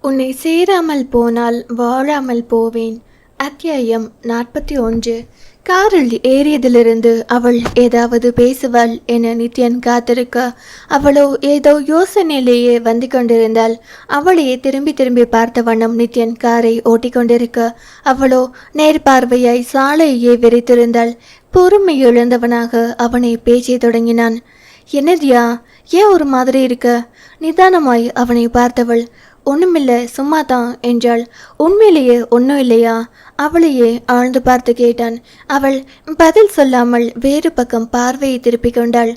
உன்னை சேராமல் போனால் வாழாமல் போவேன். அத்தியாயம் 41. காரில் ஏறியதிலிருந்து அவள் ஏதாவது பேசுவாள் என நித்யன் காத்திருக்க, அவளோ ஏதோ யோசனையிலேயே வந்து கொண்டிருந்தாள். அவளையே திரும்பி திரும்பி பார்த்த வண்ணம் நித்யன் காரை ஓட்டிக்கொண்டிருக்க, அவளோ நேர்பார்வையாய் சாலையே விரித்திருந்தாள். பொறுமை இழந்தவனாக அவனை பேச்சை தொடங்கினான். என்னதியா, ஏன் ஒரு மாதிரி இருக்க? நிதானமாய் அவனை பார்த்தவள், ஒண்ணுமில்ல, சும்மாதான் என்றாள். உண்மையிலேயே ஒன்றும் இல்லையா? அவளையே ஆழ்ந்து பார்த்து கேட்டான். அவள் பதில் சொல்லாமல் வேறு பக்கம் பார்வையை திருப்பிக் கொண்டாள்.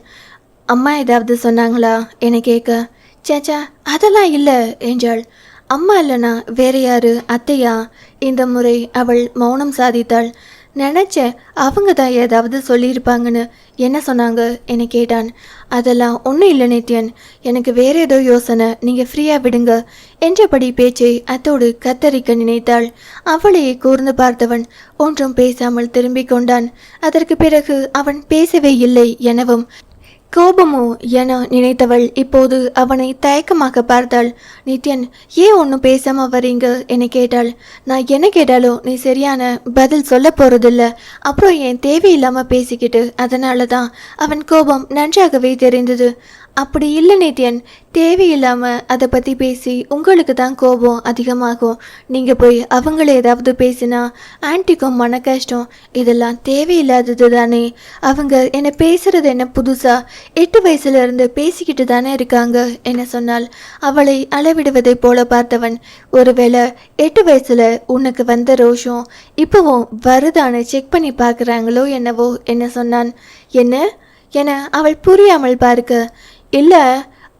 அம்மா ஏதாவது சொன்னாங்களா என கேட்க, சேச்சா அதெல்லாம் இல்லை என்றாள். அம்மா இல்லைனா வேற யாரு? அத்தையா? இந்த முறை அவள் மௌனம் சாதித்தாள். நினச்சேன் அவங்க தான் ஏதாவது சொல்லியிருப்பாங்கன்னு. என்ன சொன்னாங்க என கேட்டான். அதெல்லாம் ஒன்றும் இல்லை நித்யன், எனக்கு வேற ஏதோ யோசனை, நீங்கள் ஃப்ரீயாக விடுங்க என்றபடி பேச்சை அத்தோடு கத்தரிக்க நினைத்தாள். அவளையே கூர்ந்து பார்த்தவன் ஒன்றும் பேசாமல் திரும்பிக் கொண்டான். அதற்கு பிறகு அவன் பேசவே இல்லை எனவும் கோபமோ என நினைத்தவள் இப்போது அவனை தயக்கமாக பார்த்தாள். நித்யன், ஏன் ஒன்றும் பேசாம வரீங்க என கேட்டாள். நான் என்ன கேட்டாலும் நீ சரியான பதில் சொல்ல போறதில்ல, அப்புறம் ஏன் தேவையில்லாம பேசிக்கிட்டு? அதனால தான். அவன் கோபம் நன்றாகவே தெரிந்தது. அப்படி இல்லை நித்யன், தேவையில்லாமல் அதை பற்றி பேசி உங்களுக்கு தான் கோபம் அதிகமாகும். நீங்கள் போய் அவங்கள ஏதாவது பேசினா ஆன்ட்டிக்கும் மன கஷ்டம். இதெல்லாம் தேவையில்லாதது தானே. அவங்க என்னை பேசுகிறது என்ன புதுசா? 8 வயசுலேருந்து பேசிக்கிட்டு தானே இருக்காங்க என சொன்னால் அவளை அளவிடுவதை போல பார்த்தவன், ஒருவேளை 8 வயசில் உனக்கு வந்த ரோஷம் இப்போவும் வருதான்னு செக் பண்ணி பார்க்குறாங்களோ என்னவோ என்ன சொன்னான். என்ன என அவள் புரியாமல் பார்க்க, இல்லை,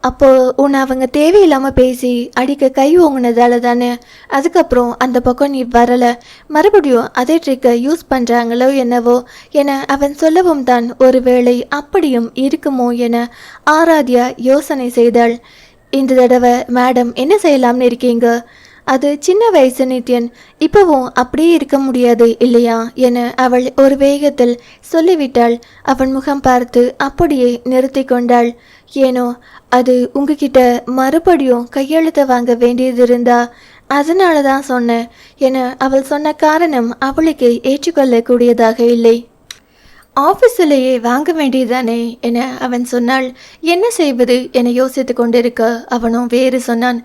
அப்போ உன்னை அவங்க தேவையில்லாமல் பேசி அடிக்க கை ஓங்கினதால தானே. அதுக்கப்புறம் அந்த பக்கம் நீ வரலை, மறுபடியும் அதே ட்ரிக்கை யூஸ் பண்ணுறாங்களோ என்னவோ என அவன் சொல்லவும் தான் ஒருவேளை அப்படியும் இருக்குமோ என ஆராத்யா யோசனை செய்தாள். இந்த தடவை மேடம் என்ன செய்யலாம்னு இருக்கீங்க? அது சின்ன வயசு நித்யன், இப்போவும் அப்படியே இருக்க முடியாது இல்லையா என அவள் ஒரு வேகத்தில் சொல்லிவிட்டாள். அவன் முகம் பார்த்து அப்படியே நிறுத்தி கொண்டாள். ஏனோ அது உங்ககிட்ட மறுபடியும் கையெழுத்த வாங்க வேண்டியது இருந்தா அதனால தான் சொன்னேன் என அவள் சொன்ன காரணம் அவளுக்கு ஏற்றுக்கொள்ளக்கூடியதாக இல்லை. ஆஃபீஸிலேயே வாங்க வேண்டியதானே என அவன் சொன்னாள். என்ன செய்வது என யோசித்து கொண்டிருக்க அவனும் வேறு சொன்னான்.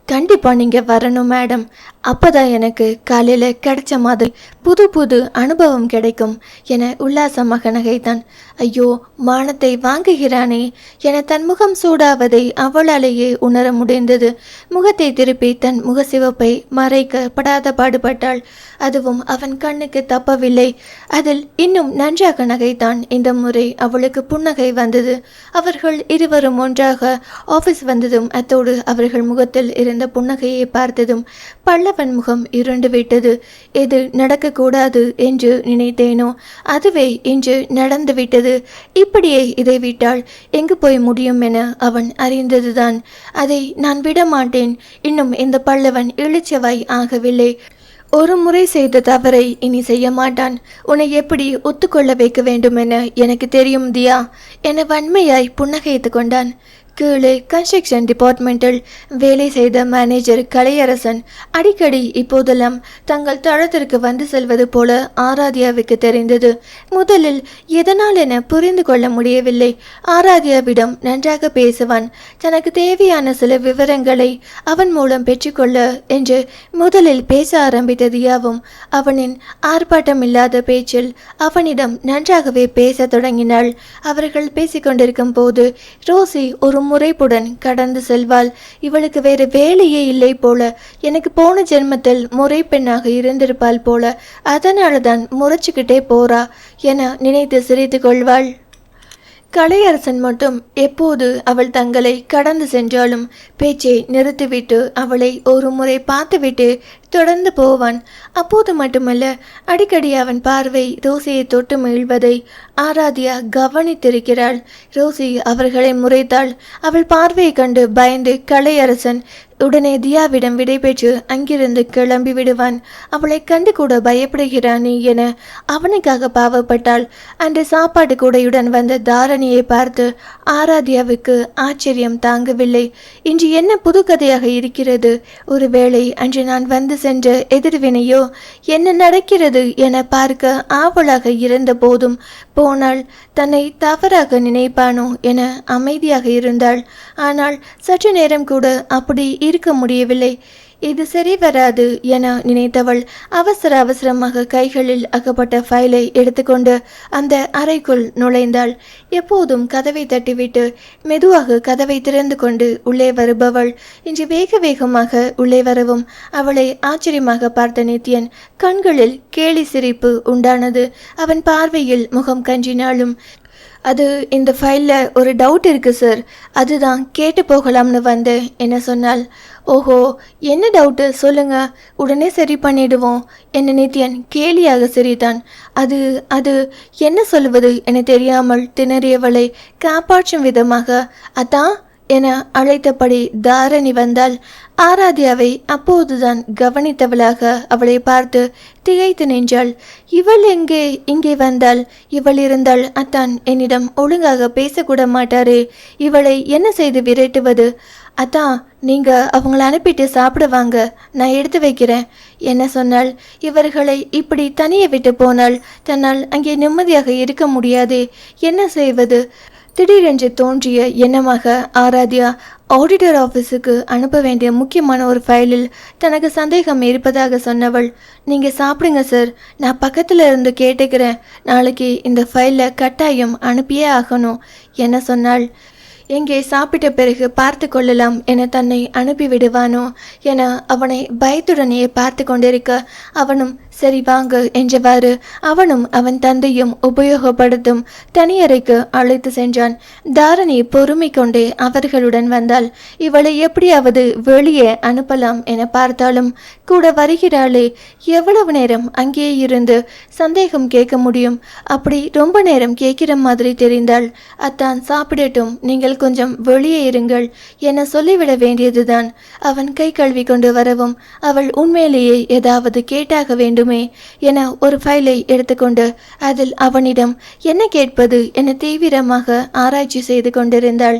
கண்டிப்பாக நீங்கள் வரணும் மேடம், அப்போ தான் எனக்கு காலையில் கிடைச்ச மாதிரி புது புது அனுபவம் கிடைக்கும் என உல்லாசமாக நகைத்தான். ஐயோ, மானத்தை வாங்குகிறானே என தன் முகம் சூடாவதை அவளாலேயே உணர முடிந்தது. முகத்தை திருப்பி தன் முகசிவப்பை மறைக்க படாத பாடுபட்டாள். அதுவும் அவன் கண்ணுக்கு தப்பவில்லை. அதில் இன்னும் நன்றாக நகைத்தான். இந்த முறை அவளுக்கு புன்னகை வந்தது. அவர்கள் இருவரும் ஒன்றாக ஆஃபீஸ் வந்ததும் அத்தோடு அவர்கள் முகத்தில் இருந்த புன்னகையை பார்த்ததும் பல்லவன் முகம் இருண்டு விட்டது. எது நடக்கக்கூடாது என்று நினைத்தேனோ அதுவே இன்று நடந்துவிட்டது. இப்படியே இதை விட்டால் எங்கு போய் முடியும் என அவன் அறிந்ததுதான். அதை நான் விடமாட்டேன். இன்னும் இந்த பல்லவன் இளிச்சவாய் ஆகவில்லை. ஒரு முறை செய்த தவறை இனி செய்ய மாட்டான். உன்னை எப்படி ஒத்துக்கொள்ள வைக்க வேண்டும் என எனக்கு தெரியும் தியா என வன்மையாய் புன்னகைத்து கொண்டான். கீழே கன்ஸ்ட்ரக்ஷன் டிபார்ட்மெண்ட்டில் வேலை செய்த மேனேஜர் கலையரசன் அடிக்கடி இப்போதெல்லாம் தங்கள் தளத்திற்கு வந்து செல்வது போல ஆராத்யாவுக்கு தெரிந்தது. முதலில் எதனால் என புரிந்து கொள்ள முடியவில்லை. ஆராத்யாவிடம் நன்றாக பேசுவான். தனக்கு தேவையான சில விவரங்களை அவன் மூலம் பெற்றுக்கொள்ள என்று முதலில் பேச ஆரம்பித்தது யாவும் அவனின் ஆர்ப்பாட்டமில்லாத பேச்சில் அவனிடம் நன்றாகவே பேச தொடங்கினாள். அவர்கள் பேசிக்கொண்டிருக்கும் போது ரோசி ஒரு முறைப்புடன் கடந்து செல்வாள். இவளுக்கு வேறு வேலையே இல்லை போல. எனக்கு போன ஜென்மத்தில் முறை பெண்ணாக இருந்திருப்பாள் போல, அதனால தான் முறைச்சுக்கிட்டே போறா என நினைத்து சிரித்து கொள்வாள். கலையரசன் மட்டும் எப்போது அவள் தங்களை கடந்து சென்றாலும் பேச்சை நிறுத்திவிட்டு அவளை ஒரு முறை பார்த்துவிட்டு தொடர்ந்து போவான். அப்போது மட்டுமல்ல, அடிக்கடி அவன் பார்வை ரோசியை தொட்டு மீழ்வதை ஆராத்யா கவனித்திருக்கிறாள். ரோசி அவர்களை முறைத்தாள். அவள் பார்வையை கண்டு பயந்து கலையரசன் உடனே தியாவிடம் விடைபெற்று அங்கிருந்து கிளம்பி விடுவான். அவளை கண்டு கூட பயப்படுகிறானே என அவனுக்காக பாவப்பட்டாள். அன்று சாப்பாடு கூடையுடன் வந்த தாரணியை பார்த்து ஆராத்யாவுக்கு ஆச்சரியம் தாங்கவில்லை. இன்று என்ன புது கதையாக இருக்கிறது? ஒருவேளை அன்று நான் வந்து சென்ற எதிர்வினையோ? என்ன நடக்கிறது என பார்க்க ஆவலாக இருந்த போதும் போனால் தன்னை தவறாக நினைப்பானோ என அமைதியாக இருந்தாள். ஆனால் சற்று நேரம் கூட அப்படி இருக்க முடியவில்லை. இது சரி வராது என நினைத்தவள் அவசரமாக கைகளில் அகப்பட்ட ஃபைலை எடுத்துக்கொண்டு அந்த அறைக்குள் நுழைந்தாள். எப்போதும் கதவை தட்டிவிட்டு மெதுவாக கதவை திறந்து கொண்டு உள்ளே வருபவள் இன்று வேகமாக உள்ளே வரவும் அவளை ஆச்சரியமாக பார்த்த நித்யன் கண்களில் கேலி சிரிப்பு உண்டானது. அவன் பார்வையில் முகம் கஞ்சினாலும், அது இந்த ஃபைலில் ஒரு டவுட் இருக்குது சார், அதுதான் கேட்டு போகலாம்னு வந்தேன் என்ன சொன்னாள். ஓஹோ, என்ன டவுட்டு சொல்லுங்க, உடனே சரி பண்ணிடுவோம் என்ன நித்யன் கேலியாக சிரித்தான். அது அது என்ன சொல்லுவது என தெரியாமல் திணறியவளை காப்பாற்றும் விதமாக அதான் என அழைத்தபடி தாரணி வந்தாள். ஆராத்யாவை அப்போதுதான் கவனித்தவளாக அவளை பார்த்து திகைத்து நின்றாள். இவள் இங்கே வந்தாள்? இவள் இருந்தால் அத்தான் என்னிடம் ஒழுங்காக பேசக்கூட மாட்டாரே, இவளை என்ன செய்து விரட்டுவது? அத்தான், நீங்க அவங்கள அனுப்பிட்டு சாப்பிட வாங்க, நான் எடுத்து வைக்கிறேன் என்ன சொன்னாள். இவர்களை இப்படி தனியே விட்டு போனால் தன்னால் அங்கே நிம்மதியாக இருக்க முடியாதே, என்ன செய்வது? திடீரென்று தோன்றிய எண்ணமாக ஆராத்யா ஆடிட்டர் ஆஃபீஸுக்கு அனுப்ப வேண்டிய முக்கியமான ஒரு ஃபைலில் தனக்கு சந்தேகம் இருப்பதாக சொன்னவள், நீங்கள் சாப்பிடுங்க சார், நான் பக்கத்தில் இருந்து கேட்டுக்கிறேன், நாளைக்கு இந்த ஃபைலில் கட்டாயம் அனுப்பியே ஆகணும் என்ன சொன்னாள். எங்கே சாப்பிட்ட பிறகு பார்த்து கொள்ளலாம் என தன்னை அனுப்பிவிடுவானோ என அவனை பயத்துடனே பார்த்து கொண்டிருக்க அவனும் சரி வாங்க என்றவாறு அவனும் அவன் தந்தையும் உபயோகப்படுத்தும் தனியறைக்கு அழைத்து சென்றான். தாரணி பொறுமை கொண்டே அவர்களுடன் வந்தாள். இவளை எப்படியாவது வெளியே அனுப்பலாம் என பார்த்தாலும் கூட வருகிறாளே, எவ்வளவு நேரம் அங்கே இருந்து சந்தேகம் கேட்க முடியும்? அப்படி ரொம்ப நேரம் கேட்கிற மாதிரி தெரிந்தாள். அத்தான் சாப்பிடட்டும், நீங்கள் கொஞ்சம் வெளியே இருங்கள் என சொல்லிவிட வேண்டியதுதான். அவன் கை கழுவி கொண்டு வரவும் அவள் உண்மையிலேயே ஏதாவது கேட்டாக வேண்டுமே என ஒரு ஃபைலை எடுத்துக்கொண்டு அதில் அவனிடம் என்ன கேட்பது என தீவிரமாக ஆராய்ச்சி செய்து கொண்டிருந்தாள்.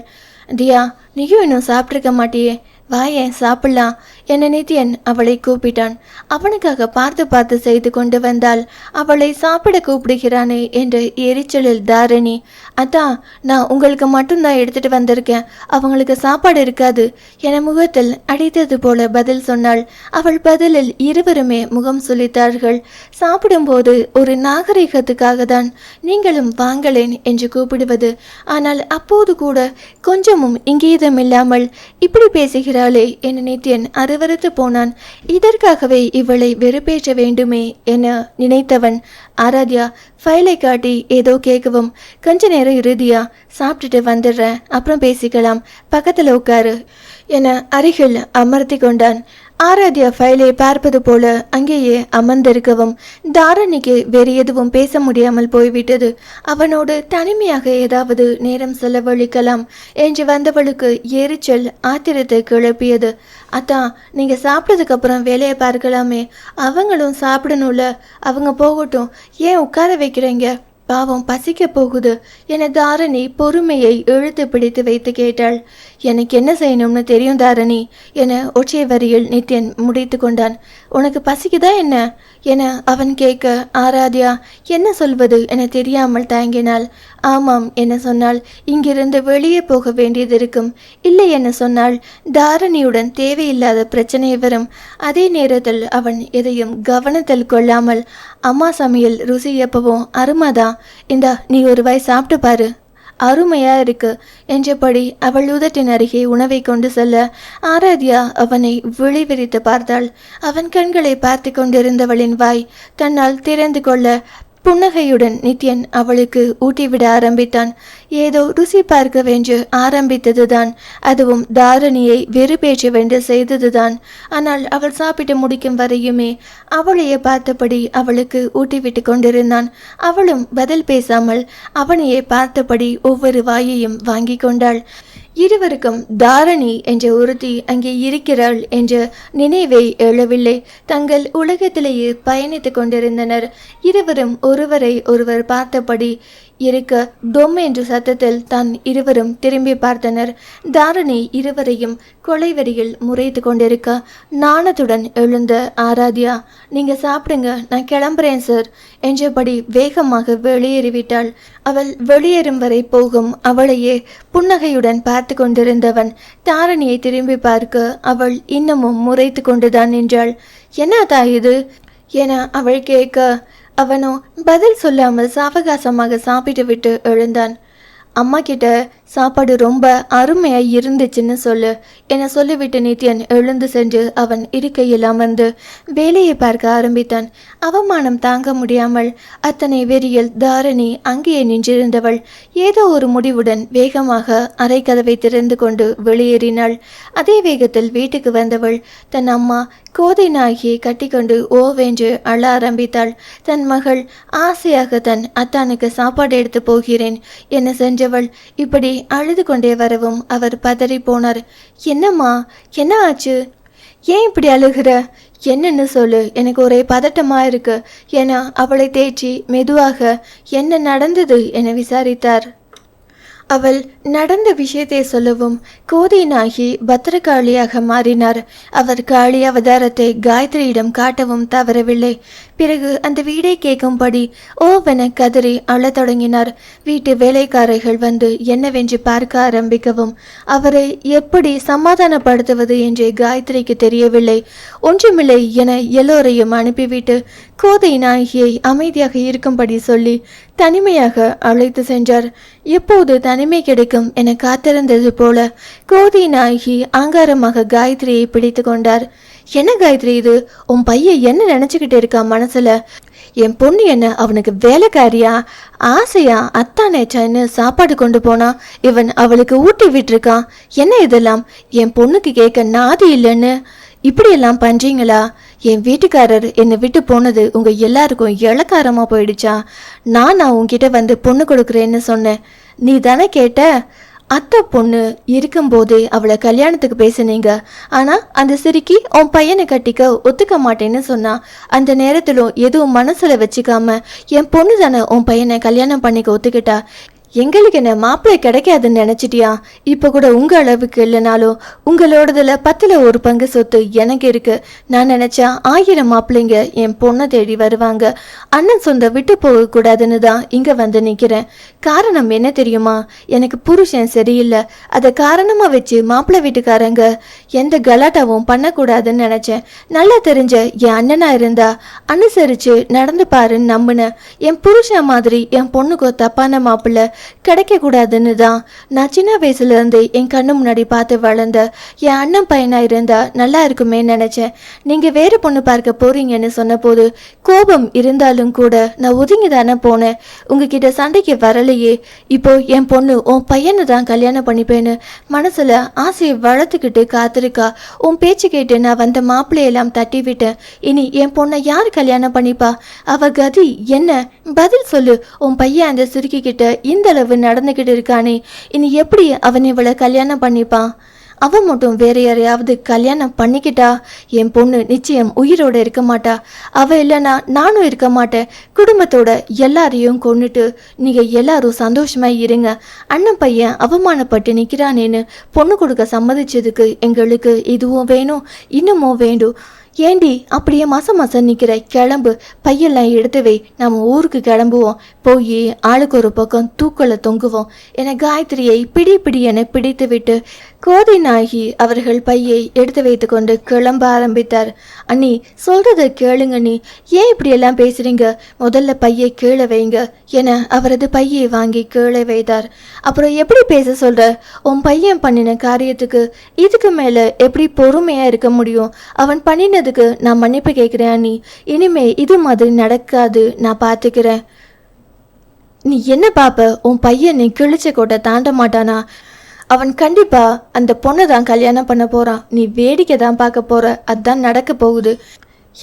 தியா, நீயும் இன்னும் சாப்பிட்டிருக்க மாட்டியே, வாயேன் சாப்பிடலாம் என நித்யன் அவளை கூப்பிட்டான். அவனுக்காக பார்த்து செய்து கொண்டு வந்தாள். அவளை சாப்பிட கூப்பிடுகிறானே என்ற எரிச்சலில் தாரணி, அதான் நான் உங்களுக்கு மட்டும்தான் எடுத்துட்டு வந்திருக்கேன், அவங்களுக்கு சாப்பாடு இருக்காது என முகத்தில் அடித்தது போல பதில் சொன்னாள். அவள் பதிலில் இருவருமே முகம் சுளித்தார்கள். சாப்பிடும்போது ஒரு நாகரிகத்துக்காக தான் நீங்களும் வாங்களேன் என்று கூப்பிடுவது, ஆனால் அப்போது கூட கொஞ்சமும் இங்கீதமில்லாமல் இப்படி பேசுகிறாளே என நித்யன் அருவருத்து போனான். இதற்காகவே இவளை வெறுப்பேற்ற வேண்டுமே என நினைத்தவன் ஆராத்யா ஃபைலை காட்டி ஏதோ கேட்கவும், கொஞ்ச நேரம் இறுதியா, சாப்பிட்டுட்டு வந்துடுறேன், அப்புறம் பேசிக்கலாம், பக்கத்தில் உட்காரு என அருகில் அமர்த்தி கொண்டான். ஆராத்யா ஃபைலை பார்ப்பது போல அங்கேயே அமர்ந்திருக்கவும் தாரணிக்கு வேறு எதுவும் பேச முடியாமல் போய்விட்டது. அவனோடு தனிமையாக ஏதாவது நேரம் செலவழிக்கலாம் என்று வந்தவளுக்கு எரிச்சல் ஆத்திரத்தை கிளப்பியது. அத்தான், நீங்க சாப்பிட்டதுக்கு அப்புறம் வேலையை பார்க்கலாமே, அவங்களும் சாப்பிடணும்ல, அவங்க போகட்டும், ஏன் உட்கார வைக்கிறீங்க, பாவம் பசிக்க போகுது என தாரணி பொறுமையை இழுத்து பிடித்து வைத்து கேட்டாள். எனக்கு என்ன செய்யணும்னு தெரியும் தாரணி என ஒற்றை வரியில் நித்யன் முடித்து கொண்டான். உனக்கு பசிக்குதா என்ன என அவன் கேட்க ஆராத்யா என்ன சொல்வது என தெரியாமல் தயங்கினாள். ஆமாம் என சொன்னால் இங்கிருந்து வெளியே போக வேண்டியது இருக்கும், இல்லை என சொன்னால் தாரணியுடன் தேவையில்லாத பிரச்சனை வரும். அதே நேரத்தில் அவன் எதையும் கவனத்தில் கொள்ளாமல், அம்மா சமையல் ருசி எப்பவும் அருமாதான், இந்தா நீ ஒரு வாய் சாப்பிட்டு பாரு, அருமையா இருக்கு என்றபடி அவள் உதட்டின் அருகே உணவை கொண்டு செல்ல ஆராத்யா அவனை விழி விரித்து பார்த்தாள். அவன் கண்களை பார்த்து கொண்டிருந்தவளின் வாய் தன்னால் திறந்து கொள்ள புன்னகையுடன் நித்யன் அவளுக்கு ஊட்டிவிட ஆரம்பித்தான். ஏதோ ருசி பார்க்க வென்று ஆரம்பித்ததுதான். அதுவும் தாரணியை வெறுப்பேற்ற வென்று செய்ததுதான். ஆனால் அவள் சாப்பிட்டு முடிக்கும் வரையுமே அவளையே பார்த்தபடி அவளுக்கு ஊட்டிவிட்டு கொண்டிருந்தான். அவளும் பதில் பேசாமல் அவனையே பார்த்தபடி ஒவ்வொரு வாயையும் வாங்கி கொண்டாள். இருவருக்கும் தாரணி என்ற ஒருத்தி அங்கே இருக்கிறாள் என்ற நினைவே எழவில்லை. தங்கள் உலகத்திலேயே பயணித்துக் கொண்டிருந்தனர். இருவரும் ஒருவரை ஒருவர் பார்த்தபடி இருக்க டொம் என்ற சத்தத்தில் தான் இருவரும் திரும்பி பார்த்தனர். தாரணி இருவரையும் கொலைவெறியில் முறைத்து கொண்டிருக்க நாணத்துடன் எழுந்த ஆராத்யா, நீங்க சாப்பிடுங்க, நான் கிளம்புறேன் சார் என்றபடி வேகமாக வெளியேறிவிட்டாள். அவள் வெளியேறும் வரை போகும் அவளையே புன்னகையுடன் பார்த்து கொண்டிருந்தவன் தாரணியை திரும்பி பார்க்க அவள் இன்னமும் முறைத்து கொண்டுதான் நின்றாள். என்னதா இது என அவள் கேட்க அவனோ பதில் சொல்லாமல் சாவகாசமாக சாப்பிட்டு விட்டு எழுந்தான். அம்மா கிட்ட சாப்பாடு ரொம்ப அருமையாய் இருந்துச்சுன்னு சொல்லு என சொல்லிவிட்டு நித்யன் எழுந்து சென்று அவன் இருக்கையில் அமர்ந்து வேலையை பார்க்க ஆரம்பித்தான். அவமானம் தாங்க முடியாமல் அத்தனை வெறியில் தாரணி அங்கேயே நின்றிருந்தவள் ஏதோ ஒரு முடிவுடன் வேகமாக அறை கதவை திறந்து கொண்டு வெளியேறினாள். அதே வேகத்தில் வீட்டுக்கு வந்தவள் தன் அம்மா கோதை நாகியை கட்டிக்கொண்டு ஓவென்று அழ ஆரம்பித்தாள். தன் மகள் ஆசையாக தன் அத்தானுக்கு சாப்பாடு எடுத்து போகிறேன் என சென்றவள் இப்படி அழுது கொண்டே வரவும் அவர் பதறி போனார். என்னம்மா, என்ன ஆச்சு? ஏன் இப்படி அழுகிற? என்னன்னு சொல்லு, எனக்கு ஒரே பதட்டமா இருக்கு என அவளை தேற்றி மெதுவாக என்ன நடந்தது என விசாரித்தார். அவள் நடந்த விஷயத்தை சொல்லவும் கோதையினாகி பத்திரகாளியாக மாறினார். அவர் காளி அவதாரத்தை காயத்ரியிடம் காட்டவும் தவறவில்லை. பிறகு அந்த வீடை கேட்கும்படி ஓவென கதறி அழத் தொடங்கினார். வீட்டு வேலைக்காரர்கள் வந்து என்னவென்று பார்க்க ஆரம்பிக்கவும் அவரை எப்படி சமாதானப்படுத்துவது என்று காயத்ரிக்கு தெரியவில்லை. ஒன்றுமில்லை என எல்லோரையும் அனுப்பிவிட்டு கோதையினாகியை அமைதியாக இருக்கும்படி சொல்லி தனிமையாக அழைத்து சென்றார். எப்போது தனிமை கிடைக்கும் என காத்திருந்தது போல கோதையினாகி ஆங்காரமாக காயத்ரியை பிடித்து கொண்டார். என்ன காயத்ரி இது? உன் பையன் என்ன நினைச்சுக்கிட்டு இருக்கான் மனசுல? என் பொண்ணு என்ன அவனுக்கு வேலைக்காரியா? ஆசையா அத்தானேச்சான்னு சாப்பாடு கொண்டு போனா இவன் அவளுக்கு ஊட்டி விட்டுருக்கான். என்ன இதெல்லாம்? என் பொண்ணுக்கு கேட்க நாதி இல்லைன்னு இப்படியெல்லாம் பண்றீங்களா? என் வீட்டுக்காரர் என்னை விட்டு போனது உங்க எல்லாருக்கும் இளக்காரமா போயிடுச்சா? நான் உன்கிட்ட வந்து பொண்ணு கொடுக்குறேன்னு சொன்னேன், நீ தானே கேட்ட? அத்தை பொண்ணு இருக்கும்போதே அவளை கல்யாணத்துக்கு பேசுனீங்க. ஆனா அந்த சிரிக்கி உன் பையனை கட்டிக்க ஒத்துக்க மாட்டேன்னு சொன்னா அந்த நேரத்திலும் எதுவும் மனசுல வச்சுக்காம என் பொண்ணு தானே உன் பையனை கல்யாணம் பண்ணிக்க ஒத்துக்கிட்டா. எங்களுக்கு என்ன மாப்பிள்ளை கிடைக்காதுன்னு நினைச்சிட்டியா? இப்ப கூட உங்க அளவுக்கு இல்லைனாலும் உங்களோடதுல 10ல் 1 பங்கு சொத்து எனக்கு இருக்கு. நான் நினைச்சா 1000 மாப்பிள்ளைங்க என் பொண்ணை தேடி வருவாங்க. அண்ணன் சொந்த விட்டு போக கூடாதுன்னு தான் இங்க வந்து நிக்கிறேன். காரணம் என்ன தெரியுமா? எனக்கு புருஷன் சரியில்லை. அதை காரணமா வச்சு மாப்பிள்ளை வீட்டுக்காரங்க எந்த கலாட்டாவும் பண்ணக்கூடாதுன்னு நினைச்சேன். நல்லா தெரிஞ்ச என் அண்ணனா இருந்தா அனுசரிச்சு நடந்து பாருன்னு நம்பினேன். என் புருஷன் மாதிரி என் பொண்ணுக்கு தப்பான மாப்பிள்ளை கிடைக்க கூடாதுன்னு தான் நான் சின்ன வயசுல இருந்து என் கண்ணு முன்னாடி பார்த்து வளர்ந்த என் அண்ணன் பையனா இருந்தா நல்லா இருக்குமே நினைச்சேன். நீங்க வேற பொண்ணு பார்க்க போறீங்கன்னு சொன்ன போது கோபம் இருந்தாலும் கூட நான் ஒதுங்கி தானே போனேன். உங்ககிட்ட சண்டைக்கு வரலையே. இப்போ என் பொண்ணு உன் பையனை தான் கல்யாணம் பண்ணிப்பேன்னு மனசுல ஆசையை வளர்த்துக்கிட்டு காத்திருக்கா. உன் பேச்சு கேட்டு நான் வந்த மாப்பிள்ளையெல்லாம் தட்டி விட்டேன். இனி என் பொண்ணை யார் கல்யாணம் பண்ணிப்பா? அவ கதி என்ன? பதில் சொல்லு. உன் பையன் அந்த சுருக்கி கிட்ட இந்த அளவு நடந்துகிட்டு இருக்கானே, இனி எப்படி அவன் இவளை கல்யாணம் பண்ணிப்பான்? அவன் மட்டும் வேற யாரையாவது கல்யாணம் பண்ணிக்கிட்டா என் பொண்ணு நிச்சயம் உயிரோட இருக்க மாட்டா. அவ இல்லைன்னா நானும் இருக்க மாட்டேன். குடும்பத்தோட எல்லாரையும் கொன்னுட்டு நீங்க எல்லாரும் சந்தோஷமா இருங்க. அண்ணன் பையன் அவமானப்பட்டு நிக்கிறானேன்னு பொண்ணு கொடுக்க சம்மதிச்சதுக்கு எங்களுக்கு இதுவும் வேணும், இன்னமும் வேண்டும். ஏண்டி அப்படியே மாசம் நிற்கிற? கிளம்பு, பையெல்லாம் எடுத்து வை, நம்ம ஊருக்கு கிளம்புவோம். போய் ஆளுக்கு ஒரு பக்கம் தூக்கலை தொங்குவோம் என காயத்ரியை பிடி என பிடித்து விட்டு கோதை ஆகி அவர்கள் பையை எடுத்து வைத்து கொண்டு கிளம்ப ஆரம்பித்தார். அண்ணி, சொல்றத கேளுங்க அண்ணி, ஏன் இப்படியெல்லாம் பேசுறீங்க? முதல்ல பையை கீழே வைங்க என அவரது பையை வாங்கி கீழே வைத்தார். அப்புறம் எப்படி பேச சொல்ற? உன் பையன் பண்ணின காரியத்துக்கு இதுக்கு மேல எப்படி பொறுமையா இருக்க முடியும்? அவன் பண்ணினதுக்கு நான் மன்னிப்பு கேட்கிறேன் அண்ணி. இனிமே இது மாதிரி நடக்காது, நான் பார்த்துக்கிறேன். நீ என்ன பாப்ப? உன் பையன் நீ கிழிச்ச கோட்டை தாண்ட மாட்டானா? அவன் கண்டிப்பா அந்த பொண்ணை தான் கல்யாணம் பண்ண போறான். நீ வேடிக்கை தான் பார்க்க போற. அதான் நடக்க போகுது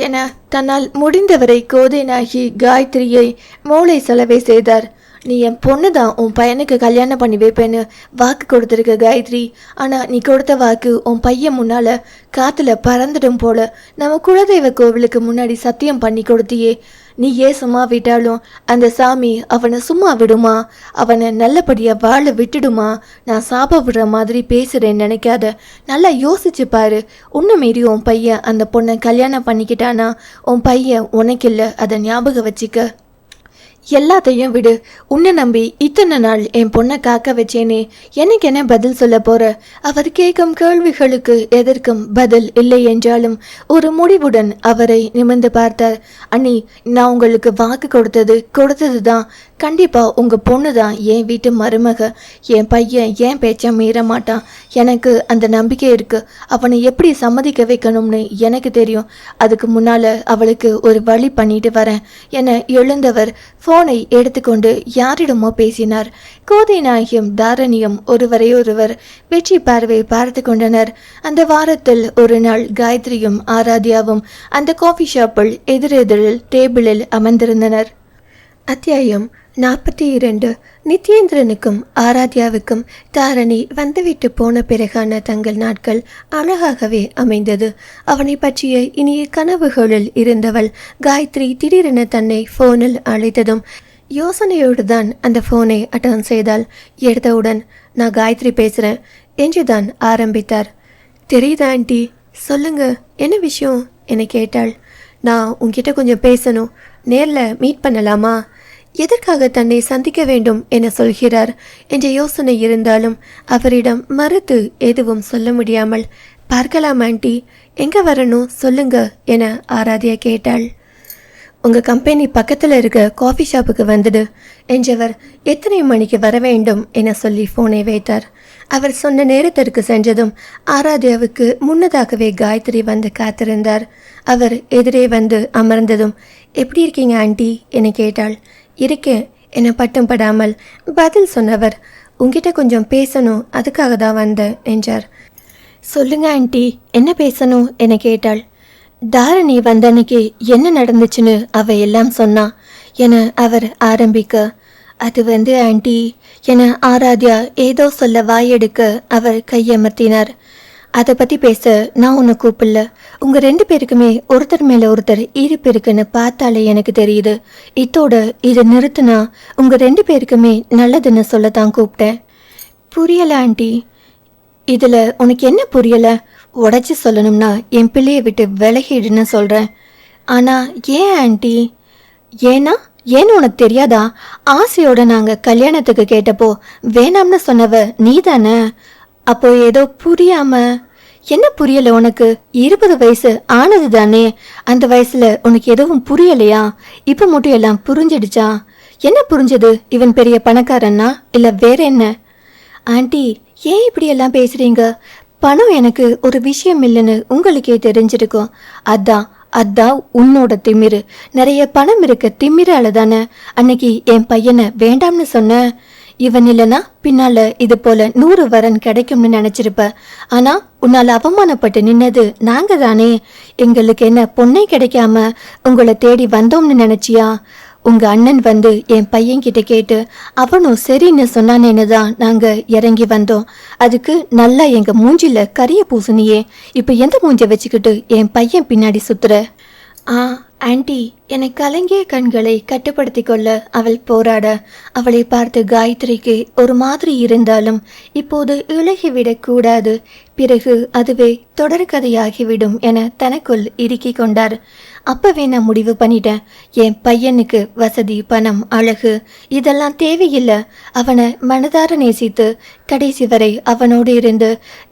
என தன்னால் முடிந்தவரை கோதைனாகி காயத்ரியை மூளை செலவை செய்தார். நீ என் பொண்ணு தான் உன் பையனுக்கு கல்யாணம் பண்ணி வைப்பேன்னு வாக்கு கொடுத்துருக்க காயத்ரி. ஆனால் நீ கொடுத்த வாக்கு உன் பையன் முன்னால் காற்றுல பறந்துடும் போல. நம்ம குலதெய்வ கோவிலுக்கு முன்னாடி சத்தியம் பண்ணி கொடுத்தியே. நீ ஏன் சும்மா விட்டாலும் அந்த சாமி அவனை சும்மா விடுமா? அவனை நல்லபடியாக வாழ விட்டுடுமா? நான் சாப விடுற மாதிரி பேசுகிறேன்னு நினைக்காத. நல்லா யோசிச்சு பாரு. உன்னை மீறி உன் பையன் அந்த பொண்ணை கல்யாணம் பண்ணிக்கிட்டானா உன் பையன் உனக்கு இல்லை, அதை ஞாபகம் வச்சுக்க. எல்லாத்தையும் விடு. உன்னை நம்பி இத்தனை நாள் என் பொண்ணை காக்க வச்சேனே, எனக்கு என்ன பதில் சொல்ல போற? அவர் கேட்கும் கேள்விகளுக்கு எதற்கும் பதில் இல்லை என்றாலும் ஒரு முடிவுடன் அவரை நிமிர்ந்து பார்த்தார். அண்ணி, நான் உங்களுக்கு வாக்கு கொடுத்தது தான். கண்டிப்பா உங்க பொண்ணு தான் என் வீட்டு மருமக. என் பையன் என் பேச்ச மீற மாட்டான். எனக்கு அந்த நம்பிக்கை இருக்கு. அவனை எப்படி சம்மதிக்க வைக்கணும்னு எனக்கு தெரியும். அதுக்கு முன்னால அவளுக்கு ஒரு வழி பண்ணிட்டு வரேன் என எழுந்தவர் போனை எடுத்துக்கொண்டு யாரிடமோ பேசினார். கோதை நாயகியும் தாரணியும் ஒருவரை ஒருவர் வெற்றி பார்வை பார்த்து கொண்டனர். அந்த வாரத்தில் ஒரு நாள் காயத்ரியும் ஆராத்யாவும் அந்த காஃபி ஷாப்பில் எதிரெதிரில் டேபிளில் அமர்ந்திருந்தனர். அத்தியாயம் 42. நித்யேந்திரனுக்கும் ஆராத்யாவுக்கும் தாரணி வந்துவிட்டு போன பிறகான தங்கள் நாட்கள் அழகாகவே அமைந்தது. அவனை பற்றிய இனிய கனவுகளில் இருந்தவள் காயத்ரி திடீரென தன்னை ஃபோனில் அழைத்ததும் யோசனையோடு தான் அந்த ஃபோனை அட்டன் செய்தாள். எடுத்தவுடன், நான் காயத்ரி பேசுகிறேன் என்றுதான் ஆரம்பித்தார். தெரியுதா ஆண்டி? சொல்லுங்க, என்ன விஷயம் என கேட்டாள். நான் உன்கிட்ட கொஞ்சம் பேசணும். நேரில் மீட் பண்ணலாமா? எதற்காக தன்னை சந்திக்க வேண்டும் என சொல்கிறார் என்ற யோசனை இருந்தாலும் அவரிடம் மறுத்து எதுவும் சொல்ல முடியாமல், பார்க்கலாம் ஆண்டி, எங்கே வரணும் சொல்லுங்க என ஆராத்யா கேட்டாள். உங்கள் கம்பெனி பக்கத்தில் இருக்க காஃபி ஷாப்புக்கு வந்துடு என்றவர் எத்தனை மணிக்கு வர வேண்டும் என சொல்லி ஃபோனை வைத்தார். அவர் சொன்ன நேரத்திற்கு சென்றதும் ஆராத்யாவுக்கு முன்னதாகவே காயத்ரி வந்து காத்திருந்தார். அவர் எதிரே வந்து அமர்ந்ததும், எப்படி இருக்கீங்க ஆண்டி என கேட்டாள். இருக்கேன் என பட்டும் படாமல் பதில் சொன்னவர், உங்ககிட்ட கொஞ்சம் பேசணும், அதுக்காக தான் வந்தேன் என்றார். சொல்லுங்க ஆண்டி, என்ன பேசணும் என கேட்டாள். தாரணி வந்த அன்னைக்கு என்ன நடந்துச்சுன்னு அவ எல்லாம் சொன்னா என அவர் ஆரம்பிக்க, அது ஆண்டி என ஆராத்யா ஏதோ சொல்ல வாயெடுக்க அவர் கையமர்த்தினார். அதை பற்றி பேச நான் உன்னை கூப்பிடல. உங்கள் 2 பேருக்குமே ஒருத்தர் மேலே ஒருத்தர் ஈர்ப்பு இருக்குன்னு பார்த்தாலே எனக்கு தெரியுது. இத்தோட இதை நிறுத்தினா உங்கள் 2 பேருக்குமே நல்லதுன்னு சொல்லத்தான் கூப்பிட்டேன். புரியலை ஆண்டி. இதில் உனக்கு என்ன புரியலை? உடச்சி சொல்லணும்னா என் பிள்ளையை விட்டு விலகிடுன்னு சொல்கிறேன். ஆனால் ஏன் ஆண்டி? ஏன்னு உனக்கு தெரியாதா? ஆசையோட நாங்கள் கல்யாணத்துக்கு கேட்டப்போ வேணாம்னு சொன்னவ நீ தானே. அப்போ ஏதோ புரியாம. என்ன புரியல உனக்கு? 20 வயசு ஆனது தானே. அந்த வயசுல உனக்கு எதுவும் புரியலையா? இப்ப மட்டும் எல்லாம் புரிஞ்சிடுச்சா? என்ன புரிஞ்சது? இவன் பெரிய பணக்காரன்னா இல்ல வேற என்ன? ஆண்டி, ஏன் இப்படி எல்லாம் பேசுறீங்க? பணம் எனக்கு ஒரு விஷயம் இல்லைன்னு உங்களுக்கே தெரிஞ்சிருக்கும். அதான் உன்னோட திமிரு. நிறைய பணம் இருக்க திமிரால தானே அன்னைக்கு என் பையனை வேண்டாம்னு சொன்ன. இவன் இல்லைனா பின்னால இது போல 100 வரன் கிடைக்கும்னு நினைச்சிருப்ப. ஆனா உன்னால அவமானப்பட்டு நின்னது நாங்க தானே. எங்களுக்கு என்ன பொண்ணை கிடைக்காம உங்களை தேடி வந்தோம்னு நினைச்சியா? உங்க அண்ணன் வந்து என் பையன் கிட்ட கேட்டு அவனும் சரின்னு சொன்னானேன்னு தான் நாங்க இறங்கி வந்தோம். அதுக்கு நல்லா எங்க மூஞ்சில கரிய பூசணியே. இப்ப எந்த மூஞ்ச வச்சுக்கிட்டு என் பையன் பின்னாடி சுத்துற? ஆண்டி, என கலங்கிய கண்களை கட்டுப்படுத்தி கொள்ள அவள் போராட அவளை பார்த்து காயத்ரிக்கு ஒரு மாதிரி இருந்தாலும் இப்போது இழகிவிடக் கூடாது, பிறகு அதுவே தொடர்கதையாகிவிடும் என தனக்குள் இறுக்கிக் கொண்டார். அப்பவே நான் முடிவு பண்ணிட்டேன், என் பையனுக்கு வசதி, பணம், அழகு இதெல்லாம் தேவையில்லை. அவனை மனதார நேசித்து கடைசி வரை அவனோடு இருந்து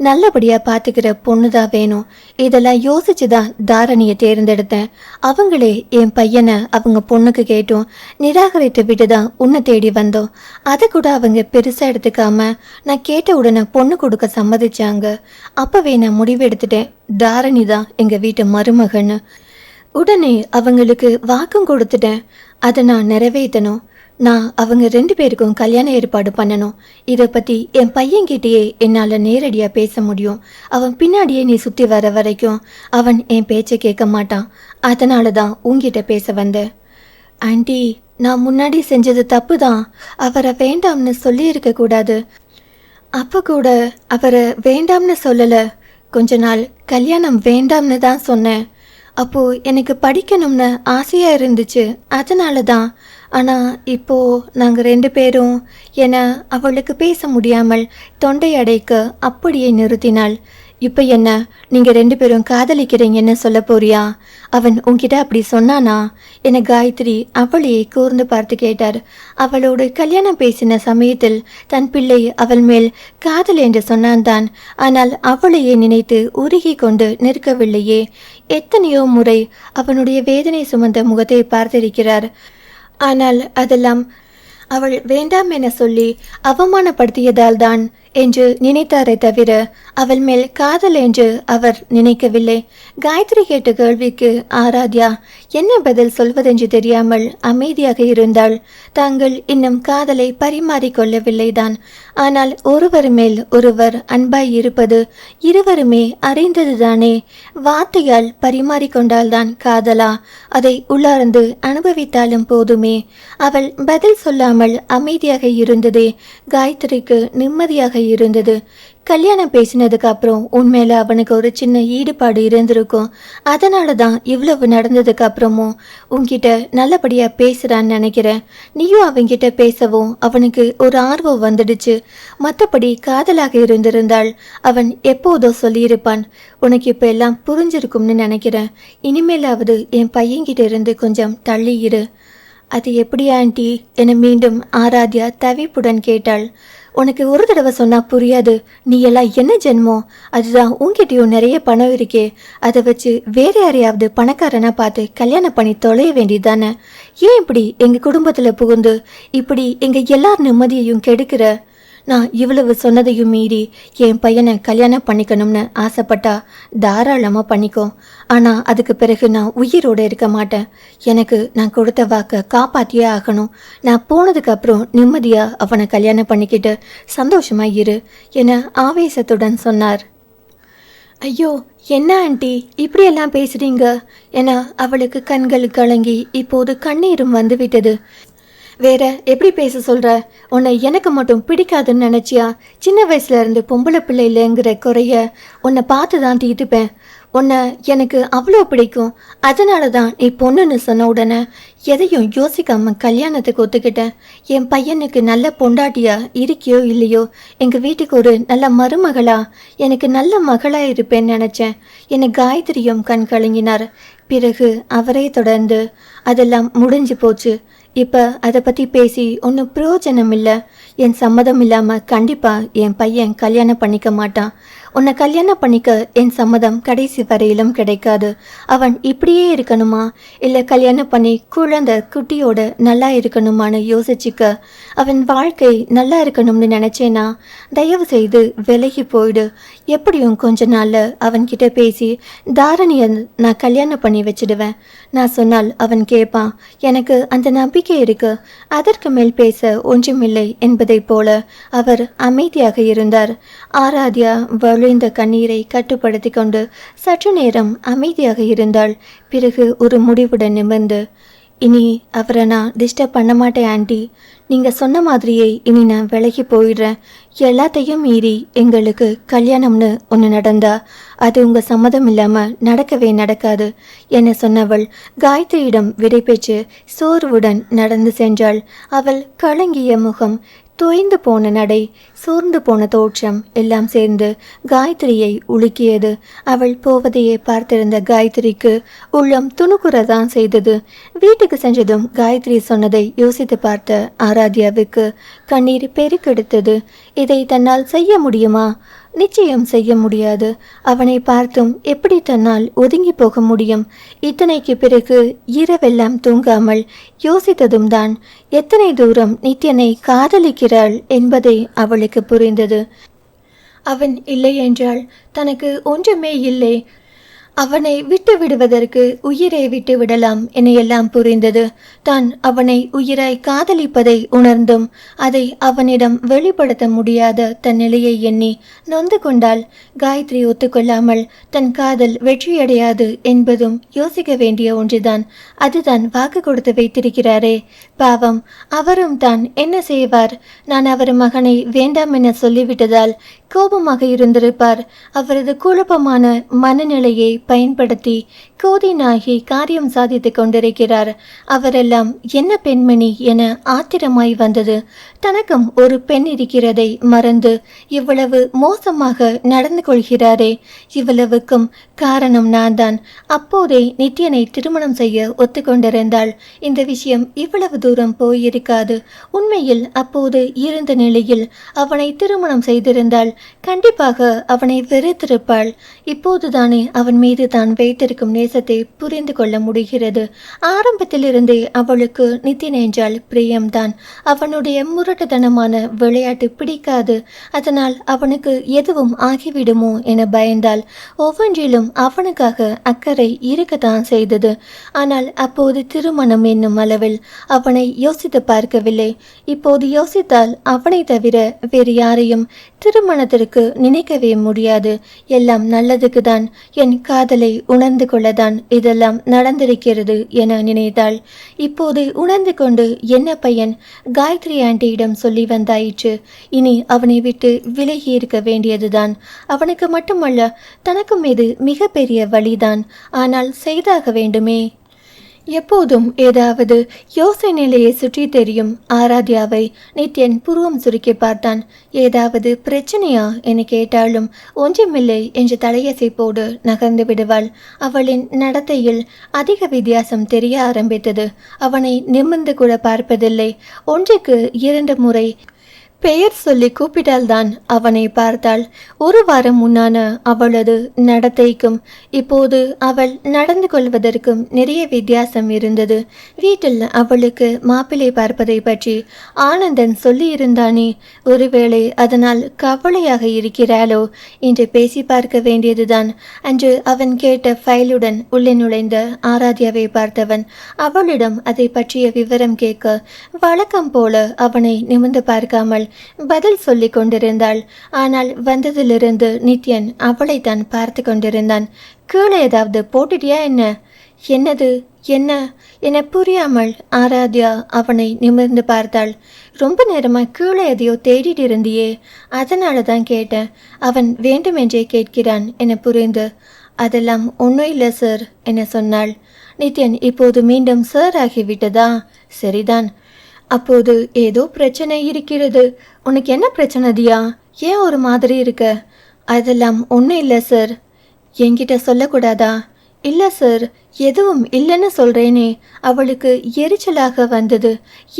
நல்லபடியா பார்த்துக்கிற பொண்ணுதான் வேணும். இதெல்லாம் யோசிச்சுதான் தாரணியை தேர்ந்தெடுத்தேன். அவங்களே என் பையனை அவங்க பொண்ணுக்கு கேட்டோம், நிராகரித்து விட்டுதான் உன்னை தேடி வந்தோம். அதை கூட அவங்க பெருசா எடுத்துக்காம நான் கேட்ட உடனே பொண்ணு கொடுக்க சம்மதிச்சாங்க. அப்பவே நான் முடிவு எடுத்துட்டேன், தாரணி தான் எங்க வீட்டு மருமகன்னு. உடனே அவங்களுக்கு வாக்கும் கொடுத்துட்டேன். அதை நான் நிறைவேற்றணும். நான் அவங்க 2 பேருக்கும் கல்யாண ஏற்பாடு பண்ணணும். இதை பற்றி என் பையன்கிட்டயே என்னால் நேரடியாக பேச முடியும். அவன் பின்னாடியே நீ சுற்றி வர வரைக்கும் அவன் என் பேச்சை கேட்க மாட்டான். அதனால தான் உங்ககிட்ட பேச வந்தேன். ஆண்டி, நான் முன்னாடி செஞ்சது தப்பு தான். அவரை வேண்டாம்னு சொல்லியிருக்க கூடாது. அப்போ கூட அவரை வேண்டாம்னு சொல்லலை. கொஞ்ச நாள் கல்யாணம் வேண்டாம்னு தான் சொன்னேன். அப்போது எனக்கு படிக்கணும்னு ஆசையாக இருந்துச்சு, அதனால தான். ஆனால் இப்போது நாங்கள் 2 பேரும் என அவளுக்கு பேச முடியாமல் தொண்டை அடைக்க அப்படியே நிறுத்தினாள். இப்போ என்ன, நீங்கள் 2 பேரும் காதலிக்கிறீங்கன்னு சொல்ல போறியா? அவன் உன்கிட்ட அப்படி சொன்னானா என காயத்ரி அவளையே கூர்ந்து பார்த்து கேட்டார். அவளோடு கல்யாணம் பேசின சமயத்தில் தன் பிள்ளை அவள் மேல் காதல் என்று சொன்னான் தான். ஆனால் அவளையே நினைத்து உருகி கொண்டு நிற்கவில்லையே. எத்தனையோ முறை அவனுடைய வேதனை சுமந்த முகத்தை பார்த்திருக்கிறார். ஆனால் அதெல்லாம் அவள் வேண்டாம் என சொல்லி அவமானப்படுத்தியதால் தான் என்று நினைத்தாரே தவிர அவள் மேல் காதல் என்று அவர் நினைக்கவில்லை. காயத்ரி கேட்ட கேள்விக்கு ஆராத்யா என்ன பதில் சொல்வதென்று தெரியாமல் அமைதியாக இருந்தாள். தாங்கள் இன்னும் காதலை பரிமாறிக்கொள்ளவில்லைதான். ஆனால் ஒருவர் மேல் ஒருவர் அன்பாய் இருப்பது இருவருமே அறிந்ததுதானே. வார்த்தையால் பரிமாறிக்கொண்டால்தான் காதலா? அதை உள்ளார்ந்து அனுபவித்தாலும் போதுமே. அவள் பதில் சொல்லாமல் அமைதியாக இருந்ததே காயத்ரிக்கு நிம்மதியாக இருந்தது. கல்யாணம் பேசினதுக்கு அப்புறம் உண்மையில அவனுக்கு ஒரு சின்ன ஈடுபாடு இருந்திருக்கும். அதனால தான் இவ்வளவு நடந்ததுக்கு அப்புறமும் உன்கிட்ட நல்லபடியா பேசுறான்னு நினைக்கிறேன். நீயும் அவன்கிட்ட பேசவும் அவனுக்கு ஒரு ஆர்வம் வந்துடுச்சு. மற்றபடி காதலாக இருந்திருந்தால் அவன் எப்போதோ சொல்லியிருப்பான். உனக்கு இப்ப எல்லாம் புரிஞ்சிருக்கும்னு நினைக்கிறேன். இனிமேலாவது என் பையன்கிட்ட இருந்து கொஞ்சம் தள்ளி இரு. அது எப்படி ஆண்டி என மீண்டும் ஆராத்யா தவிப்புடன் கேட்டாள். உனக்கு ஒரு தடவை சொன்னா புரியாது. நீ எல்லாம் என்ன ஜென்மம்? அதுதான் உன்கிட்டயும் நிறைய பணம் இருக்கே, அதை வச்சு வேற யாரையாவது பணக்காரனா பார்த்து கல்யாணம் பண்ணி தொலைய வேண்டியதானே. ஏன் இப்படி எங்க குடும்பத்துல புகுந்து இப்படி எங்க எல்லார் நிம்மதியையும் கெடுக்கிற? நான் இவ்வளவு சொன்னதையும் மீறி என் பையனை கல்யாணம் பண்ணிக்கணும்னு ஆசைப்பட்டா தாராளமாக பண்ணிக்கோ. ஆனால் அதுக்கு பிறகு நான் உயிரோடு இருக்க மாட்டேன். எனக்கு நான் கொடுத்த வாக்கை காப்பாற்றியே ஆகணும். நான் போனதுக்கு அப்புறம் நிம்மதியாக அவனை கல்யாணம் பண்ணிக்கிட்டு சந்தோஷமாக இரு என ஆவேசத்துடன் சொன்னார். ஐயோ, என்ன ஆண்டி இப்படியெல்லாம் பேசுறீங்க என அவளுக்கு கண்கள் கலங்கி இப்போது கண்ணீரும் வந்துவிட்டது. வேற எப்படி பேச சொல்ற? உன்னை எனக்கு மட்டும் பிடிக்காதுன்னு நினைச்சியா? சின்ன வயசுல இருந்து பொம்பளை பிள்ளை இல்லைங்கிற குறைய உன்னை பார்த்து தான் தீட்டுப்பேன். உன்னை எனக்கு அவ்வளோ பிடிக்கும். அதனால தான் நீ பொண்ணுன்னு சொன்ன உடனே எதையும் யோசிக்காம கல்யாணத்துக்கு ஒத்துக்கிட்டேன். என் பையனுக்கு நல்ல பொண்டாட்டியா இருக்கியோ இல்லையோ, எங்கள் வீட்டுக்கு ஒரு நல்ல மருமகளா, எனக்கு நல்ல மகளா இருப்பேன்னு நினச்சேன். என்னை காயத்ரியும் கண் கலங்கினார். பிறகு அவரே தொடர்ந்து அதெல்லாம் முடிஞ்சு போச்சு. இப்போ அதை பற்றி பேசி ஒன்றும் பிரயோஜனம் இல்லை. என் சம்மதம் இல்லாமல் கண்டிப்பாக என் பையன் கல்யாணம் பண்ணிக்க மாட்டான். உன்னை கல்யாணம் பண்ணிக்க என் சம்மதம் கடைசி வரையிலும் கிடைக்காது. அவன் இப்படியே இருக்கணுமா, இல்லை கல்யாணம் பண்ணி குழந்தை குட்டியோட நல்லா இருக்கணுமான்னு யோசிச்சுக்க. அவன் வாழ்க்கை நல்லா இருக்கணும்னு நினச்சேன்னா தயவு செய்து விலகி போயிடு. எப்படியும் கொஞ்ச நாளில் அவன்கிட்ட பேசி தாரணியை நான் கல்யாணம் பண்ணி வச்சிடுவேன். நான் சொன்னால் அவன் கேட்பான். எனக்கு அந்த நம்பிக்கை இருக்கு. அதற்கு மேல் பேச ஒன்றுமில்லை என்பதை போல அவர் அமைதியாக இருந்தார். ஆராத்யா வழிந்த கண்ணீரை கட்டுப்படுத்தி கொண்டு சற்று நேரம் அமைதியாக இருந்தாள். பிறகு ஒரு முடிவுடன் நிமிர்ந்து, இனி அவரை நான் டிஸ்டர்ப் பண்ண மாட்டேன் ஆண்டி. நீங்கள் சொன்ன மாதிரியே இனி நான் விலகி போயிடுறேன். எல்லாத்தையும் மீறி எங்களுக்கு கல்யாணம்னு ஒன்று நடந்தா அது உங்கள் சம்மதம் இல்லாமல் நடக்கவே நடக்காது என சொன்னவள் காயத்ரியிடம் விடை பெற்று சோர்வுடன் நடந்து சென்றாள். அவள் கலங்கிய முகம், தொய்ந்து போன நடை, சோர்ந்து போன தோற்றம் எல்லாம் சேர்ந்து காயத்ரியை உலுக்கியது. அவள் போவதையே பார்த்திருந்த காயத்ரிக்கு உள்ளம் துணுக்குறதான் செய்தது. வீட்டுக்கு சென்றதும் காயத்ரி சொன்னதை யோசித்து பார்த்த ஆராத்யாவுக்கு கண்ணீர் பெருக்கெடுத்தது. இதை தன்னால் செய்ய முடியுமா? நிச்சயம் செய்ய முடியாது. அவனை பார்த்தும் எப்படி தன்னால் ஒதுங்கி போக முடியும்? இத்தனைக்கு பிறகு இரவெல்லாம் தூங்காமல் யோசித்ததும் தான் எத்தனை தூரம் நித்யனை காதலிக்கிறாள் என்பதை அவளுக்கு புரிந்தது. அவன் இல்லை என்றால் தனக்கு ஒன்றுமே இல்லை. அவனை விட்டு விடுவதற்கு உயிரை விட்டு விடலாம் என எல்லாம் புரிந்தது. தான் அவனை உயிராய் காதலிப்பதை உணர்ந்தும் அதை அவனிடம் வெளிப்படுத்த முடியாத தன் நிலையை எண்ணி நொந்து கொண்டாள். காயத்ரி ஒத்துக்கொள்ளாமல் தன் காதல் வெற்றியடையாது என்பதும் யோசிக்க வேண்டிய ஒன்றுதான். அதுதான் வாக்கு கொடுத்து வைத்திருக்கிறாரே. பாவம், அவரும் தான் என்ன செய்வார்? நான் அவர் மகனை வேண்டாம் என சொல்லிவிட்டதால் கோபமாக இருந்திருப்பார். அவரது குழப்பமான மனநிலையை பயன்படுத்தி கோதினாகி காரியம் சாதித்து கொண்டிருக்கிறார். அவரெல்லாம் என்ன பெண்மணி என ஆத்திரமாய் வந்தது. தனக்கும் ஒரு பெண் இருக்கிறதை மறந்து இவ்வளவு மோசமாக நடந்து கொள்கிறாரே. இவ்வளவுக்கும் காரணம் நான் தான். அப்போதே நித்யனை திருமணம் செய்ய ஒத்துக்கொண்டிருந்தாள் இந்த விஷயம் இவ்வளவு தூரம் போயிருக்காது. உண்மையில் அப்போது இருந்த நிலையில் அவனை திருமணம் செய்திருந்தாள் கண்டிப்பாக அவனை வெறுத்திருப்பாள். இப்போதுதானே அவன் மீது தான் வைத்திருக்கும் நேசத்தை புரிந்து கொள்ள முடிகிறது. ஆரம்பத்திலிருந்தே அவளுக்கு நிதின் என்றால் பிரியம்தான். அவனுடைய முரட்டுத்தனமான விளையாட்டு பிடிக்காது. அதனால் அவனுக்கு எதுவும் ஆகிவிடுமோ என பயந்தாள். ஒவ்வொன்றிலும் அவனுக்காக அக்கறை இருக்கத்தான் செய்தது. ஆனால் அப்போது திருமணம் என்னும் அளவில் அவனை யோசித்து பார்க்கவில்லை. இப்போது யோசித்தால் அவனை தவிர வேறு யாரையும் திருமணத்திற்கு நினைக்கவே முடியாது. எல்லாம் நல்லதுக்கு தான், என் காதலை உணர்ந்து கொள்ளதான் இதெல்லாம் நடந்திருக்கிறது என நினைத்தாள். இப்போது உணர்ந்து கொண்டு என்ன பையன்? காயத்ரி ஆண்டியிடம் சொல்லி வந்தாயிற்று. இனி அவனை விட்டு விலகி இருக்க வேண்டியதுதான். அவனுக்கு மட்டுமல்ல, தனக்கும் இது மிகப்பெரிய வழிதான். ஆனால் செய்தாக வேண்டுமே. எப்போதும் ஏதாவது யோசனையிலேயே சுற்றி தெரியும் ஆராத்யாவை நித்யன் புருவம் சுருக்கி பார்த்தான். ஏதாவது பிரச்சனையா என கேட்டாலும் ஒன்றுமில்லை என்று தலையசைப்போடு நகர்ந்து விடுவாள். அவளின் நடத்தையில் அதிக வித்தியாசம் தெரிய ஆரம்பித்தது. அவனை நிமிர்ந்து கூட பார்ப்பதில்லை. ஒன்றுக்கு 2 முறை பெயர் சொல்லி கூப்பிட்டால்தான் அவனை பார்த்தாள். ஒரு வாரம் முன்னான அவளது நடத்தைக்கும் இப்போது அவள் நடந்து கொள்வதற்கும் நிறைய வித்தியாசம் இருந்தது. வீட்டில் அவளுக்கு மாப்பிள்ளை பார்ப்பதை பற்றி ஆனந்தன் சொல்லி இருந்தானே, ஒருவேளை அதனால் கவலையாக இருக்கிறாளோ என்று பேசி பார்க்க வேண்டியதுதான். அன்று அவன் கேட்ட ஃபைலுடன் உள்ளே நுழைந்த ஆராத்யாவை பார்த்தவன் அவளிடம் அதை பற்றிய விவரம் கேட்க வழக்கம் போல அவனை நிமிர்ந்து பார்க்காமல் பதில் சொல்லிக் கொண்டிருந்தாள். ஆனால் வந்ததிலிருந்து நித்யன் அவளைத்தான் பார்த்து கொண்டிருந்தான். கீழே ஏதாவது போட்டுட்டியா என்ன? என்னது என்ன என புரியாமல் ஆராத்யா அவனை நிமிர்ந்து பார்த்தாள். ரொம்ப நேரமா கீழே எதையோ தேடிட்டு இருந்தியே, அதனால தான் கேட்டேன். அவன் வேண்டுமென்றே கேட்கிறான் என புரிந்து, அதெல்லாம் ஒன்றும் இல்லை சார் என சொன்னாள். நித்யன் இப்போது மீண்டும் சார் ஆகிவிட்டதா? சரிதான். அப்போது ஏதோ பிரச்சனை இருக்கிறது. உனக்கு என்ன பிரச்சனை தியா? ஏன் ஒரு மாதிரி இருக்க? அதெல்லாம் ஒன்றும் இல்லை சார். என்கிட்ட சொல்லக்கூடாதா? இல்லை சார், எதுவும் இல்லைன்னு சொல்கிறேனே. அவளுக்கு எரிச்சலாக வந்தது.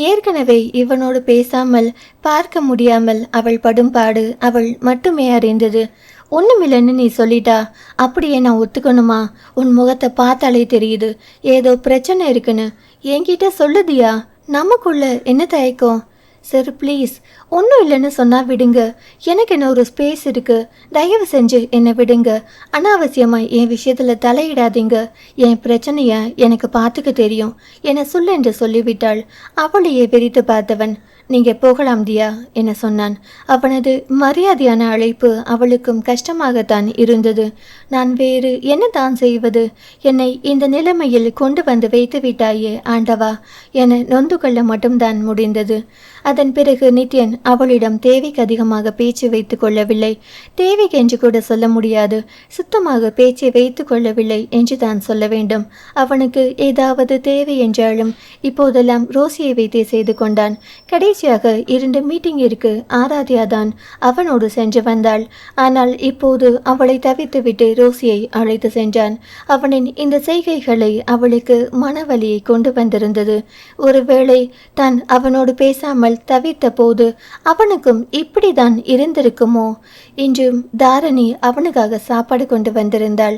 ஏற்கனவே இவனோடு பேசாமல் பார்க்க முடியாமல் அவள் படும் பாடு அவள் மட்டுமே அறிந்தது. ஒன்றுமில்லைன்னு நீ சொல்லிட்டா அப்படியே நான் ஒத்துக்கணுமா? உன் முகத்தை பார்த்தாலே தெரியுது ஏதோ பிரச்சனை இருக்குன்னு. என்கிட்ட சொல்லுதியா? நமக்குள்ள என்ன தயக்கம்? சார் ப்ளீஸ், ஒன்றும் இல்லைன்னு சொன்னால் விடுங்க. எனக்கு என்ன ஒரு ஸ்பேஸ் இருக்குது. தயவு செஞ்சு என்னை விடுங்க. அனாவசியமாக என் விஷயத்தில் தலையிடாதீங்க. என் பிரச்சனையை எனக்கு பார்த்துக்க தெரியும் என சொல்லென்று சொல்லிவிட்டாள். அவளையே வெறித்து பார்த்தவன், நீங்க போகலாம் தியா என சொன்னான். அவனது மரியாதையான அழைப்பு அவளுக்கும் கஷ்டமாகத்தான் இருந்தது. நான் வேறு என்னதான் செய்வது? என்னை இந்த நிலைமையில் கொண்டு வந்து வைத்து விட்டாயே ஆண்டவா என நொந்து கொள்ள மட்டும்தான் முடிந்தது. அதன் பிறகு நித்யன் அவளிடம் தேவைக்கு அதிகமாக பேச்சு வைத்து கொள்ளவில்லை. தேவைக்கென்று கூட சொல்ல முடியாது, சுத்தமாக பேச்சை வைத்து கொள்ளவில்லை என்று தான் சொல்ல வேண்டும். அவனுக்கு ஏதாவது தேவை என்றாலும் இப்போதெல்லாம் ரோசியை வைத்தே செய்து கொண்டான். கடைசியாக 2 மீட்டிங்கிற்கு ஆராத்யாதான் அவனோடு சென்று வந்தாள். ஆனால் இப்போது அவளை தவிர்த்துவிட்டு ரோசியை அழைத்து சென்றான். அவனின் இந்த செய்கைகளை அவளுக்கு மனவலியை கொண்டு வந்திருந்தது. ஒருவேளை தான் அவனோடு பேசாமல் தவிர்த்த போது அவனுக்கும் இப்படிதான் இருந்திருக்குமோ? இன்றும் தாரணி அவனுக்காக சாப்பாடு கொண்டு வந்திருந்தாள்.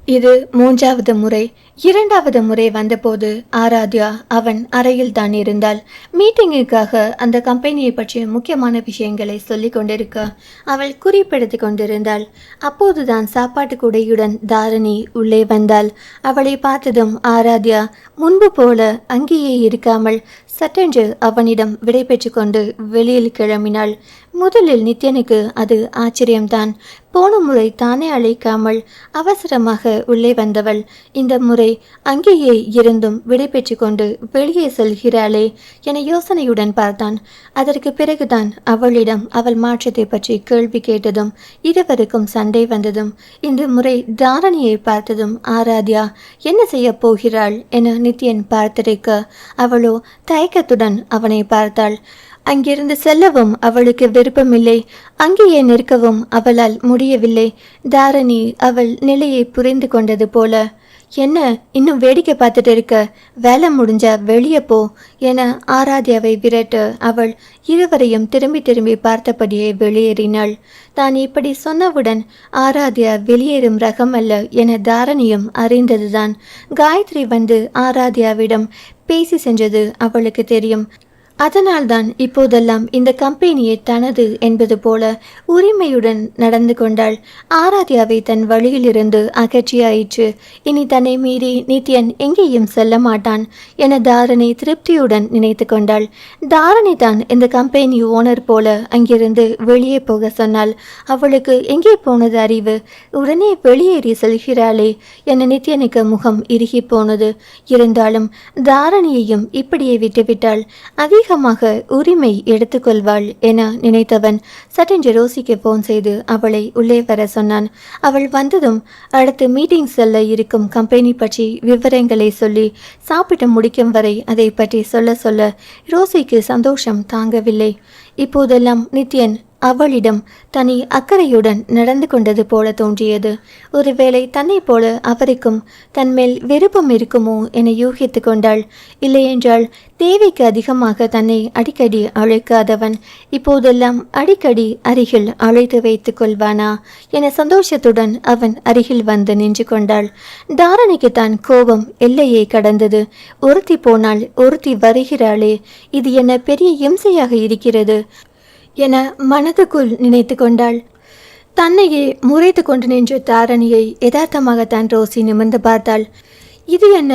இது 3வது முறை. 2வது முறை வந்தபோது ஆராத்யா அவன் அறையில் தான் இருந்தாள். மீட்டிங்குக்காக அந்த கம்பெனியை பற்றிய முக்கியமான விஷயங்களை சொல்லிக் கொண்டிருக்க அவள் குறிப்பெடுத்து கொண்டிருந்தாள். அப்போதுதான் சாப்பாட்டு குடையுடன் தாரணி உள்ளே வந்தாள். அவளை பார்த்ததும் ஆராத்யா முன்பு போல அங்கேயே இருக்காமல் சட்டென்று அவனிடம் விடை பெற்று கொண்டு வெளியில் கிளம்பினாள். முதலில் நித்யனுக்கு அது ஆச்சரியம்தான். போன முறை தானே அழைக்காமல் அவசரமாக உள்ளே வந்தவள் இந்த முறை அங்கேயே இருந்தும் விடை பெற்று கொண்டு வெளியே செல்கிறாளே என யோசனையுடன் பார்த்தான். அதற்கு பிறகுதான் அவளிடம் அவள் மாற்றத்தை பற்றி கேள்வி கேட்டதும் இருவருக்கும் சண்டை வந்ததும் இந்த முறை தாரணியை பார்த்ததும் ஆராத்யா என்ன செய்ய போகிறாள் என நித்யன் பார்த்திருக்க அவளோ தயக்கத்துடன் அவனை பார்த்தாள். அங்கிருந்து செல்லவும் அவளுக்கு விருப்பமில்லை. அங்கேயே நிற்கவும் அவளால் முடியவில்லை. தாரணி அவள் நிலையை புரிந்து கொண்டது போல, என்ன இன்னும் வேடிக்கை பார்த்துட்டு இருக்க, வேலை முடிஞ்சா வெளியே போ என ஆராத்யாவை விரட்ட அவள் இருவரையும் திரும்பி திரும்பி பார்த்தபடியே வெளியேறினாள். தான் இப்படி சொன்னவுடன் ஆராத்யா வெளியேறும் ரகம் அல்ல என தாரணியும் அறிந்ததுதான். காயத்ரி வந்து ஆராத்யாவிடம் பேசி சென்றது அவளுக்கு தெரியும். அதனால்தான் இப்போதெல்லாம் இந்த கம்பெனியை தனது என்பது போல உரிமையுடன் நடந்து கொண்டாள். ஆராத்யாவை தன் வழியிலிருந்து அகற்றியாயிற்று. இனி தன்னை மீறி நித்யன் எங்கேயும் செல்ல மாட்டான் என தாரணி திருப்தியுடன் நினைத்து கொண்டாள். தாரணி தான் இந்த கம்பெனி ஓனர் போல அங்கிருந்து வெளியே போக சொன்னாள். அவளுக்கு எங்கே போனது அறிவு? உடனே வெளியேறி செல்கிறாளே என நித்யனுக்கு முகம் இறுகி போனது. இருந்தாலும் தாரணியையும் இப்படியே விட்டுவிட்டாள். அதிக உரிமை எடுத்துக்கொள்வாள் என நினைத்தவன் சட்டென்று ரோசிக்கு போன் செய்து அவளை உள்ளே வர சொன்னான். அவள் வந்ததும் அடுத்து மீட்டிங் செல்ல இருக்கும் கம்பெனி பற்றி விவரங்களை சொல்லி சாப்பிட்டு முடிக்கும் வரை அதை பற்றி சொல்ல சொல்ல ரோசிக்கு சந்தோஷம் தாங்கவில்லை. இப்போதெல்லாம் நித்யன் அவளிடம் தனி அக்கறையுடன் நடந்து கொண்டது போல தோன்றியது. ஒருவேளை தன்னை போல அவருக்கும் தன்மேல் விருப்பம் இருக்குமோ என யூகித்து கொண்டாள். இல்லையென்றால் தேவைக்கு அதிகமாக தன்னை அடிக்கடி அழைக்காதவன் இப்போதெல்லாம் அடிக்கடி அருகில் அழைத்து வைத்து கொள்வானா என சந்தோஷத்துடன் அவன் அருகில் வந்து நின்று கொண்டாள். தாரணிக்கு தான் கோபம் எல்லையை கடந்தது. ஒருத்தி போனால் ஒருத்தி வருகிறாளே, இது என்ன பெரிய இம்சையாக இருக்கிறது என மனதுக்குள் நினைத்து கொண்டாள். தன்னையே முறைத்து கொண்டு நின்ற தாரணியை யதார்த்தமாகத்தான் ரோசி நிமிர்ந்து பார்த்தாள். இது என்ன,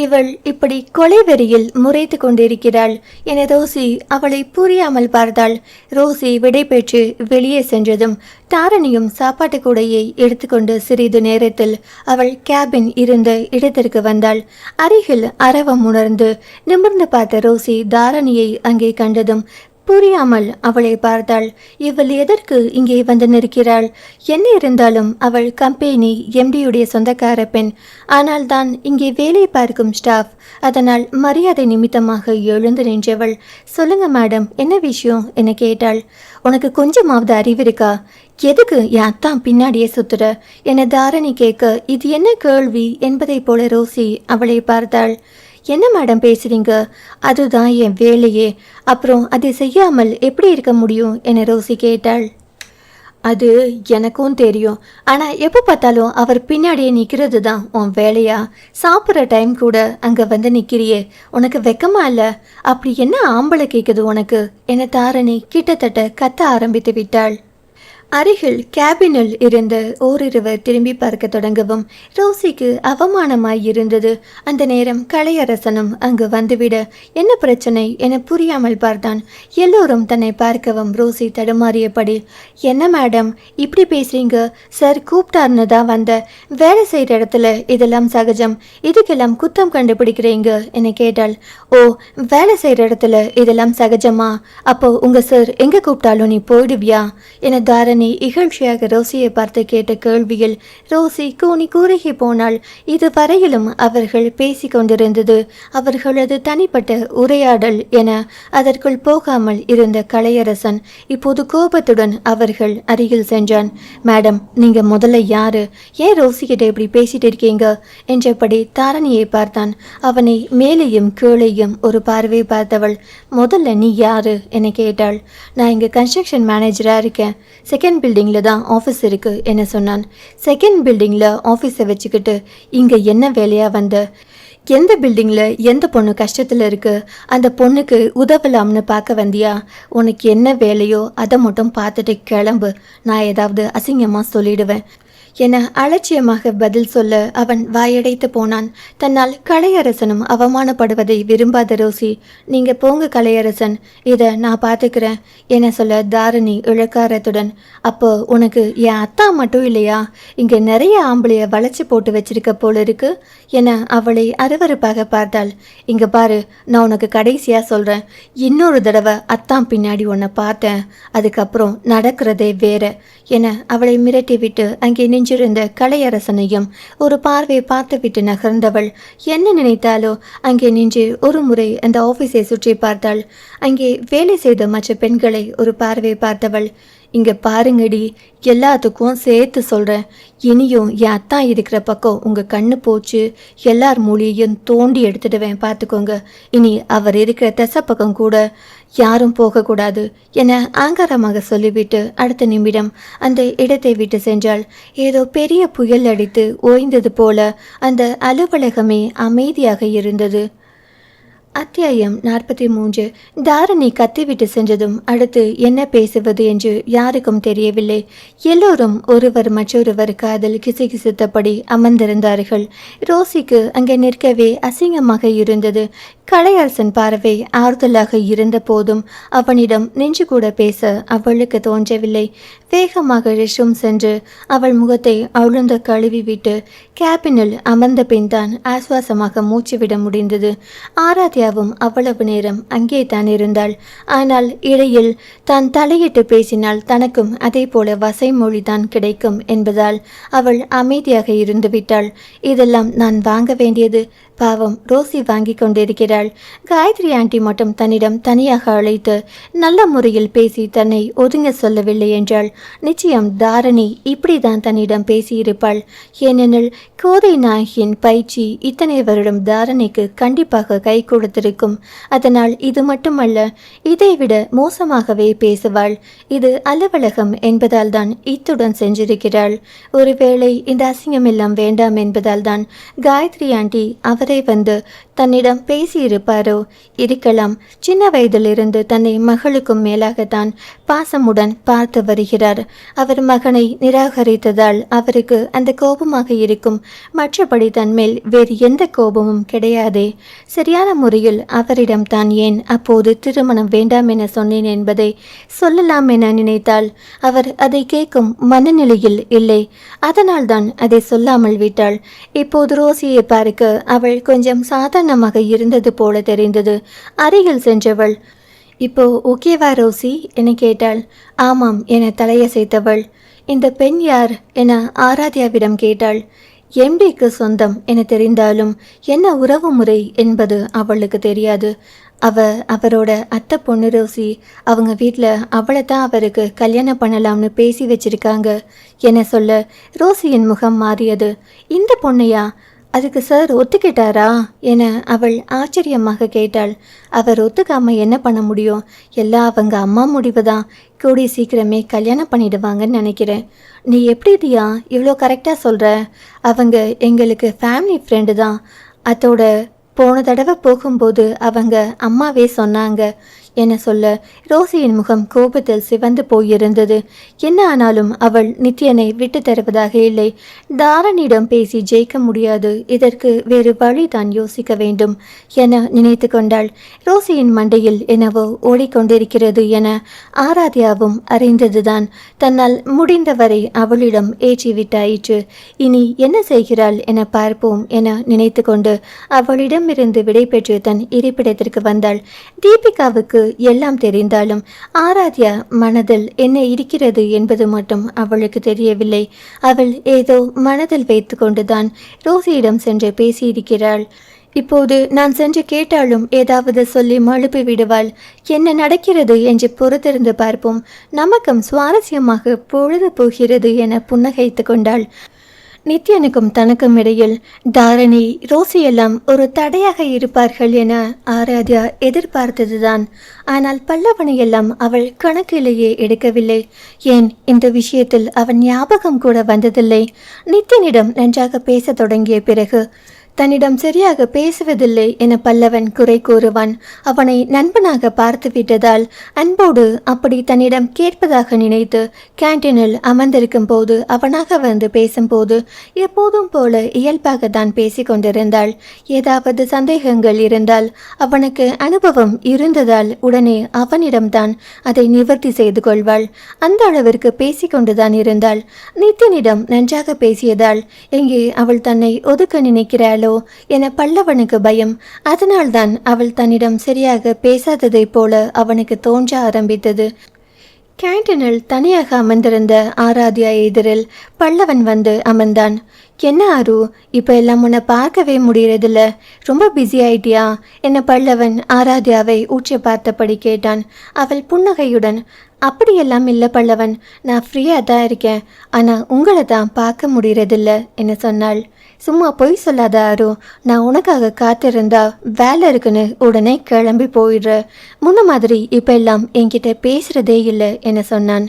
இவள் இப்படி கொலை வெறியில் முறைத்து கொண்டிருக்கிறாள் என ரோசி அவளை புரியாமல் பார்த்தாள். ரோசி விடை பெற்று வெளியே சென்றதும் தாரணியும் சாப்பாட்டு கூடையை எடுத்துக்கொண்டு சிறிது நேரத்தில் அவள் கேபின் இருந்த இடத்திற்கு வந்தாள். அருகில் அரவம் உணர்ந்து நிமிர்ந்து பார்த்த ரோசி தாரணியை அங்கே கண்டதும் புரியாமல் அவளை பார்த்தாள். இவள் எதற்கு இங்கே வந்து நிற்கிறாள்? என்ன இருந்தாலும் அவள் கம்பெனி எம்டியுடைய சொந்தக்கார பெண். ஆனால் தான் இங்கே வேலை பார்க்கும் ஸ்டாஃப். அதனால் மரியாதை நிமித்தமாக எழுந்து நின்றவள், சொல்லுங்க மேடம், என்ன விஷயம் என கேட்டாள். உனக்கு கொஞ்சமாவது அறிவிருக்கா? எதுக்கு என் அத்தான் பின்னாடியே சுத்துற என தாரணி கேட்க இது என்ன கேள்வி என்பதை போல ரோசி அவளை பார்த்தாள். என்ன மேடம் பேசுறீங்க? அதுதான் என் வேலையே, அப்புறம் அதை செய்யாமல் எப்படி இருக்க முடியும் என ரோசி கேட்டாள். அது எனக்கும் தெரியும், ஆனால் எப்போ பார்த்தாலும் அவர் பின்னாடியே நிற்கிறது தான் உன் வேலையா? சாப்பிட்ற டைம் கூட அங்கே வந்து நிற்கிறியே, உனக்கு வெக்கமா இல்லை? அப்படி என்ன ஆம்பளை கேட்குது உனக்கு என தாரணி கிட்டத்தட்ட கத்த ஆரம்பித்து விட்டாள். அருகில் கேபினில் இருந்த ஓரிருவர் திரும்பி பார்க்க தொடங்கவும் ரோசிக்கு அவமானமாய் இருந்தது. அந்த நேரம் கலையரசனும் அங்கு வந்துவிட என்ன பிரச்சனை என புரியாமல் பார்த்தான். எல்லோரும் தன்னை பார்க்கவும் ரோசி தடுமாறியபடி, என்ன மேடம் இப்படி பேசுறீங்க, சார் கூப்பிட்டாருன்னு தான் வந்த, வேலை செய்கிற இடத்துல இதெல்லாம் சகஜம், இதுக்கெல்லாம் குத்தம் கண்டுபிடிக்கிறீங்க என கேட்டாள். ஓ, வேலை செய்கிற இடத்துல இதெல்லாம் சகஜமா, அப்போ உங்க சார் எங்கே கூப்பிட்டாலும் நீ போயிடுவியா என தாரணி இகழ்ச்சியாக ரோசியை பார்த்து கேட்ட கேள்வியில் ரோசி கூனி கூறுகி போனாள். இதுவரையிலும் அவர்கள் பேசி கொண்டிருந்தது அவர்களது தனிப்பட்ட உரையாடல் என அதற்குள் போகாமல் இருந்த கலையரசன் இப்போது கோபத்துடன் அவர்கள் அருகில் சென்றான். மேடம், நீங்க முதல்ல யாரு, ஏன் ரோசிக்கிட்ட இப்படி பேசிட்டு இருக்கீங்க என்றபடி தாரணியை பார்த்தான். அவனை மேலேயும் கீழேயும் ஒரு பார்வை பார்த்தவள், முதல்ல நீ யாரு என கேட்டாள். நான் இங்க கன்ஸ்ட்ரக்ஷன் மேனேஜரா இருக்கேன், செகண்ட் பில்டிங்கில் தான் ஆஃபீஸ் இருக்குது என சொன்னான். செகண்ட் பில்டிங்கில் ஆஃபீஸை வச்சுக்கிட்டு இங்கே என்ன வேலையாக வந்த, எந்த பில்டிங்கில் எந்த பொண்ணு கஷ்டத்தில் இருக்குது அந்த பொண்ணுக்கு உதவலாம்னு பார்க்க வந்தியா, உனக்கு என்ன வேலையோ அதை மட்டும் பார்த்துட்டு கிளம்பு, நான் ஏதாவது அசிங்கமாக சொல்லிடுவேன் என அலட்சியமாக பதில் சொல்ல அவன் வாயடைத்து போனான். தன்னால் கலையரசனும் அவமானப்படுவதை விரும்பாத ரோசி, நீங்க போங்க கலையரசன், இதை நான் பார்த்துக்கிறேன் என சொல்ல தாரணி இழக்காரத்துடன், அப்போ உனக்கு என் அத்தா மட்டும் இல்லையா, இங்கே நிறைய ஆம்பளைய வளைச்சி போட்டு வச்சிருக்க போல இருக்கு என அவளை அருவருப்பாக பார்த்தாள். இங்க பாரு, நான் உனக்கு கடைசியா சொல்றேன், இன்னொரு தடவை அத்தான் பின்னாடி உன்னை பார்த்தேன், அதுக்கப்புறம் நடக்கிறதே வேற என அவளை மிரட்டிவிட்டு அங்கே நின்றிருந்த கலையரசனையும் ஒரு பார்வை பார்த்துவிட்டு நகர்ந்தவள் என்ன நினைத்தாலோ அங்கே நின்று ஒரு முறை அந்த ஆஃபீஸை சுற்றி பார்த்தாள். அங்கே வேலை செய்த மற்ற பெண்களை ஒரு பார்வை பார்த்தவள், இங்கே பாருங்கடி, எல்லாத்துக்கும் சேர்த்து சொல்கிறேன், இனியும் என் அத்தா இருக்கிற பக்கம் உங்கள் கண்ணு போச்சு, எல்லார் மூலியையும் தோண்டி எடுத்துடுவேன் பார்த்துக்கோங்க, இனி அவர் இருக்கிற திசை பக்கம் கூட யாரும் போகக்கூடாது என ஆங்காரமாக சொல்லிவிட்டு அடுத்த நிமிடம் அந்த இடத்தை விட்டு சென்றாள். ஏதோ பெரிய புயல் அடித்து ஓய்ந்தது போல அந்த அலுவலகமே அமைதியாக இருந்தது. அத்தியாயம் 43. தாரணி கத்திவிட்டு சென்றதும் அடுத்து என்ன பேசுவது என்று யாருக்கும் தெரியவில்லை. எல்லோரும் ஒருவர் மற்றொருவர் காதல் கிசுகிசுத்தபடி அமர்ந்திருந்தார்கள். ரோசிக்கு அங்கே நிற்கவே அசிங்கமாக இருந்தது. கலையரசன் பார்வை ஆறுதலாக இருந்த போதும் அவனிடம் நின்று கூட பேச அவளுக்கு தோன்றவில்லை. வேகமாக ரெஷ்ரூம் சென்று அவள் முகத்தை அழுந்த கழுவி விட்டு கேபினில் அமர்ந்த பின் தான் ஆசுவாசமாக மூச்சுவிட முடிந்தது. ஆராத்யாவும் அவ்வளவு நேரம் அங்கே தான் இருந்தாள். ஆனால் இடையில் தான் தலையிட்டு பேசினால் தனக்கும் அதே போல வசை மொழிதான் கிடைக்கும் என்பதால் அவள் அமைதியாக இருந்து விட்டாள். இதெல்லாம் நான் வாங்க வேண்டியது, பாவம் ரோசி வாங்கி கொண்டிருக்கிறாள். காயத்ரி ஆண்டி மட்டும் தன்னிடம் தனியாக அழைத்து நல்ல முறையில் பேசி தன்னை ஒதுங்க சொல்லவில்லை என்றால் நிச்சயம் தாரணி இப்படிதான் தன்னிடம் பேசியிருப்பாள். ஏனெனில் கோதை நாயகியின் பயிற்சி இத்தனை வருடம் தாரணிக்கு கண்டிப்பாக கை கொடுத்திருக்கும். அதனால் இது மட்டுமல்ல, இதைவிட மோசமாகவே பேசுவாள். இது அலுவலகம் என்பதால் தான் இத்துடன் சென்றிருக்கிறாள். ஒருவேளை இந்த அசிங்கம் எல்லாம் வேண்டாம் என்பதால் தான் காயத்ரி ஆண்டி அவரை வந்து தன்னிடம் பேசியிருப்பாரோ இருக்கலாம். சின்ன வயதிலிருந்து தன்னை மகளுக்கும் மேலாகத்தான் பாசமுடன் பார்த்து வருகிறார். அவர் மகனை நிராகரித்ததால் அவருக்கு அந்த கோபமாக இருக்கும். மற்றபடி தன்மேல் வேறு எந்த கோபமும் கிடையாதே. சரியான முறையில் அவரிடம் தான் ஏன் அப்போது திருமணம் வேண்டாம் என சொன்னேன் என்பதை சொல்லலாம் என நினைத்தால் அவர் அதை கேட்கும் மனநிலையில் இல்லை. அதனால் தான் அதை சொல்லாமல் விட்டாள். இப்போது ரோசியை பார்க்க அவள் கொஞ்சம் சாதாரணமாக இருந்தது போல தெரிந்தது. அருகில் சென்றவள், இப்போ ஓகேவா ரோசி என கேட்டாள். ஆமாம் என தலையசைத்தவள். இந்த பெண் யார் என ஆராத்யாவிடம் கேட்டாள். எம்டிக்கு சொந்தம் என தெரிந்தாலும் என்ன உறவு முறை என்பது அவளுக்கு தெரியாது. அவரோட அத்தை பொண்ணு ரோசி, அவங்க வீட்டில் அவளை தான் அவருக்கு கல்யாணம் பண்ணலாம்னு பேசி வச்சிருக்காங்க என சொல்ல ரோசியின் முகம் மாறியது. இந்த பொண்ணையா, அதுக்கு சார் ஒத்துக்கிட்டாரா என அவள் ஆச்சரியமாக கேட்டாள். அவர் ஒத்துக்காம என்ன பண்ண முடியும், எல்லாம் அவங்க அம்மா முடிவு தான். கூடி சீக்கிரமே கல்யாணம் பண்ணிடுவாங்கன்னு நினைக்கிறேன். நீ எப்படி தியா இவ்வளோ கரெக்டாக சொல்கிற? அவங்க எங்களுக்கு ஃபேமிலி ஃப்ரெண்டு தான். அதோட போன தடவை போகும்போது அவங்க அம்மாவே சொன்னாங்க, என சொல்ல ரோசியின் முகம் கோபத்தில் சிவந்து போயிருந்தது. என்ன ஆனாலும் அவள் நித்யனை விட்டு தருவதாக இல்லை. தாரனிடம் பேசி ஜெயிக்க முடியாது, இதற்கு வேறு வழி தான் யோசிக்க வேண்டும் என நினைத்து கொண்டாள். ரோசியின் மண்டையில் என்னவோ ஓடிக்கொண்டிருக்கிறது என ஆராத்யாவும் அறிந்ததுதான். தன்னால் முடிந்தவரை அவளிடம் ஏற்றிவிட்டாயிற்று. இனி என்ன செய்கிறாள் என பார்ப்போம் என நினைத்து கொண்டு அவளிடமிருந்து விடைபெற்று தன் இருப்பிடத்திற்கு வந்தாள். தீபிகாவுக்கு எல்லாம் தெரிந்தாலும் ஆராத்யா மனதில் என்ன இருக்கிறது என்பது மட்டும் அவளுக்கு தெரியவில்லை. அவள் ஏதோ மனதில் வைத்து கொண்டுதான் ரோசியிடம் சென்று பேசியிருக்கிறாள். இப்போது நான் சென்று கேட்டாலும் ஏதாவது சொல்லி மழுப்பி விடுவாள். என்ன நடக்கிறது என்று பொறுத்திருந்து பார்ப்போம், நமக்கும் சுவாரஸ்யமாக பொழுது போகிறது என புன்னகைத்து கொண்டாள். நித்யனுக்கும் தனக்கும் இடையில் தாரணி ரோசி எல்லாம் ஒரு தடையாக இருப்பார்கள் என ஆராத்யா எதிர்பார்த்ததுதான். ஆனால் பல்லவனை எல்லாம் அவள் கணக்கிலேயே எடுக்கவில்லை. ஏன் இந்த விஷயத்தில் அவன் ஞாபகம் கூட வந்ததில்லை. நித்யனிடம் நன்றாக பேச தொடங்கிய பிறகு தன்னிடம் சரியாக பேசுவதில்லை என பல்லவன் குறை கூறுவான். அவனை நண்பனாக பார்த்து விட்டதால் அன்போடு அப்படி தன்னிடம் கேட்பதாக நினைத்து கேன்டீனில் அமர்ந்திருக்கும் போது அவனாக வந்து பேசும்போது எப்போதும் போல இயல்பாக தான் பேசிக்கொண்டிருந்தாள். ஏதாவது சந்தேகங்கள் இருந்தால் அவனுக்கு அனுபவம் இருந்ததால் உடனே அவனிடம்தான் அதை நிவர்த்தி செய்து கொள்வாள். அந்த அளவிற்கு பேசிக்கொண்டுதான் இருந்தாள். நித்தினிடம் நன்றாக பேசியதால் எங்கே அவள் தன்னை ஒதுக்க நினைக்கிறாள் என பல்லவனுக்கு பயம். அதனால்தான் அவள் தன்னிடம் சரியாக பேசாததை போல அவனுக்கு தோன்ற ஆரம்பித்தது. கேன்டீனில் தனியாக அமர்ந்திருந்த ஆராத்யா எதிரில் பல்லவன் வந்து அமர்ந்தான். என்ன ஆரு, இப்போ எல்லாம் உன்னை பார்க்கவே முடியறதில்ல, ரொம்ப பிஸி ஆயிட்டியா என பல்லவன் ஆராத்யாவை ஊற்றி பார்த்தபடி கேட்டான். அவள் புன்னகையுடன் அப்படியெல்லாம் இல்லை பல்லவன், நான் ஃப்ரீயாக தான் இருக்கேன், ஆனால் உங்களை தான் பார்க்க முடியறதில்ல என சொன்னாள். சும்மா பொய் சொல்லாத ஆரு, நான் உனக்காக காத்திருந்தா வேலை இருக்குன்னு உடனே கிளம்பி போயிடுற, முன்ன மாதிரி இப்போ எல்லாம் என்கிட்ட பேசுகிறதே இல்லை என சொன்னான்.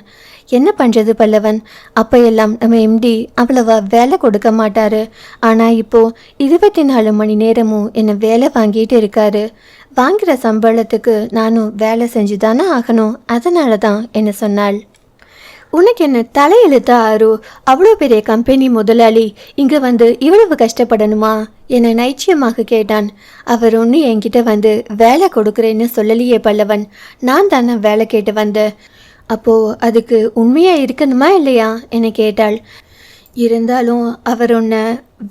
என்ன பண்ணுறது பல்லவன், அப்போ எல்லாம் நம்ம எம்டி அவ்வளவா வேலை கொடுக்க மாட்டாரு, ஆனால் இப்போது 24 மணி நேரமும் என்னை வேலை வாங்கிட்டு இருக்காரு. வாங்குகிற சம்பளத்துக்கு நானும் வேலை செஞ்சு தானே ஆகணும், அதனால தான் என்ன சொன்னாள். உனக்கு என்ன தலையெழுத்தா ஆரு, அவ்வளோ பெரிய கம்பெனி முதலாளி இங்கே வந்து இவ்வளவு கஷ்டப்படணுமா என நைச்சியமாக கேட்டான். அவர் ஒன்று என்கிட்ட வந்து வேலை கொடுக்குறேன்னு சொல்லலையே பல்லவன், நான் தானே வேலை கேட்டு வந்தேன். அப்போது அதுக்கு உண்மையாக இருக்கணுமா இல்லையா என கேட்டாள். இருந்தாலும் அவர் ஒன்று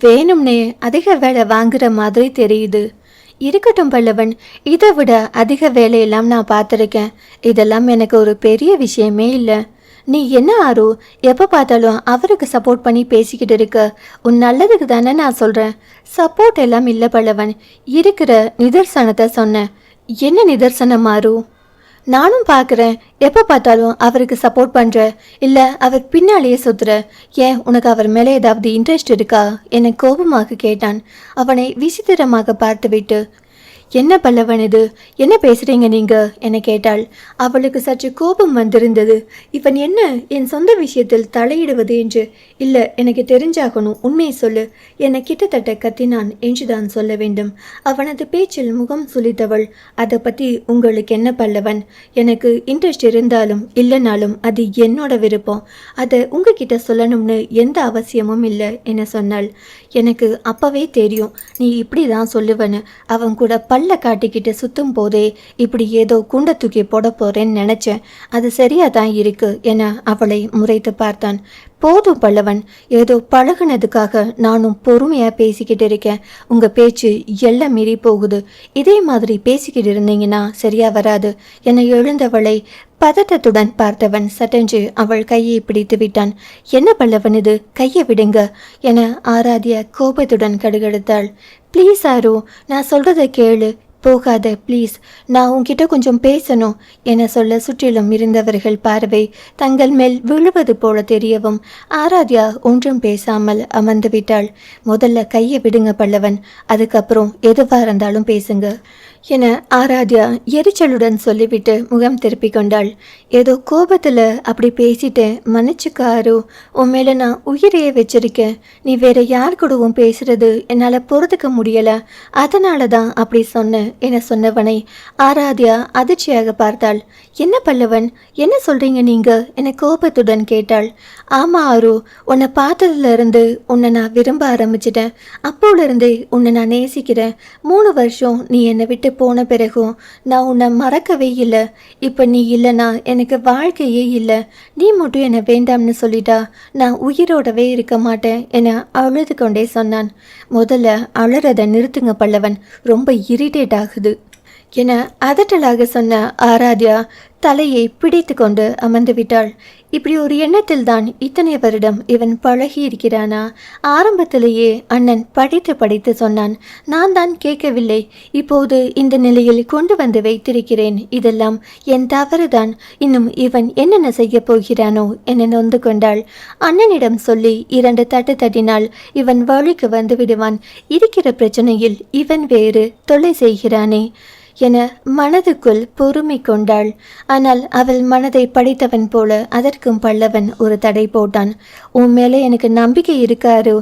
வேணும்னே அதிக வேலை வாங்குற மாதிரி தெரியுது. இருக்கட்டும் பல்லவன், இதை விட அதிக வேலையெல்லாம் நான் பார்த்துருக்கேன், இதெல்லாம் எனக்கு ஒரு பெரிய விஷயமே இல்லை. நீ என்ன ஆரு, எப்போ பார்த்தாலும் அவருக்கு சப்போர்ட் பண்ணி பேசிக்கிட்டு இருக்க, உன் நல்லதுக்கு தானே நான் சொல்கிறேன். சப்போர்ட் எல்லாம் இல்லை பல்லவன், இருக்கிற நிதர்சனத்தை சொன்னேன். என்ன நிதர்சனம் ஆரு? நானும் பார்க்குறேன், எப்போ பார்த்தாலும் அவருக்கு சப்போர்ட் பண்ணுற, இல்லை அவர் பின்னாலேயே சுற்றுற. ஏன் உனக்கு அவர் மேலே ஏதாவது இன்ட்ரெஸ்ட் இருக்கா என கோபமாக கேட்டான். அவனை விசித்திரமாக பார்த்துவிட்டு, என்ன பல்லவன் இது, என்ன பேசுகிறீங்க நீங்கள் என கேட்டாள். அவளுக்கு சற்று கோபம் வந்திருந்தது. இவன் என்ன என் சொந்த விஷயத்தில் தலையிடுவது என்று. இல்லை, எனக்கு தெரிஞ்சாகணும், உண்மையை சொல்லு என கிட்டத்தட்ட கத்தினான் என்றுதான் சொல்ல வேண்டும். அவனது பேச்சில் முகம் சுளித்தவள், அதை பற்றி உங்களுக்கு என்ன பல்லவன், எனக்கு இன்ட்ரெஸ்ட் இருந்தாலும் இல்லைனாலும் அது என்னோட விருப்பம், அதை உங்ககிட்ட சொல்லணும்னு எந்த அவசியமும் இல்லை என சொன்னாள். எனக்கு அப்பவே தெரியும் நீ இப்படி தான் சொல்லுவன்னு, அவன் கூட பல்ல காட்டிக்கிட்டு சுத்தும் போதே இப்படி ஏதோ குண்டை தூக்கி போட போறேன்னு நினைச்சேன், அது சரியா தான் இருக்கு என அவளை முறைத்து பார்த்தான். போதும் பல்லவன், ஏதோ பழகுனதுக்காக நானும் பொறுமையா பேசிக்கிட்டு இருக்கேன், உங்க பேச்சு எல்லாம் மீறி போகுது, இதே மாதிரி பேசிக்கிட்டு இருந்தீங்கன்னா சரியா வராது என எழுந்தவளை பதட்டத்துடன் பார்த்தவன் சட்டென்று அவள் கையை பிடித்து விட்டான். என்ன பல்லவன் இது, கையை விடுங்க என ஆராத்யா கோபத்துடன் கடுகடுத்தாள். ப்ளீஸ் ஆரு, நான் சொல்றதை கேளு, போகாத ப்ளீஸ், நான் உன்கிட்ட கொஞ்சம் பேசணும் என சொல்ல சுற்றிலும் இருந்தவர்கள் பார்வை தங்கள் மேல் விழுவது போல தெரியவும் ஆராத்யா ஒன்றும் பேசாமல் அமர்ந்து விட்டாள். முதல்ல கையை விடுங்க பல்லவன், அதுக்கப்புறம் எதுவாக இருந்தாலும் பேசுங்க என ஆராத்யா எரிச்சலுடன் சொல்லிவிட்டு முகம் திருப்பி கொண்டாள். ஏதோ கோபத்தில் அப்படி பேசிட்டேன், மன்னிச்சுக்காரு, உன் மேலே நான் உயிரையே வச்சிருக்கேன், நீ வேற யார் கூடவும் பேசுறது என்னால் பொறுத்துக்க முடியலை, அதனால தான் அப்படி சொன்னேன் என சொன்னவனை ஆராத்யா அதிர்ச்சியாக பார்த்தாள். என்ன பல்லவன், என்ன சொல்றீங்க நீங்க என கோபத்துடன் கேட்டாள். ஆமா ஆரு, உன்னை பார்த்ததுல இருந்து உன்னை நான் விரும்ப ஆரம்பிச்சிட்டேன். அப்போல இருந்தே உன்னை நான் நேசிக்கிறேன். 3 வருஷம் நீ என்னை விட்டு போன பிறகும் நான் உன்னை மறக்கவே இல்லை. இப்போ நீ இல்லைனா எனக்கு வாழ்க்கையே இல்லை. நீ மட்டும் என்னை வேண்டாம்னு சொல்லிட்டா நான் உயிரோடவே இருக்க மாட்டேன் என அழுது கொண்டே சொன்னான். முதல்ல அழறதை நிறுத்துங்க பல்லவன், ரொம்ப இரிட்டேட் ஆகுது என அதட்டலாக சொன்ன ஆராத்யா தலையை பிடித்து கொண்டு அமர்ந்து விட்டாள். இப்படி ஒரு எண்ணத்தில் தான் இத்தனை வருடம் இவன் பழகி இருக்கிறானா? ஆரம்பத்திலேயே அண்ணன் படித்து சொன்னான். நான் தான் கேட்கவில்லை. இப்போது இந்த நிலையில் கொண்டு வந்து வைத்திருக்கிறேன். இதெல்லாம் என் தவறுதான். இன்னும் இவன் என்னென்ன செய்ய போகிறானோ என நொந்து கொண்டாள். அண்ணனிடம் சொல்லி 2 தட்டு தட்டினால் இவன் வழிக்கு வந்து விடுவான். இருக்கிற பிரச்சனையில் இவன் வேறு தொல்லை செய்கிறானே என மனதுக்குள் பொறுமை கொண்டாள். ஆனால் அவள் மனதை படித்தவன் போல அதற்கும் பல்லவன் ஒரு தடை போட்டான். உன் மேலே எனக்கு நம்பிக்கை இருக்காரு.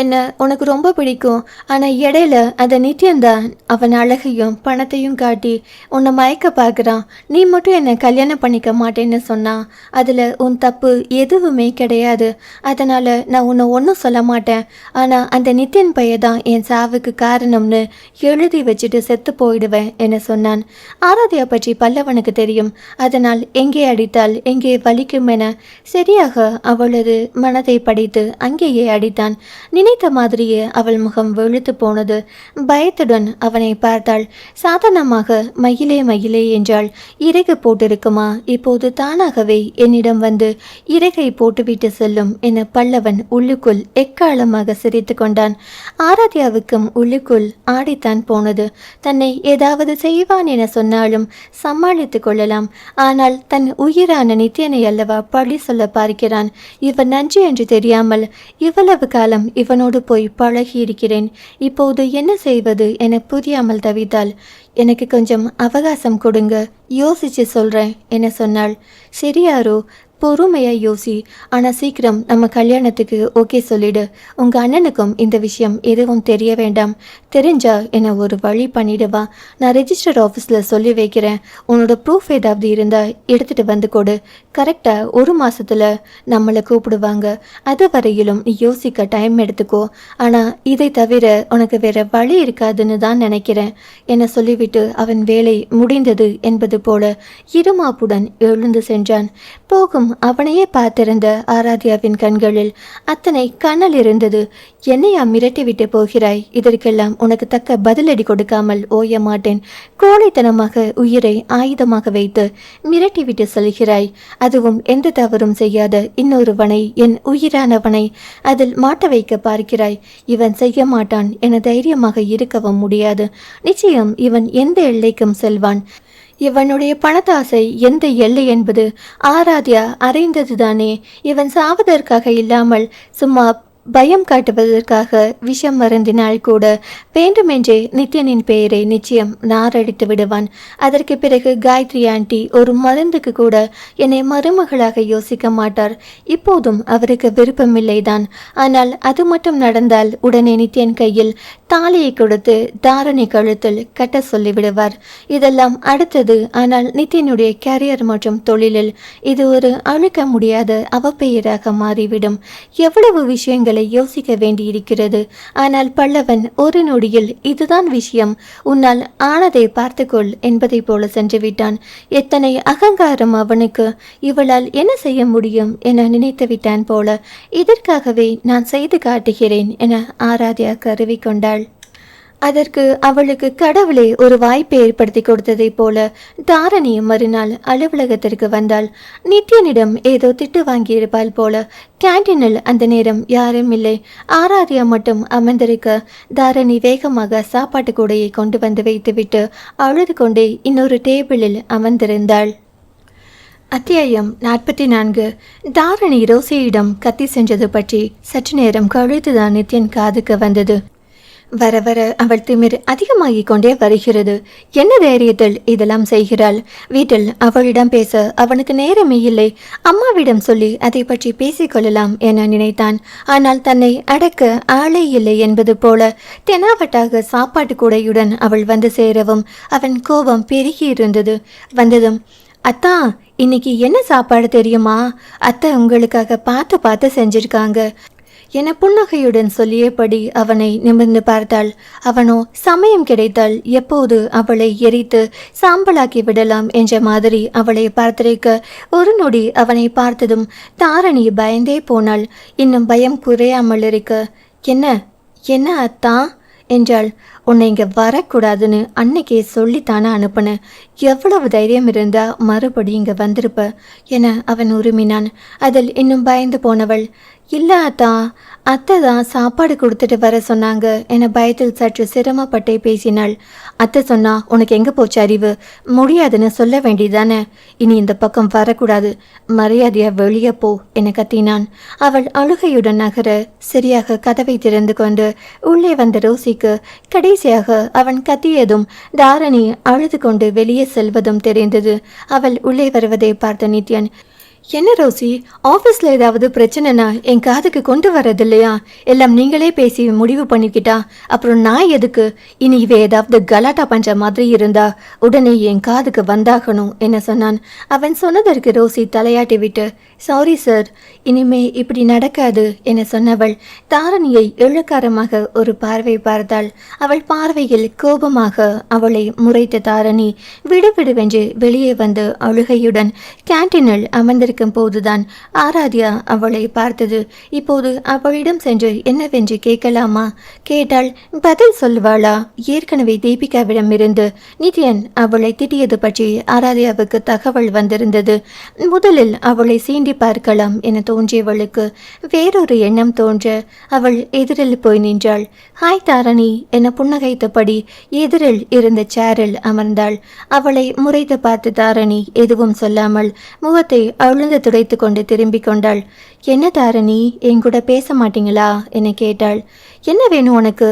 என்ன உனக்கு ரொம்ப பிடிக்கும். ஆனால் இடையில அந்த நித்யந்தான் அவன் அழகையும் பணத்தையும் காட்டி உன்னை மயக்க பார்க்குறான். நீ மட்டும் என்னை கல்யாணம் பண்ணிக்க மாட்டேன்னு சொன்னான். அதில் உன் தப்பு எதுவுமே கிடையாது. அதனால் நான் உன்னை ஒன்றும் சொல்ல மாட்டேன். ஆனால் அந்த நித்யன் பையன் தான் என் சாவுக்கு காரணம்னு எழுதி வச்சுட்டு செத்து போயிடுவேன் என சொன்னான். ஆராத்யா பற்றி பல்லவனுக்கு தெரியும். அதனால் எங்கே அடித்தால் எங்கே வலிக்கும் என சரியாக அவளது மனதை படித்து அங்கேயே அடித்தான். நினைத்த மாதிரியே அவள் முகம் வெளுத்து போனது. பயத்துடன் அவனை பார்த்தாள். சாதாரணமாக மயிலே மயிலே என்றாள். இறகு போட்டிருக்குமா? இப்போது தானாகவே என்னிடம் வந்து இறகை போட்டுவிட்டு செல்லும் என பல்லவன் உள்ளுக்குள் எக்காலமாக சிரித்து கொண்டான். ஆராத்யாவுக்கும் உள்ளுக்குள் ஆடித்தான் போனது. தன்னை ஏதாவது செய்வான் என சொன்னாலும் சமாளித்துக் கொள்ளலாம். ஆனால் தன் உயிரான நித்யனை அல்லவா பழி சொல்ல பார்க்கிறான். இவன் நன்றி என்று தெரியாமல் இவ்வளவு காலம் இவனோடு போய் பழகி இருக்கிறேன். இப்போது என்ன செய்வது என புரியாமல் தவித்தாள். எனக்கு கொஞ்சம் அவகாசம் கொடுங்க, யோசிச்சு சொல்றேன் என சொன்னாள். சரியாரோ, பொறுமையா யோசி. ஆனால் சீக்கிரம் நம்ம கல்யாணத்துக்கு ஓகே சொல்லிடு. உங்கள் அண்ணனுக்கும் இந்த விஷயம் எதுவும் தெரிய வேண்டாம். தெரிஞ்சா என்னை ஒரு வழி பண்ணிடுவா. நான் ரெஜிஸ்டர் ஆஃபீஸில் சொல்லி வைக்கிறேன். உன்னோட ப்ரூஃப் ஏதாவது இருந்தால் எடுத்துகிட்டு வந்து கொடு. கரெக்டாக 1 மாதத்தில் நம்மளை கூப்பிடுவாங்க. அது வரையிலும் நீ யோசிக்க டைம் எடுத்துக்கோ. ஆனால் இதை தவிர உனக்கு வேற வழி இருக்காதுன்னு தான் நினைக்கிறேன் என சொல்லிவிட்டு அவன் வேலை முடிந்தது என்பது போல இருமாப்புடன் எழுந்து சென்றான். போகும் அவனையே பார்த்திருந்த ஆராத்யாவின் கண்களில் அத்தனை கண்ணல் இருந்தது. என்னையா மிரட்டிவிட்டு போகிறாய்? இதற்கெல்லாம் உனக்கு தக்க பதிலடி கொடுக்காமல் ஓய மாட்டேன். கோழைத்தனமாக உயிரை ஆயுதமாக வைத்து மிரட்டிவிட்டு செல்கிறாய். அதுவும் எந்த தவறும் செய்யாத இன்னொருவனை, என் உயிரானவனை அதில் மாட்ட வைக்க பார்க்கிறாய். இவன் செய்ய மாட்டான் என தைரியமாக இருக்கவும் முடியாது. நிச்சயம் இவன் எந்த எல்லைக்கும் செல்வான். இவனுடைய பணத்தாசை எந்த எல்லை என்பது ஆராத்யா அறிந்ததுதானே. இவன் சாவதற்காக இல்லாமல் சும்மா பயம் காட்டுவதற்காக விஷம் மருந்தினால் கூட வேண்டுமென்றே நித்யனின் பெயரை நிச்சயம் நாரடித்து விடுவான். அதற்கு பிறகு காயத்ரி ஆண்டி ஒரு மருந்துக்கு கூட என்னை மருமகளாக யோசிக்க மாட்டார். இப்போதும் அவருக்கு விருப்பமில்லைதான். ஆனால் அது மட்டும் நடந்தால் உடனே நித்யன் கையில் தாலியை கொடுத்து தாரணி கழுத்தில் கட்ட சொல்லிவிடுவார். இதெல்லாம் அடுத்தது. ஆனால் நித்யனுடைய கேரியர் மற்றும் தொழிலில் இது ஒரு அழிக்க முடியாத அவப்பெயராக மாறிவிடும். எவ்வளவு விஷயங்கள் யோசிக்க வேண்டியிருக்கிறது. ஆனால் பல்லவன் ஒரு நொடியில் இதுதான் விஷயம், உன்னால் ஆனதை பார்த்துக்கொள் என்பதை போல சென்று விட்டான். எத்தனை அகங்காரம் அவனுக்கு! இவளால் என்ன செய்ய முடியும் என நினைத்து விட்டான் போல. இதற்காகவே நான் செய்து காட்டுகிறேன் என ஆராத்யா கருவிக்கொண்டாள். அதற்கு அவளுக்கு கடவுளே ஒரு வாய்ப்பை ஏற்படுத்தி கொடுத்ததை போல தாரணியும் மறுநாள் அலுவலகத்திற்கு வந்தாள். நித்யனிடம் ஏதோ திட்டு வாங்கியிருப்பாள் போல. கேண்டீனில் அந்த நேரம் யாரும் இல்லை. ஆராத்யா மட்டும் அமர்ந்திருக்க தாரணி வேகமாக சாப்பாட்டு கூடையை கொண்டு வந்து வைத்துவிட்டு அழுது கொண்டே இன்னொரு டேபிளில் அமர்ந்திருந்தாள். அத்தியாயம் 44. தாரணி ரோசியிடம் கத்தி சென்றது பற்றி சற்று நேரம் கழித்துதான் நித்யன் காதுக்கு வந்தது. வர வர அவள் திமிர் அதிகமாகிக் கொண்டே வருகிறது. என்ன தைரியத்தில் இதெல்லாம் செய்கிறாள்? வீட்டில் அவளிடம் பேச அவனுக்கு நேரமே இல்லை. அம்மாவிடம் சொல்லி அதை பற்றி பேசிக்கொள்ளலாம் என நினைத்தான். ஆனால் தன்னை அடக்க ஆளே இல்லை என்பது போல தெனாவட்டாக சாப்பாட்டு கூடையுடன் அவள் வந்து சேரவும் அவன் கோபம் பெருகி இருந்தது. வந்ததும், அத்தா, இன்னைக்கு என்ன சாப்பாடு தெரியுமா? அத்தை உங்களுக்காக பார்த்து பார்த்து செஞ்சிருக்காங்க என புன்னகையுடன் சொல்லியபடி அவனை நிமிர்ந்து பார்த்தாள். அவனோ சமயம் கிடைத்தால் எப்போது அவளை எரித்து சாம்பலாக்கி விடலாம் என்ற மாதிரி அவளை பார்த்திருக்க ஒரு நொடி அவனை பார்த்ததும் தாரணி பயந்தே போனாள். இன்னும் பயம் குறையாமல் இருக்க, என்ன என்ன அத்தா என்றாள். உன்னை இங்கே வரக்கூடாதுன்னு அன்னைக்கே சொல்லித்தானே அனுப்புனேன். எவ்வளவு தைரியம் இருந்தா மறுபடி இங்கே வந்திருப்ப என அவன் உருமினான். அதில் இன்னும் பயந்து போனவள், இல்லை அத்தா, அத்தை தான் சாப்பாடு கொடுத்துட்டு வர சொன்னாங்க என பயத்தில் சற்று சிரமப்பட்டே பேசினாள். அத்தை சொன்னா உனக்கு எங்கே போச்சு அறிவு? முடியாதுன்னு சொல்ல வேண்டியதானே. இனி இந்த பக்கம் வரக்கூடாது, மரியாதையா வெளியே போ என கத்தினான். அவள் அழுகையுடன் நகர சரியாக கதவை திறந்து கொண்டு உள்ளே வந்த ரோசிக்கு கடைசியாக அவன் கத்தியதும் தாரணி அழுது கொண்டு வெளியே செல்வதும் தெரிந்தது. அவள் உள்ளே வருவதை பார்த்த நித்யன், என்ன ரோசி, ஆஃபீஸில் ஏதாவது பிரச்சனைனா என் காதுக்கு கொண்டு வரதில்லையா? எல்லாம் நீங்களே பேசி முடிவு பண்ணிக்கிட்டா அப்புறம் நான் எதுக்கு? இனி இவ ஏதாவது கலாட்டா பண்ணுற மாதிரி இருந்தா உடனே என் காதுக்கு வந்தாகணும் என சொன்னான். அவன் சொன்னதற்கு ரோசி தலையாட்டி விட்டு, சாரி சார், இனிமே இப்படி நடக்காது என சொன்னவள் தாரணியை இழுக்காரமாக ஒரு பார்வை பார்த்தாள். அவள் பார்வையில் கோபமாக அவளை முறைத்த தாரணி விடுவிடுவென்று வெளியே வந்து அழுகையுடன் கேன்டீனில் அமர்ந்திருக்கும் போதுதான் ஆராத்யா அவளை பார்த்தது. இப்போது அவளிடம் சென்று என்னவென்று கேட்கலாமா? கேட்டால் பதில் சொல்வாளா? ஏற்கனவே தீபிகாவிடம் இருந்து நித்யன் அவளை திட்டியது பற்றி ஆராத்யாவுக்கு தகவல் வந்திருந்தது. முதலில் அவளை சீண்டி பார்க்கலாம் என தோன்றியவளுக்கு வேறொரு எண்ணம் தோன்ற அவள் எதிரில் போய் நின்றாள். ஹாய் தாரணி என புன்னகைத்தபடி எதிரில் இருந்த சேரில் அமர்ந்தாள். அவளை முறைத்து பார்த்து தாரணி எதுவும் சொல்லாமல் முகத்தை அழுந்து துடைத்து கொண்டு திரும்பிக் கொண்டாள். என்ன தாரணி, என் கூட பேச மாட்டீங்களா என கேட்டாள். என்ன வேணும் உனக்கு?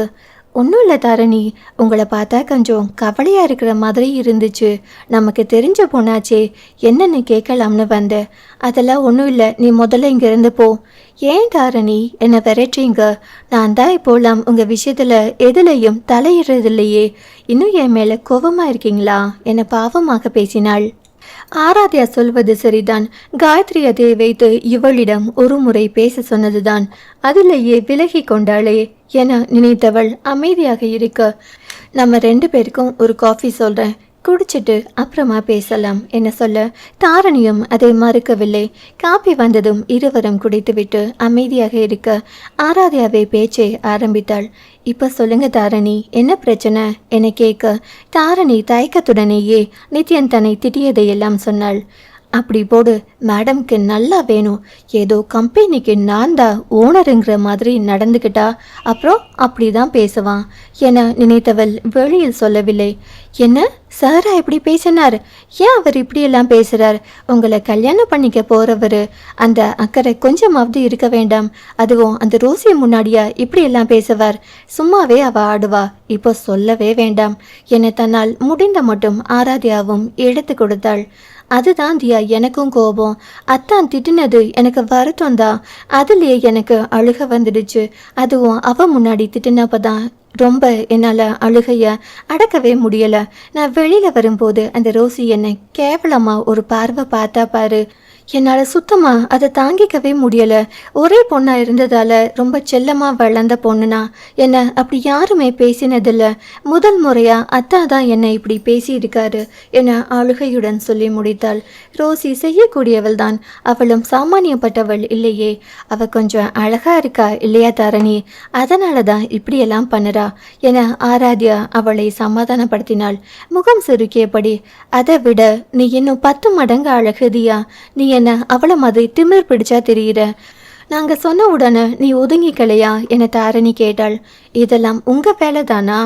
ஒன்றும் இல்லை தாரணி, உங்களை பார்த்தா கொஞ்சம் கவலையாக இருக்கிற மாதிரி இருந்துச்சு. நமக்கு தெரிஞ்ச பொண்ணாச்சே, என்னன்னு கேட்கலாம்னு வந்தேன். அதெல்லாம் ஒன்றும் இல்லை, நீ முதல்ல இங்கேருந்து போ. ஏன் தாரணி என்னை விரட்டுறீங்க? நான் தான் இப்போலாம் உங்கள் விஷயத்தில் எதுலையும் தலையிடுறதில்லையே, இன்னும் என் மேலே கோபமாக இருக்கீங்களா என பாவமாக பேசினாள். ஆராத்யா சொல்வது சரிதான். காயத்ரி அதை வைத்து இவளிடம் ஒரு முறை பேச சொன்னதுதான். அதிலேயே விலகி கொண்டாளே என நினைத்தவள் அமைதியாக இருக்க, நம்ம 2 பேருக்கும் ஒரு காஃபி சொல்கிறேன், குடிச்சிட்டு அப்புறமா பேசலாம் என சொல்ல தாரணியும் அதை மறுக்கவில்லை. காப்பி வந்ததும் இருவரும் குடித்துவிட்டு அமைதியாக இருக்க ஆராத்யாவை பேச்சை ஆரம்பித்தாள். இப்போ சொல்லுங்க தாரணி, என்ன பிரச்சனை என கேட்க தாரணி தயக்கத்துடனேயே நித்யன் தன்னை திட்டியதையெல்லாம் சொன்னாள். அப்படி போடு, மேடம்க்கு நல்லா வேணும், ஏதோ கம்பெனிக்கு நான் தான் ஓனருங்கிற மாதிரி நடந்துக்கிட்டா அப்புறம் அப்படி தான் பேசுவான் என நினைத்தவள் வெளியில் சொல்லவில்லை. என்ன சாரா இப்படி பேசினார்? ஏன் அவர் இப்படியெல்லாம் பேசுகிறார்? உங்களை கல்யாணம் பண்ணிக்க போகிறவர் அந்த அக்கறை கொஞ்சமாவது இருக்க வேண்டாம்? அதுவும் அந்த ரோசி முன்னாடியா இப்படியெல்லாம் பேசுவார்? சும்மாவே அவள் ஆடுவா, இப்போ சொல்லவே வேண்டாம் என தன்னால் முடிந்த மட்டும் ஆராத்யாவும் எடுத்து கொடுத்தாள். அதுதான் தியா எனக்கும் கோபம். அத்தான் திட்டினது எனக்கு வருத்தம் தான், அதுலேயே எனக்கு அழுக வந்துடுச்சு. அதுவும் அவ முன்னாடி திட்டினப்பதான் ரொம்ப என்னால் அழுகைய அடக்கவே முடியலை. நான் வெளியில் வரும்போது அந்த ரோசி என்னை கேவலமாக ஒரு பார்வை பார்த்தா பாரு, என்னால் சுத்தமாக அதை தாங்கிக்கவே முடியலை. ஒரே பொண்ணாக இருந்ததால் ரொம்ப செல்லமாக வளர்ந்த பொண்ணுனா என்னை அப்படி யாருமே பேசினதில்லை. முதல் முறையாக அத்தா தான் என்னை இப்படி பேசியிருக்காரு என அழுகையுடன் சொல்லி முடித்தாள். ரோசி செய்யக்கூடியவள் தான், அவளும் சாமானியப்பட்டவள் இல்லையே. அவள் கொஞ்சம் அழகாக இருக்கா இல்லையா தாரணி, அதனால தான் இப்படியெல்லாம் பண்ணுறா என ஆராத்யா அவளை சமாதானப்படுத்தினாள். முகம் சுருக்கியபடி, அதை விட நீ இன்னும் 10 மடங்கு அழகுதியா, நீ என்ன அவளை மாதிரி திமிர் பிடிச்சா தெரியுற. நாங்கள் சொன்ன உடனே நீ ஒதுங்கிக்கலையா என தாரணி கேட்டாள். இதெல்லாம் உங்க வேலைதானா?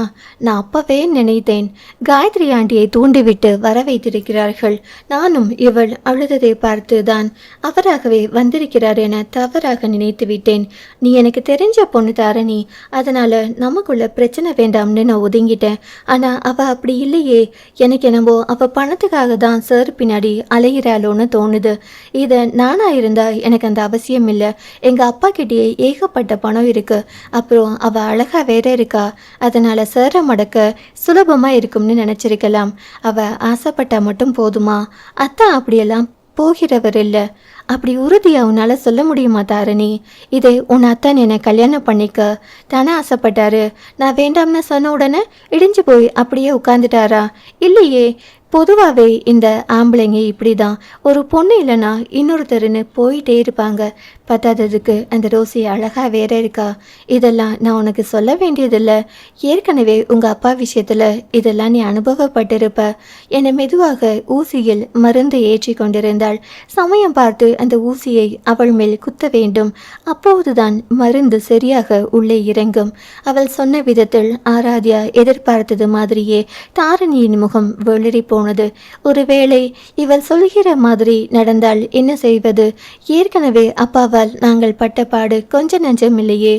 நான் அப்பவே நினைத்தேன். காயத்ரி ஆண்டியை தூண்டிவிட்டு வர வைத்திருக்கிறார்கள். நானும் இவள் அழுததை பார்த்து தான் அவராகவே வந்திருக்கிறார் என தவறாக நினைத்து விட்டேன். நீ எனக்கு தெரிஞ்ச பொண்ணு தாரணி, அதனால நமக்குள்ள பிரச்சனை வேண்டாம்னு நான் ஒதுங்கிட்டேன். ஆனா அவ அப்படி இல்லையே. எனக்கு என்னவோ அவ பணத்துக்காக தான் சார் பின்னாடி அலைகிறாளோன்னு தோணுது. இதை நானா இருந்தா எனக்கு அந்த அவசியம் இல்லை. எங்க அப்பா கிட்டேயே ஏகப்பட்ட பணம் இருக்கு. அப்புறம் அவ அழகா வேற இருக்கா. அதனால சேர மடக்க சுலபமா இருக்கும்னு நினைச்சிருக்கலாம். அவ ஆசைப்பட்டா மட்டும் போதுமா? அத்தான் அப்படியெல்லாம் போகிறவர் இல்லை. அப்படி உறுதியா உன்னால சொல்ல முடியுமா தாரணி? இதை உன் அத்தான் என்னை கல்யாணம் பண்ணிக்க தானே ஆசைப்பட்டாரு. நான் வேண்டாம்னு சொன்ன உடனே இடிஞ்சு போய் அப்படியே உட்காந்துட்டாரா? இல்லையே. பொதுவாகவே இந்த ஆம்பளைங்க இப்படி தான். ஒரு பொண்ணு இல்லைன்னா இன்னொருத்தருன்னு போயிட்டே இருப்பாங்க. பத்தாததுக்கு அந்த ரோசி அழகா வேற இருக்கா. இதெல்லாம் நான் உனக்கு சொல்ல வேண்டியதில்லை. ஏற்கனவே உங்கள் அப்பா விஷயத்தில் இதெல்லாம் நீ அனுபவப்பட்டிருப்ப. என்னை மெதுவாக ஊசியில் மருந்து ஏற்றி கொண்டிருந்தாள். சமயம் பார்த்து அந்த ஊசியை அவள் மேல் குத்த வேண்டும். அப்போதுதான் மருந்து சரியாக உள்ளே இறங்கும். அவள் சொன்ன விதத்தில் ஆராத்யா எதிர்பார்த்தது மாதிரியே தாரணியின் முகம் வெளிரி போனது. ஒருவேளை இவள் சொல்கிற மாதிரி நடந்தால் என்ன செய்வது? ஏற்கனவே அப்பாவால் நாங்கள் பட்டப்பாடு கொஞ்சம் நஞ்சம் இல்லையே.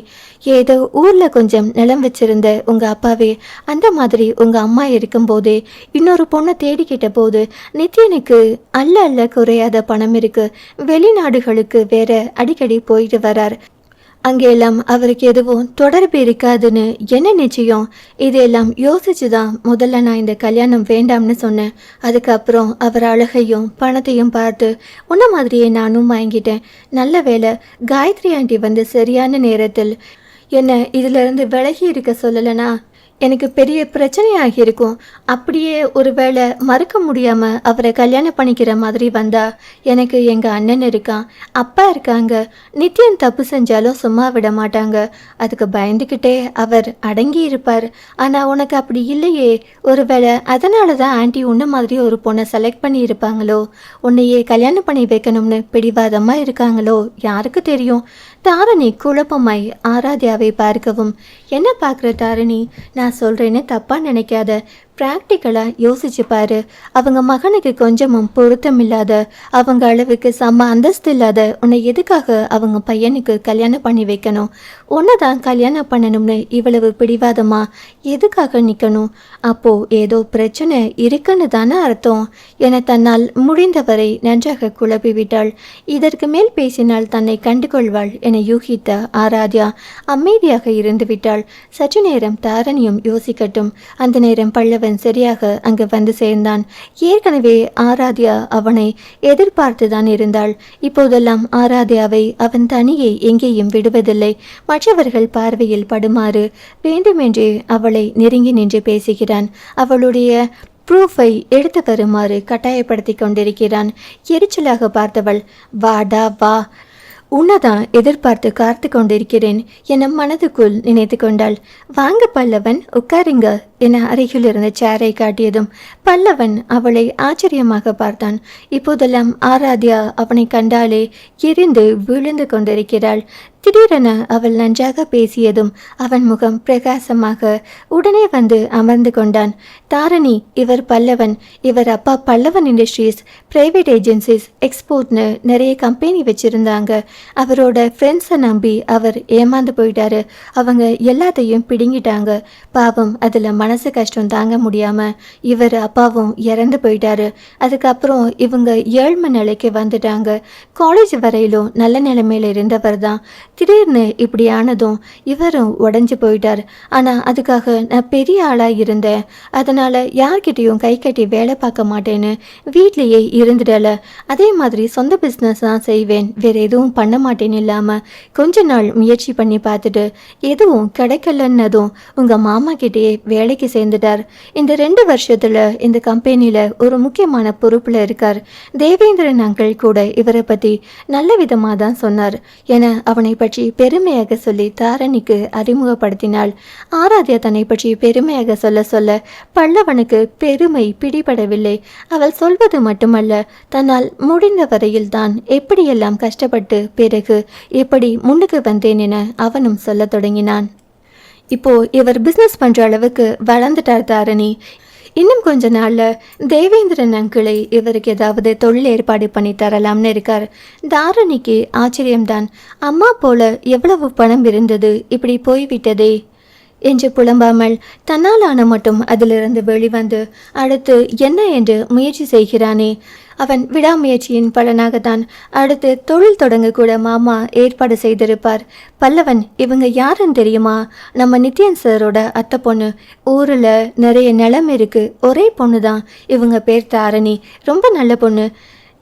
ஏதோ ஊர்ல கொஞ்சம் நிலம் வச்சிருந்த உங்க அப்பாவே அந்த மாதிரி உங்க அம்மா இருக்கும்போதே இன்னொரு பொண்ணை தேடிக்கிட்ட போது நித்யனுக்கு அல்ல குறையாத பணம் இருக்கு. வெளிநாடுகளுக்கு வேற அடிக்கடி போயிட்டு வரார். அங்கெல்லாம் அவருக்கு எதுவும் தொடர்பு இருக்காதுன்னு என்ன நிச்சயம்? இதையெல்லாம் யோசிச்சுதான் முதல்ல நான் இந்த கல்யாணம் வேண்டாம்னு சொன்னேன். அதுக்கப்புறம் அவர் அழகையும் பணத்தையும் பார்த்து உன்ன மாதிரியே நானும் வாங்கிட்டேன். நல்ல வேளை காயத்ரி ஆண்டி வந்து சரியான நேரத்தில் என்ன இதிலிருந்து விலகி இருக்க சொல்லலைனா எனக்கு பெரிய பிரச்சனையாகி இருக்கும். அப்படியே ஒரு வேளை மறுக்க முடியாமல் அவரை கல்யாணம் பண்ணிக்கிற மாதிரி வந்தா எனக்கு எங்கள் அண்ணன் இருக்கான், அப்பா இருக்காங்க. நித்யன் தப்பு செஞ்சாலும் சும்மா விட மாட்டாங்க. அதுக்கு பயந்துக்கிட்டே அவர் அடங்கி இருப்பார். ஆனால் உனக்கு அப்படி இல்லையே. ஒரு வேளை அதனால தான் ஆண்டி உன்ன மாதிரி ஒரு பொண்ணை செலக்ட் பண்ணி இருப்பாங்களோ, உன்னையே கல்யாணம் பண்ணி வைக்கணும்னு பிடிவாதமாக இருக்காங்களோ, யாருக்கு தெரியும்? தாரணி குழப்பமாய் ஆராத்யாவை பார்க்கவும், என்ன பார்க்குற தாரணி? நான் சொல்கிறேன்னு தப்பாக நினைக்காத. ப்ராக்டிக்கலாக யோசிச்சு பாரு. அவங்க மகனுக்கு கொஞ்சமும் பொருத்தம் இல்லாத, அவங்க அளவுக்கு செம்ம அந்தஸ்து இல்லாத உன்னை எதுக்காக அவங்க பையனுக்கு கல்யாணம் பண்ணி வைக்கணும்? உன்னை தான் கல்யாணம் பண்ணணும்னு இவ்வளவு பிடிவாதமா எதுக்காக நிற்கணும்? அப்போது ஏதோ பிரச்சனை இருக்குன்னு தானே அர்த்தம் என தன்னால் முடிந்தவரை நன்றாக குழப்பிவிட்டாள். இதற்கு மேல் பேசினால் தன்னை கண்டுகொள்வாள் என யூகித்த ஆராத்யா அமைதியாக இருந்து விட்டாள். சற்று நேரம் தாரணியும் யோசிக்கட்டும். அந்த நேரம் பல்லவன் சரியாக அங்கு வந்து சேர்ந்தான். ஏற்கனவே ஆராத்யா அவனை எதிர்பார்த்துதான் இருந்தாள். இப்போதெல்லாம் ஆராத்யாவை அவன் தனியே எங்கேயும் விடுவதில்லை. மற்றவர்கள் பார்வையில் படுமாறு வேண்டுமென்றே அவளை நெருங்கி நின்று பேசுகிறான். அவளுடைய ப்ரூஃபை எடுத்து வருமாறு கட்டாயப்படுத்தி கொண்டிருக்கிறான். எரிச்சலாக பார்த்தவள், வாடா வா, உன்னதான் எதிர்பார்த்து காத்து கொண்டிருக்கிறேன் என மனதுக்குள் நினைத்து கொண்டாள். வாங்க பல்லவன், உட்காருங்க என அருகில் இருந்த சேரை காட்டியதும் பல்லவன் அவளை ஆச்சரியமாக பார்த்தான். இப்போதெல்லாம் ஆராத்யா அவனை கண்டாலே எரிந்து விழுந்து கொண்டிருக்கிறாள். திடீரென அவள் நன்றாக பேசியதும் அவன் முகம் பிரகாசமாக உடனே வந்து அமர்ந்து கொண்டான். தாரணி, இவர் பல்லவன். இவர் அப்பா பல்லவன் இண்டஸ்ட்ரீஸ் பிரைவேட் ஏஜென்சிஸ் எக்ஸ்போர்ட்னு நிறைய கம்பெனி வச்சுருந்தாங்க. அவரோட ஃப்ரெண்ட்ஸை நம்பி அவர் ஏமாந்து போயிட்டாரு. அவங்க எல்லாத்தையும் பிடுங்கிட்டாங்க. பாவம், அதில் மனசு கஷ்டம் தாங்க முடியாமல் இவர் அப்பாவும் இறந்து போயிட்டாரு. அதுக்கப்புறம் இவங்க ஏழ்மை நிலைக்கு வந்துட்டாங்க. காலேஜ் வரையிலும் நல்ல நிலைமையில் இருந்தவர் தான். திடீர்னு இப்படி ஆனதும் இவரும் உடஞ்சி போயிட்டார். ஆனால் அதுக்காக நான் பெரிய ஆளாக இருந்தேன். அதனால் யார்கிட்டையும் கை கட்டி வேலை பார்க்க மாட்டேன்னு வீட்லேயே இருந்துடல. அதே மாதிரி சொந்த பிஸ்னஸ் தான் செய்வேன், வேறு எதுவும் பண்ண மாட்டேன்னு இல்லாமல் கொஞ்ச நாள் முயற்சி பண்ணி பார்த்துட்டு எதுவும் கிடைக்கலன்னதும் உங்கள் மாமா கிட்டேயே வேலைக்கு சேர்ந்துட்டார். இந்த 2 வருஷத்தில் இந்த கம்பெனியில் ஒரு முக்கியமான பொறுப்பில் இருக்கார். தேவேந்திரன் அங்கிள் கூட இவரை பற்றி நல்ல விதமாக தான் சொன்னார் என அவனை பற்றி பெருமையாக சொல்லி தாரணிக்கு அறிமுகப்படுத்தினாள். ஆராத்யா தன்னை பற்றி பெருமையாக சொல்ல சொல்ல பல்லவனுக்கு பெருமை பிடிபடவில்லை. அவள் சொல்வது மட்டுமல்ல, தன்னால் முடிந்த வரையில் தான் எப்படியெல்லாம் கஷ்டப்பட்டு பிறகு எப்படி முன்னுக்கு வந்தேன் என அவனும் சொல்லத் தொடங்கினான். இப்போ இவர் பிசினஸ் பண்ற அளவுக்கு வளர்ந்துட்டார் தாரணி. இன்னும் கொஞ்ச நாள்ல தேவேந்திரன் அங்கிளை இவருக்கு ஏதாவது தொழில் ஏற்பாடு பண்ணி தரலாம்னு இருக்கார். தாரணிக்கு ஆச்சரியம்தான். அம்மா போல எவ்வளவு பணம் இருந்தது, இப்படி போய்விட்டதே என்று புலம்பாமல் தன்னாலான மட்டும் அதிலிருந்து வெளிவந்து அடுத்து என்ன என்று முயற்சி செய்கிறானே. அவன் விடாமுயற்சியின் பலனாகத்தான் அடுத்து தொழில் தொடங்க கூட மாமா ஏற்பாடு செய்திருப்பார். பல்லவன் இவங்க யாருன்னு தெரியுமா? நம்ம நித்யன் சாரோட அத்தை பொண்ணு. ஊரில் நிறைய நிலம் இருக்கு, ஒரே பொண்ணு தான். இவங்க பேர் தாரணி, ரொம்ப நல்ல பொண்ணு.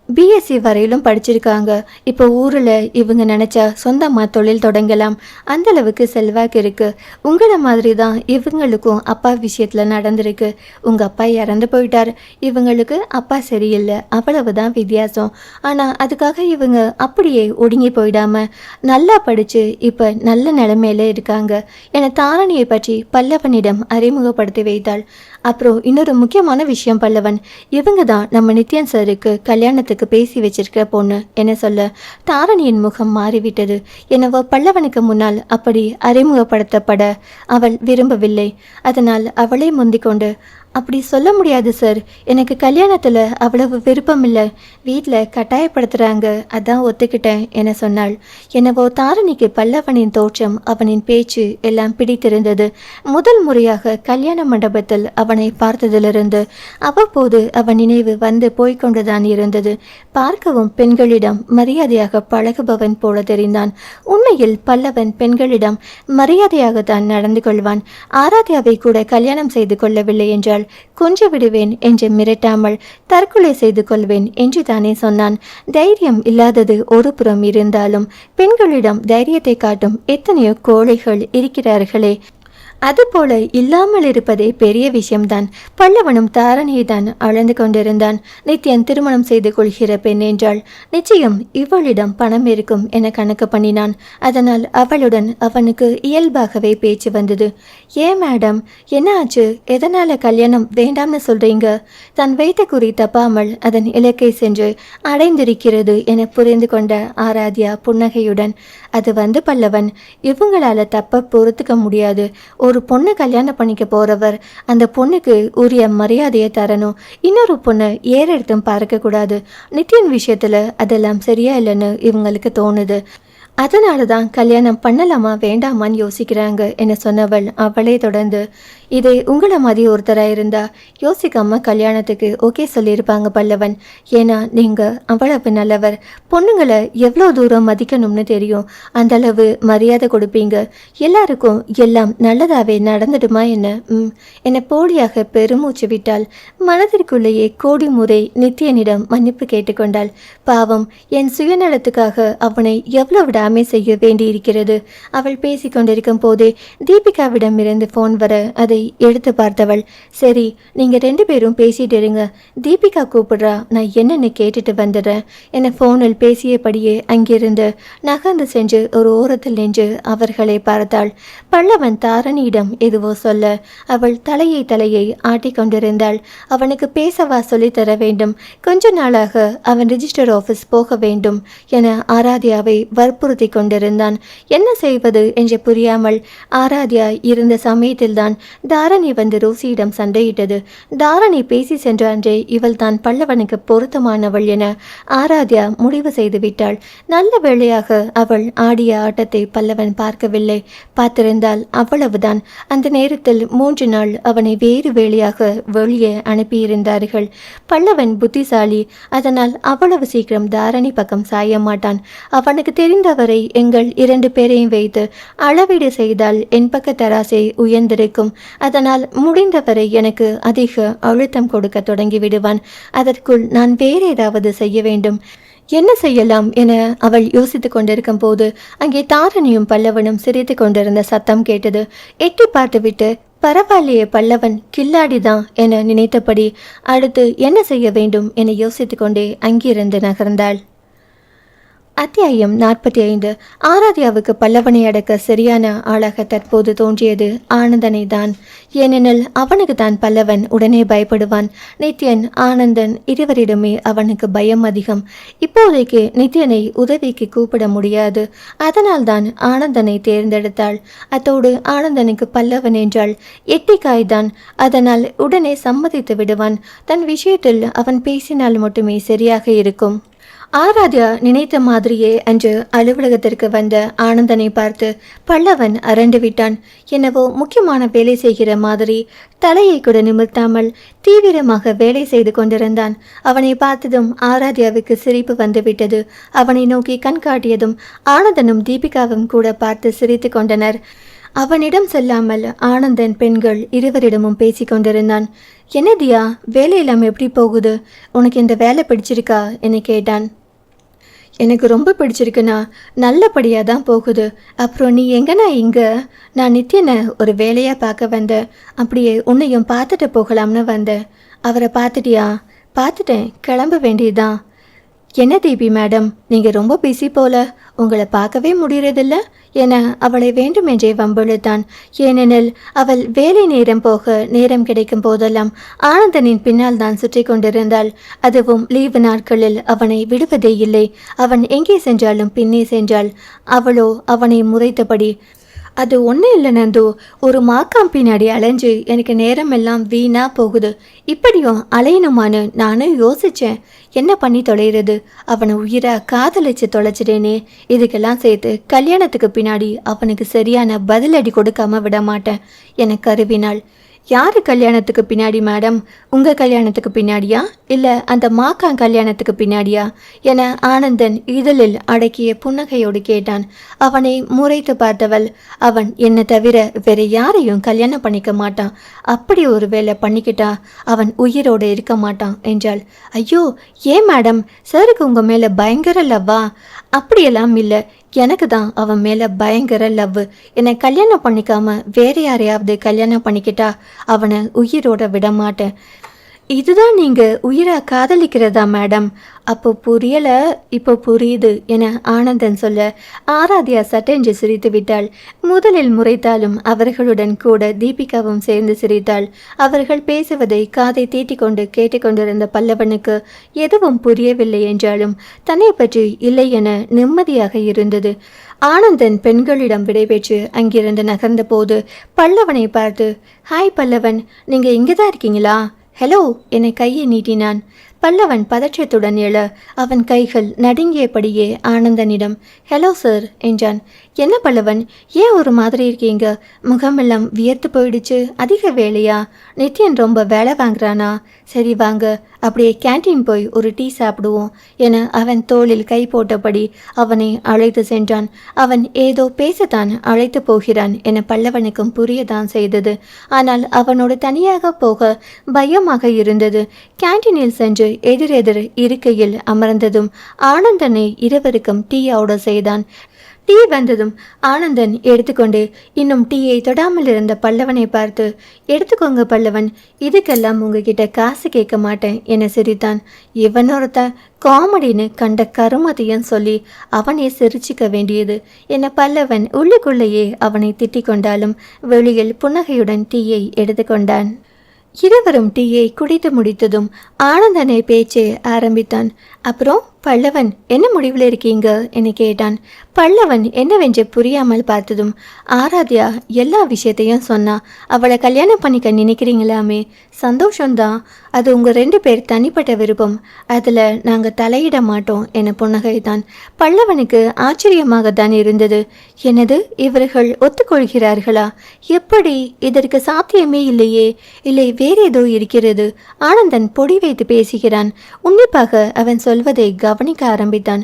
பிஎஸ்சி வரையிலும் படிச்சிருக்காங்க. இப்போ ஊரில் இவங்க நினச்சா சொந்தமாக தொழில் தொடங்கலாம், அந்தளவுக்கு செல்வாக்கு இருக்குது. உங்களை மாதிரி தான் இவங்களுக்கும் அப்பா விஷயத்தில் நடந்திருக்கு. உங்கள் அப்பா இறந்து போயிட்டார், இவங்களுக்கு அப்பா சரியில்லை, அவ்வளவுதான் வித்தியாசம். ஆனால் அதுக்காக இவங்க அப்படியே ஒடுங்கி போயிடாமல் நல்லா படித்து இப்போ நல்ல நிலைமையில இருக்காங்க என தாரணியை பற்றி பல்லவனிடம் அறிமுகப்படுத்தி வைத்தாள். அப்புறம் இன்னொரு முக்கியமான விஷயம் பல்லவன், இவங்க தான் நம்ம நித்யன் சாருக்கு கல்யாணத்துக்கு பேசி வச்சிருக்கிற பொண்ணு என சொல்ல தாரணியின் முகம் மாறிவிட்டது. எனவே பல்லவனுக்கு முன்னால் அப்படி அறிமுகப்படுத்தப்பட அவள் விரும்பவில்லை. அதனால் அவளை முந்திக்கொண்டு, அப்படி சொல்ல முடியாது சார், எனக்கு கல்யாணத்தில் அவ்வளவு விருப்பம் இல்லை, வீட்டில் கட்டாயப்படுத்துகிறாங்க, அதான் ஒத்துக்கிட்டேன் என சொன்னாள். என்னவோ தாரணிக்கு பல்லவனின் தோற்றம், அவனின் பேச்சு எல்லாம் பிடித்திருந்தது. முதல் முறையாக கல்யாண மண்டபத்தில் அவனை பார்த்ததிலிருந்து அவ்வப்போது அவன் நினைவு வந்து போய்கொண்டுதான் இருந்தது. பார்க்கவும் பெண்களிடம் மரியாதையாக பழகுபவன் போல தெரிந்தான். உண்மையில் பல்லவன் பெண்களிடம் மரியாதையாகத்தான் நடந்து கொள்வான். ஆராத்யாவை கூட கல்யாணம் செய்து கொள்ளவில்லை என்றால் கொஞ்சம் விடுவேன் என்று மிரட்டாமல் தற்கொலை செய்து கொள்வேன் என்று தானே சொன்னான். தைரியம் இல்லாதது ஒரு புறம் இருந்தாலும் பெண்களிடம் தைரியத்தை காட்டும் எத்தனையோ கோழைகள் இருக்கிறார்களே, அதுபோல இல்லாமல் இருப்பதே பெரிய விஷயம்தான். பல்லவனும் தாரணியை தான் அழந்து கொண்டிருந்தான். நித்யன் திருமணம் செய்து கொள்கிற பெண் என்றால் நிச்சயம் இவளிடம் பணம் இருக்கும் என கணக்கு பண்ணினான். அதனால் அவளுடன் அவனுக்கு இயல்பாகவே பேச்சு வந்தது. ஏன் மேடம், என்ன ஆச்சு, எதனால கல்யாணம் வேண்டாம்னு சொல்றீங்க? தான் வைத்த குறி தப்பாமல் அதன் இலக்கை சென்று அடைந்திருக்கிறது என புரிந்து கொண்ட ஆராத்யா புன்னகையுடன், அது பல்லவன், இவங்களால தப்ப பொறுத்துக்க முடியாது. ஒரு பொண்ணை கல்யாணம் பண்ணிக்க போறவர் அந்த பொண்ணுக்கு உரிய மரியாதையை தரணும். இன்னொரு பொண்ணை ஏறெடுத்தும் பார்க்கக்கூடாது. நித்யன் விஷயத்துல அதெல்லாம் சரியா இல்லைன்னு இவங்களுக்கு தோணுது. அதனால தான் கல்யாணம் பண்ணலாமா வேண்டாமான்னு யோசிக்கிறாங்க என சொன்னவள் அவளே தொடர்ந்து, இதே உங்களை மாதிரி ஒருத்தராக இருந்தா யோசிக்காம கல்யாணத்துக்கு ஓகே சொல்லியிருப்பாங்க பல்லவன். ஏன்னா நீங்க அவ்வளவு நல்லவர், பொண்ணுங்களை எவ்வளோ தூரம் மதிக்கணும்னு தெரியும், அந்த அளவு மரியாதை கொடுப்பீங்க, எல்லாருக்கும் எல்லாம் நல்லதாவே நடந்துடுமா என்ன? என்னை போலியாக பெருமூச்சு விட்டாள். மனதிற்குள்ளேயே கோடி முறை நித்யனிடம் மன்னிப்பு கேட்டுக்கொண்டாள். பாவம், என் சுயநலத்துக்காக அவனை எவ்வளவு விடாமே செய்ய வேண்டியிருக்கிறது. அவள் பேசிக்கொண்டிருக்கும் போதே தீபிகாவிடம் இருந்து போன் வர அதை எடுத்து பார்த்தவள், சரி நீங்க 2 பேரும் பேசிட்டு இருங்க, தீபிகா கூப்பிடுறா, நான் என்னன்னு கேட்டுட்டு வந்துடுறேன் என போனில் பேசியபடியே அங்கிருந்து நகர்ந்து சென்று ஒரு ஓரத்தில் நின்று அவர்களை பார்த்தாள். பல்லவன் தாரணியிடம் எதுவோ சொல்ல அவள் தலையை ஆட்டிக்கொண்டிருந்தாள். அவனுக்கு பேசவா சொல்லித்தர வேண்டும், கொஞ்ச நாளாக அவன் ரிஜிஸ்டர் ஆஃபீஸ் போக வேண்டும் என ஆராத்யாவை வற்புறுத்தி கொண்டிருந்தான். என்ன செய்வது என்று புரியாமல் ஆராத்யா இருந்த சமயத்தில்தான் தாரணி வந்து ரோசியிடம் சண்டையிட்டது. தாரணி பேசி சென்ற அன்றே இவள் தான் பல்லவனுக்கு பொருத்தமானவள் என ஆராத்யா முடிவு செய்து விட்டாள். நல்ல வேளையாக அவள் ஆடிய ஆட்டத்தை பல்லவன் பார்க்கவில்லை. பார்த்திருந்தால் அவ்வளவுதான். அந்த நேரத்தில் 3 நாள் அவனை வேறு வேளையாக வெளியே அனுப்பியிருந்தார்கள். பல்லவன் புத்திசாலி, அதனால் அவ்வளவு சீக்கிரம் தாரணி பக்கம் சாய மாட்டான். அவனுக்கு தெரிந்தவரை எங்கள் 2 பேரையும் வைத்து அளவீடு செய்தால் என் பக்க தராசை உயர்ந்திருக்கும். அதனால் முடிந்தவரை எனக்கு அதிக அழுத்தம் கொடுக்க தொடங்கி விடுவான். அதற்குள் நான் வேற ஏதாவது செய்ய வேண்டும். என்ன செய்யலாம் என அவள் யோசித்துக் கொண்டிருக்கும் போது அங்கே தாரணியும் பல்லவனும் சிரித்து கொண்டிருந்த சத்தம் கேட்டது. எட்டி பார்த்துவிட்டு, பரவாயில்லையே பல்லவன் கில்லாடிதான் என நினைத்தபடி அடுத்து என்ன செய்ய வேண்டும் என யோசித்துக் கொண்டே அங்கிருந்து நகர்ந்தாள். அத்தியாயம் 45. ஆராத்யாவுக்கு பல்லவனை அடக்க சரியான ஆளாக தற்போது தோன்றியது ஆனந்தனை தான். ஏனெனில் அவனுக்கு தான் பல்லவன் உடனே பயப்படுவான். நித்யன், ஆனந்தன் இருவரிடமே அவனுக்கு பயம் அதிகம். இப்போதைக்கு நித்யனை உதவிக்கு கூப்பிட முடியாது. அதனால்தான் ஆனந்தனை தேர்ந்தெடுத்தாள். அத்தோடு ஆனந்தனுக்கு பல்லவன் என்றால் எட்டிக்காய்தான். அதனால் உடனே சம்மதித்து விடுவான். தன் விஷயத்தில் அவன் பேசினால் மட்டுமே சரியாக இருக்கும். ஆராத்யா நினைத்த மாதிரியே அன்று அலுவலகத்திற்கு வந்த ஆனந்தனை பார்த்து பல்லவன் அரண்டு விட்டான். என்னவோ முக்கியமான வேலை செய்கிற மாதிரி தலையை கூட நிமிர்த்தாமல் தீவிரமாக வேலை செய்து கொண்டிருந்தான். அவனை பார்த்ததும் ஆராத்யாவுக்கு சிரிப்பு வந்துவிட்டது. அவனை நோக்கி கண் காட்டியதும் ஆனந்தனும் தீபிகாவும் கூட பார்த்து சிரித்து கொண்டனர். அவனிடம் செல்லாமல் ஆனந்தன் பெண்கள் இருவரிடமும் பேசி கொண்டிருந்தான். என்ன தியா, வேலையெல்லாம் எப்படி போகுது? உனக்கு இந்த வேலை பிடிச்சிருக்கா என கேட்டான். எனக்கு ரொம்ப பிடிச்சிருக்குண்ணா, நல்லபடியாக தான் போகுது. அப்புறம் நீ எங்கண்ணா இங்கே? நான் நித்யனை ஒரு வேலையாக பார்க்க வந்தேன். அப்படியே உன்னையும் பார்த்துட்டு போகலாம்னு வந்தேன். அவரை பார்த்துட்டியா? பார்த்துட்டேன், கிளம்ப வேண்டியதுதான். என்ன தீபி மேடம், நீங்கள் ரொம்ப பிஸி போல, உங்களை பார்க்கவே முடியறதில்ல என அவளை வேண்டுமென்றே வம்பிழுத்தான். ஏனெனில் அவள் வேலை நேரம் போக நேரம் கிடைக்கும் போதெல்லாம் ஆனந்தனின் பின்னால் தான் சுற்றி கொண்டிருந்தாள். அதுவும் லீவு நாட்களில் அவனை விடுவதே இல்லை. அவன் எங்கே சென்றாலும் பின்னே சென்றாள். அவளோ அவனை முறைத்தபடி, அது ஒன்றும் இல்லை நந்து, ஒரு மாக்காம் பின்னாடி அலைஞ்சு எனக்கு நேரம் எல்லாம் வீணா போகுது. இப்படியும் அலையணுமான்னு நானும் யோசித்தேன். என்ன பண்ணி தொலைகிறது? அவனை உயிரை காதலிச்சு தொலைச்சிட்டேனே. இதுக்கெல்லாம் சேர்த்து கல்யாணத்துக்கு பின்னாடி அவனுக்கு சரியான பதிலடி கொடுக்காம விட மாட்டேன் என கருவினாள். யார் கல்யாணத்துக்கு பின்னாடி மேடம்? உங்கள் கல்யாணத்துக்கு பின்னாடியா இல்லை அந்த மாக்கான் கல்யாணத்துக்கு பின்னாடியா என ஆனந்தன் இதழில் அடக்கிய புன்னகையோடு கேட்டான். அவனை முறைத்து பார்த்தவள், அவன் என்னை தவிர வேற யாரையும் கல்யாணம் பண்ணிக்க மாட்டான். அப்படி ஒரு வேலை பண்ணிக்கிட்டா அவன் உயிரோடு இருக்க மாட்டான் என்றாள். ஐயோ, ஏன் மேடம், சாருக்கு உங்கள் மேலே பயங்கர லவ்வா? அப்படியெல்லாம் இல்லை, எனக்கு தான் அவன் மேலே பயங்கர லவ். என்னை கல்யாணம் பண்ணிக்காம வேற யாரையாவது கல்யாணம் பண்ணிக்கிட்டா அவனை உயிரோட விட மாட்டேன். இதுதான் நீங்கள் உயிரா காதலிக்கிறதா மேடம்? அப்போ புரியல, இப்போ புரியுது என ஆனந்தன் சொல்ல ஆராத்யா சட்டென்று சிரித்து விட்டாள். முதலில் முறைத்தாலும் அவர்களுடன் கூட தீபிகாவும் சேர்ந்து சிரித்தாள். அவர்கள் பேசுவதை காதை தீட்டிக்கொண்டு கேட்டுக்கொண்டிருந்த பல்லவனுக்கு எதுவும் புரியவில்லை என்றாலும் தன்னை பற்றி இல்லை என நிம்மதியாக இருந்தது. ஆனந்தன் பெண்களிடம் விடைபெற்று அங்கிருந்து நகர்ந்த போது பல்லவனை பார்த்து, ஹாய் பல்லவன், நீங்கள் இங்கே தான் இருக்கீங்களா? ஹலோ என கையை நீட்டினான். பல்லவன் பதற்றத்துடன் எழ அவன் கைகள் நடுங்கியபடியே ஆனந்தனிடம் ஹலோ சார் என்றான். என்ன பல்லவன், ஏன் ஒரு மாதிரி இருக்கீங்க? முகமெல்லாம் வியர்த்து போயிடுச்சு. அதிக வேலையா? நித்யன் ரொம்ப வேலை வாங்குறானா? சரி வாங்க, அப்படியே கேன்டீன் போய் ஒரு டீ சாப்பிடுவோம் என அவன் தோளில் கை போட்டபடி அவனை அழைத்து சென்றான். அவன் ஏதோ பேசத்தான் அழைத்து போகிறான் என பல்லவனுக்கும் புரியத்தான் செய்தது. ஆனால் அவனோடு தனியாக போக பயமாக இருந்தது. கேன்டீனில் சென்று எதிரெதிர் இருக்கையில் அமர்ந்ததும் ஆனந்தனை இருவருக்கும் டீ ஆர்டர் செய்தான். டீ வந்ததும் ஆனந்தன் எடுத்துக்கொண்டு இன்னும் டீயை தொடாமல் இருந்த பல்லவனை பார்த்து, எடுத்துக்கோங்க பல்லவன், இதுக்கெல்லாம் உங்ககிட்ட காசு கேட்க மாட்டேன் என சிரித்தான். இவனொருத்த காமெடின்னு கண்ட கருமதியன் சொல்லி அவனே சிரிச்சிக்க வேண்டியது என பல்லவன் உள்ளுக்குள்ளேயே அவனை திட்டிக் கொண்டாலும் வெளியில் புன்னகையுடன் டீயை எடுத்துக்கொண்டான். இருவரும் டீயை குடித்து முடித்ததும் ஆனந்தனை பேச்சே ஆரம்பித்தான். அப்புறம் பல்லவன், என்ன முடிவில் இருக்கீங்க என கேட்டான். பல்லவன் என்னவென்று புரியாமல் பார்த்ததும் ஆராத்யா எல்லா விஷயத்தையும் சொன்னா. அவளை கல்யாணம் பண்ணிக்க நினைக்கிறீங்களாமே, சந்தோஷம்தான். அது உங்கள் 2 பேர் தனிப்பட்ட விருப்பம், அதில் நாங்கள் தலையிட மாட்டோம் என புன்னகைத்தான். பல்லவனுக்கு ஆச்சரியமாக தான் இருந்தது. எனது, இவர்கள் ஒத்துக்கொள்கிறார்களா? எப்படி? இதற்கு சாத்தியமே இல்லையே. இல்லை, வேறு ஏதோ இருக்கிறது. ஆனந்தன் பொடி வைத்து பேசுகிறான். உன்னிப்பாக அவன் சொல்வதை கவனிக்க ஆரம்பித்தான்.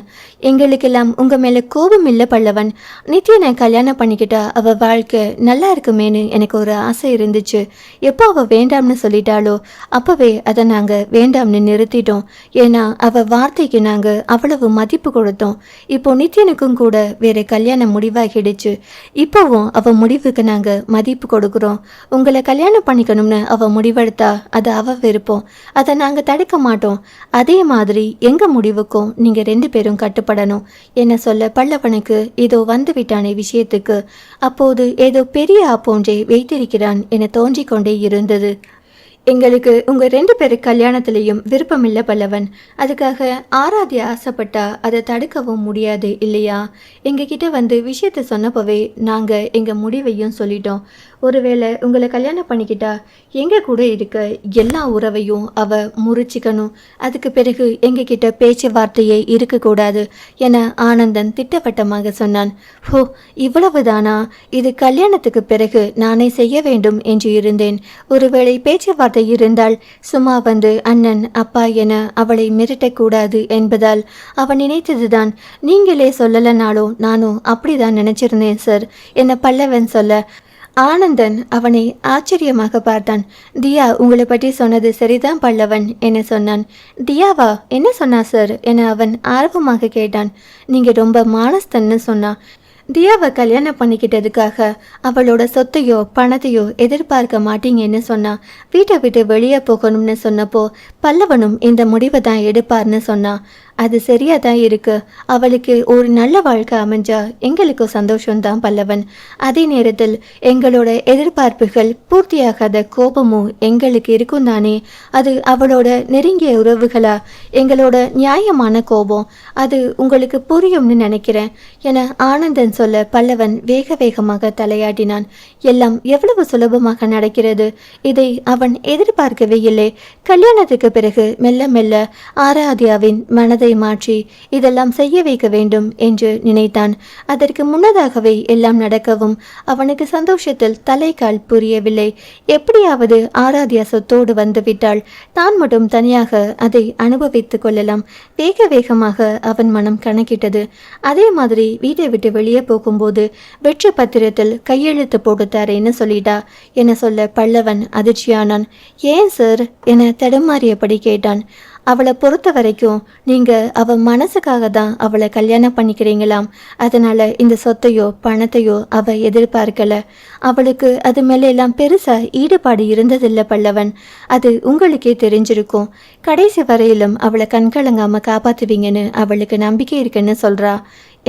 எங்களுக்கெல்லாம் உங்க மேல கோபம் இல்லை பல்லவன். நித்யனை கல்யாணம் பண்ணிக்கிட்டா அவ வாழ்க்கை நல்லா இருக்குமேனு எனக்கு ஒரு ஆசை இருந்துச்சு. எப்போ அவ வேண்டாம்னு சொல்லிட்டாலோ அப்பவே அதை நாங்க வேண்டாம்னு நிறுத்திட்டோம். ஏன்னா அவ வார்த்தைக்கு நாங்க அவ்வளவு மதிப்பு கொடுத்தோம். இப்போ நித்யனுக்கும் கூட வேற கல்யாணம் முடிவாகிடுச்சு. இப்போவும் அவ முடிவுக்கு நாங்க மதிப்பு கொடுக்குறோம். உங்களை கல்யாணம் பண்ணிக்கணும்னு அவ முடிவெடுத்தா அது அவ விருப்பம். அதை நாங்க தடுக்க மாட்டோம். அதே மாதிரி எங்க முடிவுக்கும் அப்பாவுக்கும் நீங்கள் 2 பேரும் கட்டுப்படணும் என்ன சொல்ல பல்லவனுக்கு ஏதோ வந்து விட்டானே விஷயத்துக்கு அப்போது ஏதோ பெரிய ஆப்போன்றை வைத்திருக்கிறான் என தோன்றிக் கொண்டே இருந்தது. எங்களுக்கு உங்கள் 2 பேரு கல்யாணத்திலையும் விருப்பமில்லை பல்லவன். அதுக்காக ஆராத்யா ஆசைப்பட்டா அதை தடுக்கவும் முடியாது இல்லையா? எங்ககிட்ட வந்து விஷயத்த சொன்னப்பவே நாங்கள் எங்கள் முடிவையும் சொல்லிட்டோம். ஒருவேளை உங்களை கல்யாணம் பண்ணிக்கிட்டா எங்கள் கூட இருக்க எல்லா உறவையும் அவ முறிச்சிக்கணும். அதுக்கு பிறகு எங்ககிட்ட பேச்சுவார்த்தையே இருக்கக்கூடாது என ஆனந்தன் திட்டவட்டமாக சொன்னான். ஹோ, இவ்வளவுதானா? இது கல்யாணத்துக்கு பிறகு நானே செய்ய வேண்டும் என்று இருந்தேன். ஒருவேளை பேச்சுவார்த்தை இருந்தால் சும்மா வந்து அண்ணன் அப்பா என அவளை மிரட்டக்கூடாது என்பதால் அவன் நினைத்ததுதான். நீங்களே சொல்லலனாலும் நானும் அப்படிதான் நினைச்சிருந்தேன் சார் என பல்லவன் சொல்ல ஆனந்தன் அவனை ஆச்சரியமாக பார்த்தான். தியா உங்களை பற்றி சொன்னது சரிதான் பல்லவன் என சொன்னான். தியாவா என்ன சொன்னா சார் என அவன் ஆர்வமாக கேட்டான். நீங்க ரொம்ப மானஸ்தன்னு சொன்னா. தியாவை கல்யாணம் பண்ணிக்கிட்டதுக்காக அவளோட சொத்தையோ பணத்தையோ எதிர்பார்க்க மாட்டீங்கன்னு சொன்னா. வீட்டை விட்டு வெளியே போகணும்னு சொன்னப்போ பல்லவனும் இந்த முடிவை தான் எடுப்பார்னு சொன்னா. அது சரியா தான் இருக்கு. அவளுக்கு ஒரு நல்ல வாழ்க்கை அமைஞ்சா எங்களுக்கு சந்தோஷம்தான் பல்லவன். அதே நேரத்தில் எங்களோட எதிர்பார்ப்புகள் பூர்த்தியாகாத கோபமும் எங்களுக்கு இருக்கும் தானே. அது அவளோட நெருங்கிய உறவுகளா? எங்களோட நியாயமான கோபம் அது உங்களுக்கு புரியும்னு நினைக்கிறேன் என ஆனந்தன் சொல்ல பல்லவன் வேக வேகமாக தலையாட்டினான். எல்லாம் எவ்வளவு சுலபமாக நடக்கிறது. இதை அவன் எதிர்பார்க்கவே இல்லை. கல்யாணத்துக்கு பிறகு மெல்ல மெல்ல ஆராத்யாவின் மனதை மாற்றி இதெல்லாம் செய்ய வைக்க வேண்டும் என்று நினைத்தான். அதற்கு முன்னதாகவே எல்லாம் நடக்கவும் அவனுக்கு சந்தோஷத்தில் தலைகால் புரியவில்லை. எப்படியாவது ஆராத்யா சொத்தோடு வந்துவிட்டால் தான் மட்டும் தனியாக அதை அனுபவித்துக் கொள்ளலாம். வேக வேகமாக அவன் மனம் கணக்கிட்டது. அதே மாதிரி வீட்டை விட்டு வெளியே போகும்போது வெற்றி பத்திரத்தில் கையெழுத்து போட்டுத்தாரேன்னு சொல்லிட்டா என சொல்ல பல்லவன் அதிர்ச்சியானான். ஏன் சார் என தடுமாறியபடி கேட்டான். அவளை பொறுத்த வரைக்கும் நீங்கள் அவள் மனசுக்காக தான் அவளை கல்யாணம் பண்ணிக்கிறீங்களாம். அதனால் இந்த சொத்தையோ பணத்தையோ அவள் எதிர்பார்க்கல. அவளுக்கு அது மேலே எல்லாம் பெருசாக ஈடுபாடு இருந்ததில்லை பல்லவன். அது உங்களுக்கே தெரிஞ்சிருக்கும். கடைசி வரையிலும் அவளை கண்கலங்காமல் காப்பாற்றுவீங்கன்னு அவளுக்கு நம்பிக்கை இருக்குன்னு சொல்கிறா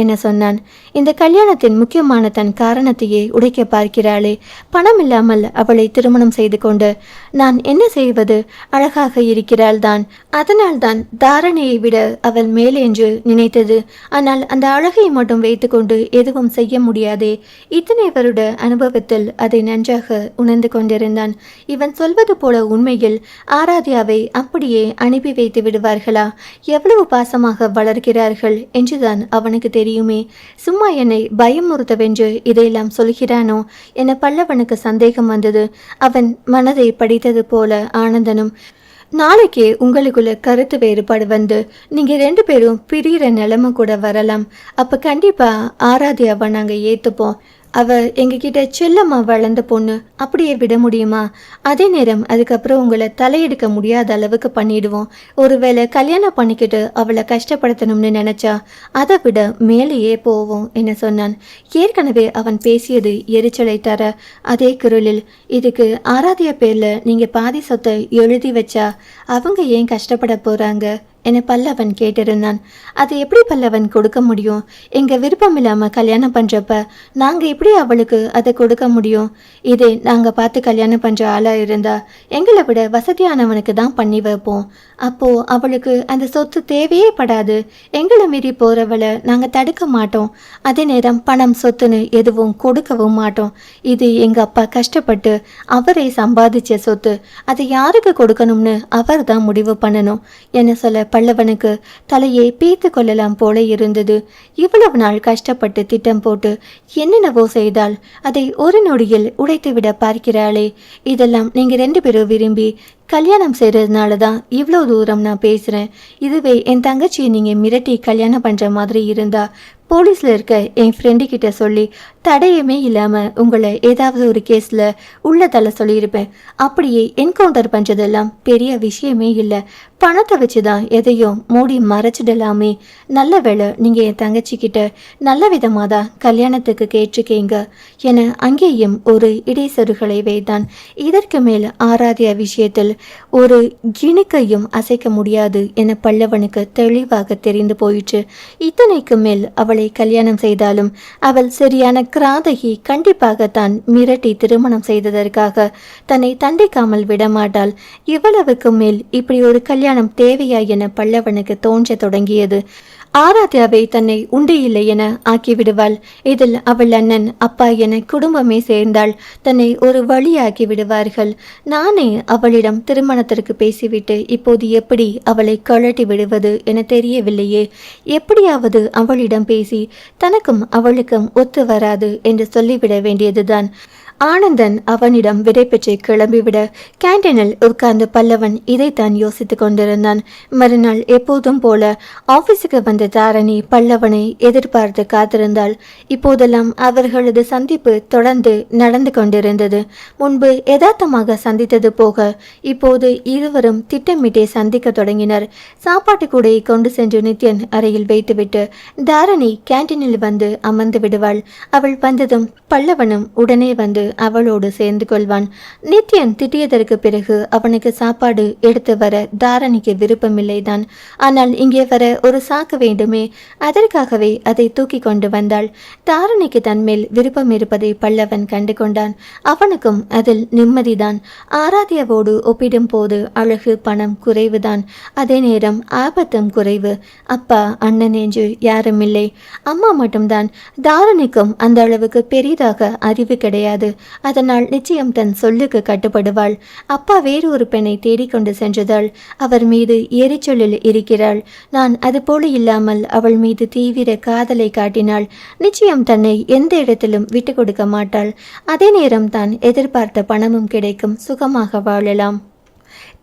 என சொன்னான். இந்த கல்யாணத்தின் முக்கியமான தன் காரணத்தையே உடைக்க பார்க்கிறாளே. பணம் இல்லாமல் அவளை திருமணம் செய்து கொண்டு நான் என்ன செய்வது? அழகாக இருக்கிறாள் தான். அதனால்தான் தாரணையை விட அவள் மேலே என்று நினைத்தது. ஆனால் அந்த அழகை மட்டும் வைத்துக்கொண்டு எதுவும் செய்ய முடியாதே. இத்தனை வருட அனுபவத்தில் அதை நன்றாக உணர்ந்து கொண்டிருந்தான். இவன் சொல்வது போல உண்மையில் ஆராத்யாவை அப்படியே அனுப்பி வைத்து விடுவார்களா? எவ்வளவு பாசமாக வளர்க்கிறார்கள் என்றுதான் அவனுக்கு தெரியுமே. சும்மா என்னை பயமுறுத்தவென்று இதையெல்லாம் சொல்கிறானோ என பல்லவனுக்கு சந்தேகம் வந்தது. அவன் மனதை படித்தது போல ஆனந்தனும் நாளைக்கே உங்களுக்குள்ள கருத்து வேறுபாடு வந்து நீங்கள் 2 பேரும் பிரிகிற நிலைமை கூட வரலாம். அப்போ கண்டிப்பாக ஆராத்யாவை நாங்கள் ஏற்றுப்போம். அவ எங்ககிட்ட செல்லம்மா வளர்ந்த பொண்ணு, அப்படியே விட முடியுமா? அதே நேரம் அதுக்கப்புறம் உங்களை தலையெடுக்க முடியாத அளவுக்கு பண்ணிடுவோம். ஒருவேளை கல்யாணம் பண்ணிக்கிட்டு அவளை கஷ்டப்படுத்தணும்னு நினச்சா அதை விட மேலேயே போவோம் என சொன்னான். ஏற்கனவே அவன் பேசியது எரிச்சலை தர அதே குரலில், இதுக்கு ஆராத்யா பேரில் நீங்கள் பாதி சொத்தை எழுதி வச்சா அவங்க ஏன் கஷ்டப்பட போகிறாங்க என பல்லவன் கேட்டிருந்தான். அது எப்படி பல்லவன் கொடுக்க முடியும்? எங்கள் விருப்பம் இல்லாமல் கல்யாணம் பண்ணுறப்ப நாங்கள் எப்படி அவளுக்கு அதை கொடுக்க முடியும்? இதே நாங்கள் பார்த்து கல்யாணம் பண்ணுற ஆளாக இருந்தால் எங்களை விட வசதியானவனுக்கு தான் பண்ணி வைப்போம். அப்போது அவளுக்கு அந்த சொத்து தேவையே படாது. எங்களை மீறி போகிறவளை நாங்கள் தடுக்க மாட்டோம். அதே நேரம் பணம் சொத்துன்னு எதுவும் கொடுக்கவும் மாட்டோம். இது எங்கள் அப்பா கஷ்டப்பட்டு அவரை சம்பாதிச்ச சொத்து. அதை யாருக்கு கொடுக்கணும்னு அவர் தான் முடிவு பண்ணணும் என சொல்ல பல்லவனுக்கு தலையை பீத்து கொள்ளலாம் போல இருந்தது. இவ்வளவு நாள் கஷ்டப்பட்டு திட்டம் போட்டு என்னென்னவோ செய்தால் அதை ஒரு நொடியில் உடைத்துவிட பார்க்கிறாளே. இதெல்லாம் நீங்கள் 2 பேரும் விரும்பி கல்யாணம் செய்கிறதுனால தான் இவ்வளோ தூரம் நான் பேசுகிறேன். இதுவே என் தங்கச்சியை நீங்கள் மிரட்டி கல்யாணம் பண்ணுற மாதிரி இருந்தால் போலீஸில் இருக்க என் ஃப்ரெண்டு கிட்ட சொல்லி தடையுமே இல்லாமல் உங்களை ஏதாவது ஒரு கேஸில் உள்ள தள்ள சொல்லியிருப்பேன். அப்படியே என்கவுண்டர் பண்ணுறதெல்லாம் பெரிய விஷயமே இல்லை. பணத்தை வச்சு தான் எதையும் மூடி மறைச்சிடலாமே. நல்ல வேளை நீங்கள் என் தங்கச்சிக்கிட்ட நல்ல விதமாக தான் கல்யாணத்துக்கு கேட்டிருக்கீங்க என அங்கேயும் ஒரு இடைசறுகளை வைத்தான். இதற்கு மேல் ஆராத்யா விஷயத்தில் ஒரு கிணுக்கையும் அசைக்க முடியாது என பல்லவனுக்கு தெளிவாக தெரிந்து போயிற்று. இத்தனைக்கு மேல் அவளை கல்யாணம் செய்தாலும் அவள் சரியான கிராதகி. கண்டிப்பாக தான் மிரட்டி திருமணம் செய்ததற்காக தன்னை தண்டிக்காமல் விடமாட்டாள். இவ்வளவுக்கு மேல் இப்படி ஒரு கல்யாணம் தேவையா என பல்லவனுக்கு தோன்ற தொடங்கியது. ஆராத்யாவை தன்னை உண்டு இல்லை என ஆக்கிவிடுவாள். இதில் அவள் அண்ணன் அப்பா என குடும்பமே சேர்ந்தாள். தன்னை ஒரு வழியாக்கி விடுவார்கள். நானே அவளிடம் திருமணத்திற்கு பேசிவிட்டு இப்போது எப்படி அவளை கழட்டி விடுவது என தெரியவில்லையே. எப்படியாவது அவளிடம் பேசி தனக்கும் அவளுக்கும் ஒத்து வராது என்று சொல்லிவிட வேண்டியதுதான். ஆனந்தன் அவனிடம் விடை பெற்று கிளம்பிவிட கேண்டீனில் உட்கார்ந்து பல்லவன் இதைத்தான் யோசித்து கொண்டிருந்தான். மறுநாள் எப்போதும் போல ஆபீஸுக்கு வந்த தாரணி பல்லவனை எதிர்பார்த்து காத்திருந்தாள். இப்போதெல்லாம் அவர்களது சந்திப்பு தொடர்ந்து நடந்து கொண்டிருந்தது. முன்பு யதார்த்தமாக சந்தித்தது போக இப்போது இருவரும் திட்டமிட்டே சந்திக்க தொடங்கினர். சாப்பாட்டு கூடையை கொண்டு சென்று நித்யன் அறையில் வைத்துவிட்டு தாரணி கேண்டீனில் வந்து அமர்ந்து விடுவாள். அவள் வந்ததும் பல்லவனும் உடனே வந்து அவளோடு சேர்ந்து கொள்வான். நித்யன் திட்டியதற்கு பிறகு அவனுக்கு சாப்பாடு எடுத்து வர தாரணிக்கு விருப்பமில்லைதான். ஆனால் இங்கே வர ஒரு சாக்கு வேண்டுமே, அதற்காகவே அதை தூக்கி கொண்டு வந்தாள். தாரணிக்கு தன்மேல் விருப்பம் இருப்பதை பல்லவன் கண்டு கொண்டான். அவனுக்கும் அதில் நிம்மதிதான். ஆராத்யாவோடு ஒப்பிடும் போது அழகு பணம் குறைவுதான், அதே நேரம் ஆபத்தும் குறைவு. அப்பா அண்ணன் என்று யாரும் இல்லை, அம்மா மட்டும்தான். தாரணிக்கும் அந்த அளவுக்கு பெரிதாக அறிவு கிடையாது. அதனால் நிச்சயம் தன் சொல்லுக்கு கட்டுப்படுவாள். அப்பா வேறு ஒரு பெண்ணை தேடிக்கொண்டு சென்றதால் அவர் மீது எரிச்சலில் இருக்கிறாள். நான் அதுபோல இல்லாமல் அவள் மீது தீவிர காதலை காட்டினாள். நிச்சயம் தன்னை எந்த இடத்திலும் விட்டு கொடுக்க மாட்டாள். அதே நேரம் தான் எதிர்பார்த்த பணமும் கிடைக்கும், சுகமாக வாழலாம்.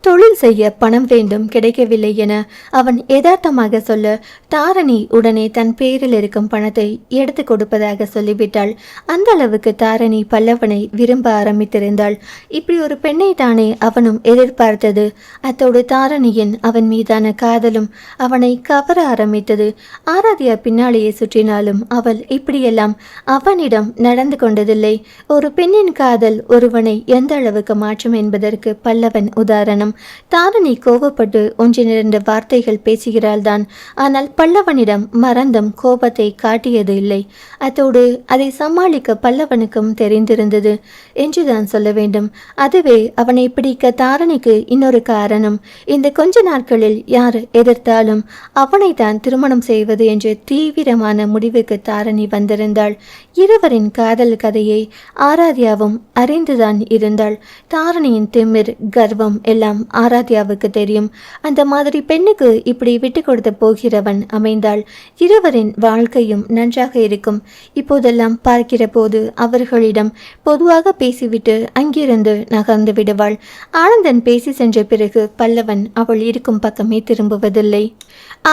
தொழில் செய்ய பணம் வேண்டும், கிடைக்கவில்லை என அவன் யதார்த்தமாக சொல்ல தாரணி உடனே தன் பேரில் இருக்கும் பணத்தை எடுத்து கொடுப்பதாக சொல்லிவிட்டாள். அந்த அளவுக்கு தாரணி பல்லவனை விரும்ப ஆரம்பித்திருந்தாள். இப்படி ஒரு பெண்ணை தானே அவனும் எதிர்பார்த்தது. அத்தோடு தாரணியின் அவன் மீதான காதலும் அவனை கவர ஆரம்பித்தது. ஆராத்யா பின்னாலேயே சுற்றினாலும் அவள் இப்படியெல்லாம் அவனிடம் நடந்து கொண்டதில்லை. ஒரு பெண்ணின் காதல் ஒருவனை எந்த அளவுக்கு மாற்றும் என்பதற்கு பல்லவன் உதாரணம். தாரணி கோபப்பட்டு ஒன்றிரண்டு வார்த்தைகள் பேசுகிறாள் தான். ஆனால் பல்லவனிடம் மறந்தும் கோபத்தை காட்டியது இல்லை. அத்தோடு அதை சமாளிக்க பல்லவனுக்கும் தெரிந்திருந்தது என்றுதான் சொல்ல வேண்டும். அதுவே அவனை பிடிக்க தாரணிக்கு இன்னொரு காரணம். இந்த கொஞ்ச நாட்களில் யார் எதிர்த்தாலும் அவனை தான் திருமணம் செய்வது என்ற தீவிரமான முடிவுக்கு தாரணி வந்திருந்தாள். இருவரின் காதல் கதையை ஆராத்யாவும் அறிந்துதான் இருந்தாள். தாரணியின் திமிர் கர்வம் எல்லாம் ஆராத்யாவுக்கு தெரியும். அந்த மாதிரி பெண்ணுக்கு இப்படி விட்டு கொடுத்து போகிறவன் அமைந்தாள் இருவரின் வாழ்க்கையும் நன்றாக இருக்கும். இப்போதெல்லாம் பார்க்கிற போது அவர்களிடம் பொதுவாக பேசிவிட்டு அங்கிருந்து நகர்ந்து விடுவாள். ஆனந்தன் பேசி சென்ற பிறகு பல்லவன் அவள் இருக்கும் பக்கமே திரும்புவதில்லை.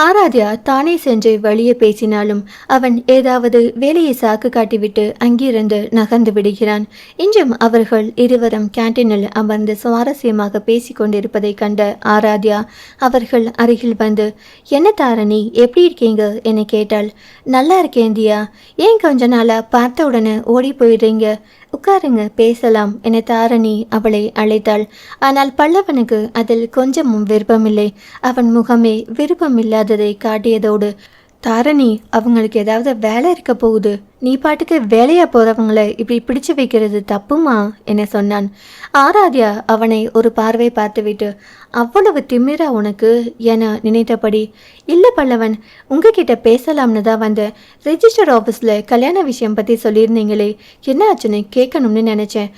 ஆராத்யா தானே சென்று வெளியே பேசினாலும் அவன் ஏதாவது வேலையை சாக்கு காட்டிவிட்டு அங்கிருந்து நகர்ந்து விடுகிறான். இன்றும் அவர்கள் இருவரும் கேண்டீனில் அமர்ந்து சுவாரஸ்யமாக பேசிக்கொண்டிருப்பதை கண்ட ஆராத்யா அவர்கள் அருகில் வந்து, என்ன தாரணி, எப்படி இருக்கீங்க என கேட்டாள். நல்லா இருக்கேந்தியா, ஏன் கொஞ்ச நாளா பார்த்த உடனே ஓடி போயிடுறீங்க, உட்காருங்க பேசலாம் என தாரணி அவளை அழைத்தாள். ஆனால் பல்லவனுக்கு அதில் கொஞ்சமும் விருப்பமில்லை. அவன் முகமே விருப்பமில்லாததை காட்டியதோடு, தாரணி, அவங்களுக்கு ஏதாவது வேலை இருக்க போகுது, நீ பாட்டுக்கு வேலையா போறவங்களை இப்படி பிடிச்சு வைக்கிறது தப்புமா என சொன்னான். ஆராத்யா அவனை ஒரு பார்வை பார்த்துவிட்டு, அவ்வளவு திமிரா உனக்கு என நினைத்தபடி, இல்லை பல்லவன், உங்ககிட்ட பேசலாம்னு தான் வந்தேன். ரெஜிஸ்டர் ஆஃபீஸில் கல்யாண விஷயம் பற்றி சொல்லியிருந்தீங்களே, என்ன ஆச்சுன்னு கேட்கணும்னு நினச்சேன்.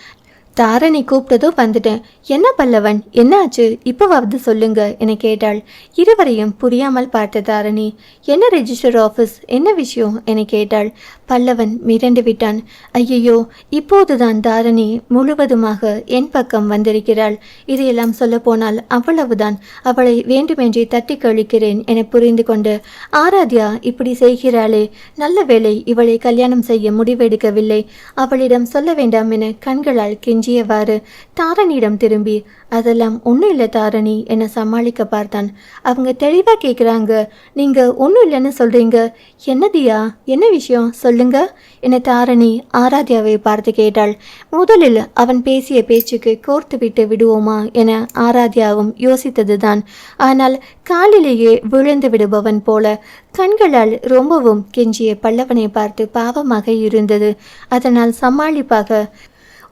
தாரணி கூப்பிட்டதோ வந்துட்டேன். என்ன பல்லவன், என்னாச்சு, இப்போவாவது சொல்லுங்க என கேட்டாள். இருவரையும் புரியாமல் பார்த்த தாரணி, என்ன ரெஜிஸ்டர் ஆஃபீஸ், என்ன விஷயம் என கேட்டாள். பல்லவன் மிரண்டு விட்டான். ஐயையோ, இப்போதுதான் தாரணி முழுவதுமாக என் பக்கம் வந்திருக்கிறாள். இதையெல்லாம் சொல்ல போனால் அவ்வளவுதான், அவளை வேண்டுமென்றே தட்டி கழிக்கிறேன் என புரிந்து கொண்டு, ஆராத்யா இப்படி செய்கிறாளே, நல்ல வேளை இவளை கல்யாணம் செய்ய முடிவெடுக்கவில்லை, அவளிடம் சொல்ல வேண்டாம் என கண்களால் கெஞ்சியவாறு தாரணியிடம் திரும்பி, அதெல்லாம் ஒன்றும் இல்லை தாரணி என சமாளிக்க பார்த்தான். அவங்க தெளிவாக கேட்குறாங்க, நீங்கள் ஒன்றும் இல்லைன்னு சொல்கிறீங்க, என்னதியா, என்ன விஷயம் சொல்லுங்க என தாரணி ஆராத்யாவை பார்த்து கேட்டாள். முதலில் அவன் பேசிய பேச்சுக்கு கோர்த்து விட்டு விடுவோமா என ஆராத்யாவும் யோசித்ததுதான். ஆனால் காலிலேயே விழுந்து விடுபவன் போல கண்களால் ரொம்பவும் கெஞ்சிய பல்லவனை பார்த்து பாவமாக இருந்தது. அதனால் சமாளிப்பாக,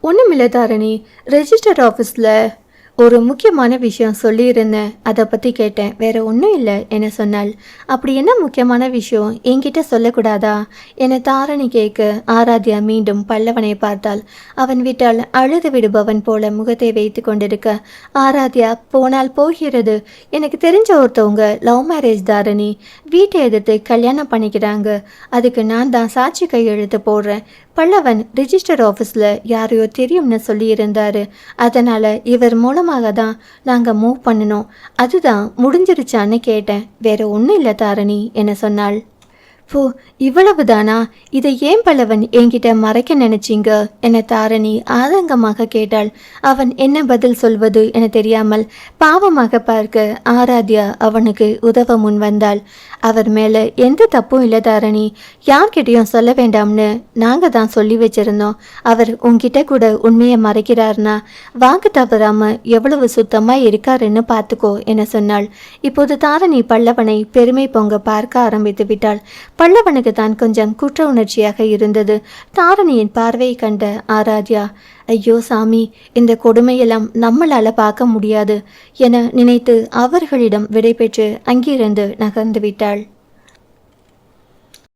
ஒன்றுமில்லை தாரணி, ரெஜிஸ்டர் ஆஃபீஸில் ஒரு முக்கியமான விஷயம் சொல்லியிருந்தேன், அதை பற்றி கேட்டேன், வேற ஒன்றும் இல்லை என சொன்னாள். அப்படி என்ன முக்கியமான விஷயம், என்கிட்ட சொல்லக்கூடாதா என தாரணி கேட்க ஆராத்யா மீண்டும் பல்லவனை பார்த்தாள். அவன் விட்டால் அழுது விடுபவன் போல முகத்தை வைத்து கொண்டிருக்க, ஆராத்யா போனால் போகிறது, எனக்கு தெரிஞ்ச ஒருத்தவங்க லவ் மேரேஜ் தாரணி, வீட்டை எதிர்த்து கல்யாணம் பண்ணிக்கிறாங்க, அதுக்கு நான் தான் சாட்சி கையெழுத்து போடுறேன். பல்லவன் ரிஜிஸ்டர் ஆஃபீஸில் யாரையோ தெரியும்னு சொல்லியிருந்தாரு, அதனால் இவர் மூலமாக தான் நாங்கள் மூவ் பண்ணினோம், அதுதான் முடிஞ்சிருச்சான்னு கேட்டேன், வேற ஒன்றும் இல்லை தாரணி என சொன்னாள். ஓ, இவ்வளவுதானா, இதை ஏன் பல்லவன் என்கிட்ட மறைக்க நினைச்சிங்க என தாரணி ஆதங்கமாக கேட்டாள். அவன் என்ன பதில் சொல்வது என தெரியாமல் பாவமாக பார்க்க ஆராத்யா அவனுக்கு உதவ முன் வந்தாள். அவர் மேலே எந்த தப்பும் இல்லை தாரணி, யார்கிட்டையும் சொல்ல வேண்டாம்னு நாங்கள் தான் சொல்லி வச்சிருந்தோம், அவர் உன்கிட்ட கூட உண்மையை மறைக்கிறார்னா வாக்கு தவறாம எவ்வளவு சுத்தமாக இருக்காருன்னு பார்த்துக்கோ என சொன்னாள். இப்போது தாரணி பல்லவனை பெருமை பொங்க பார்க்க ஆரம்பித்து விட்டாள். பல்லவனுக்கு தான் கொஞ்சம் குற்ற உணர்ச்சியாக இருந்தது. தாரணியின் பார்வையை கண்ட ஆராத்யா, ஐயோ சாமி, இந்த கொடுமையெல்லாம் நம்மளால பார்க்க முடியாது என நினைத்து அவர்களிடம் விடைபெற்று அங்கிருந்து நகர்ந்து விட்டாள்.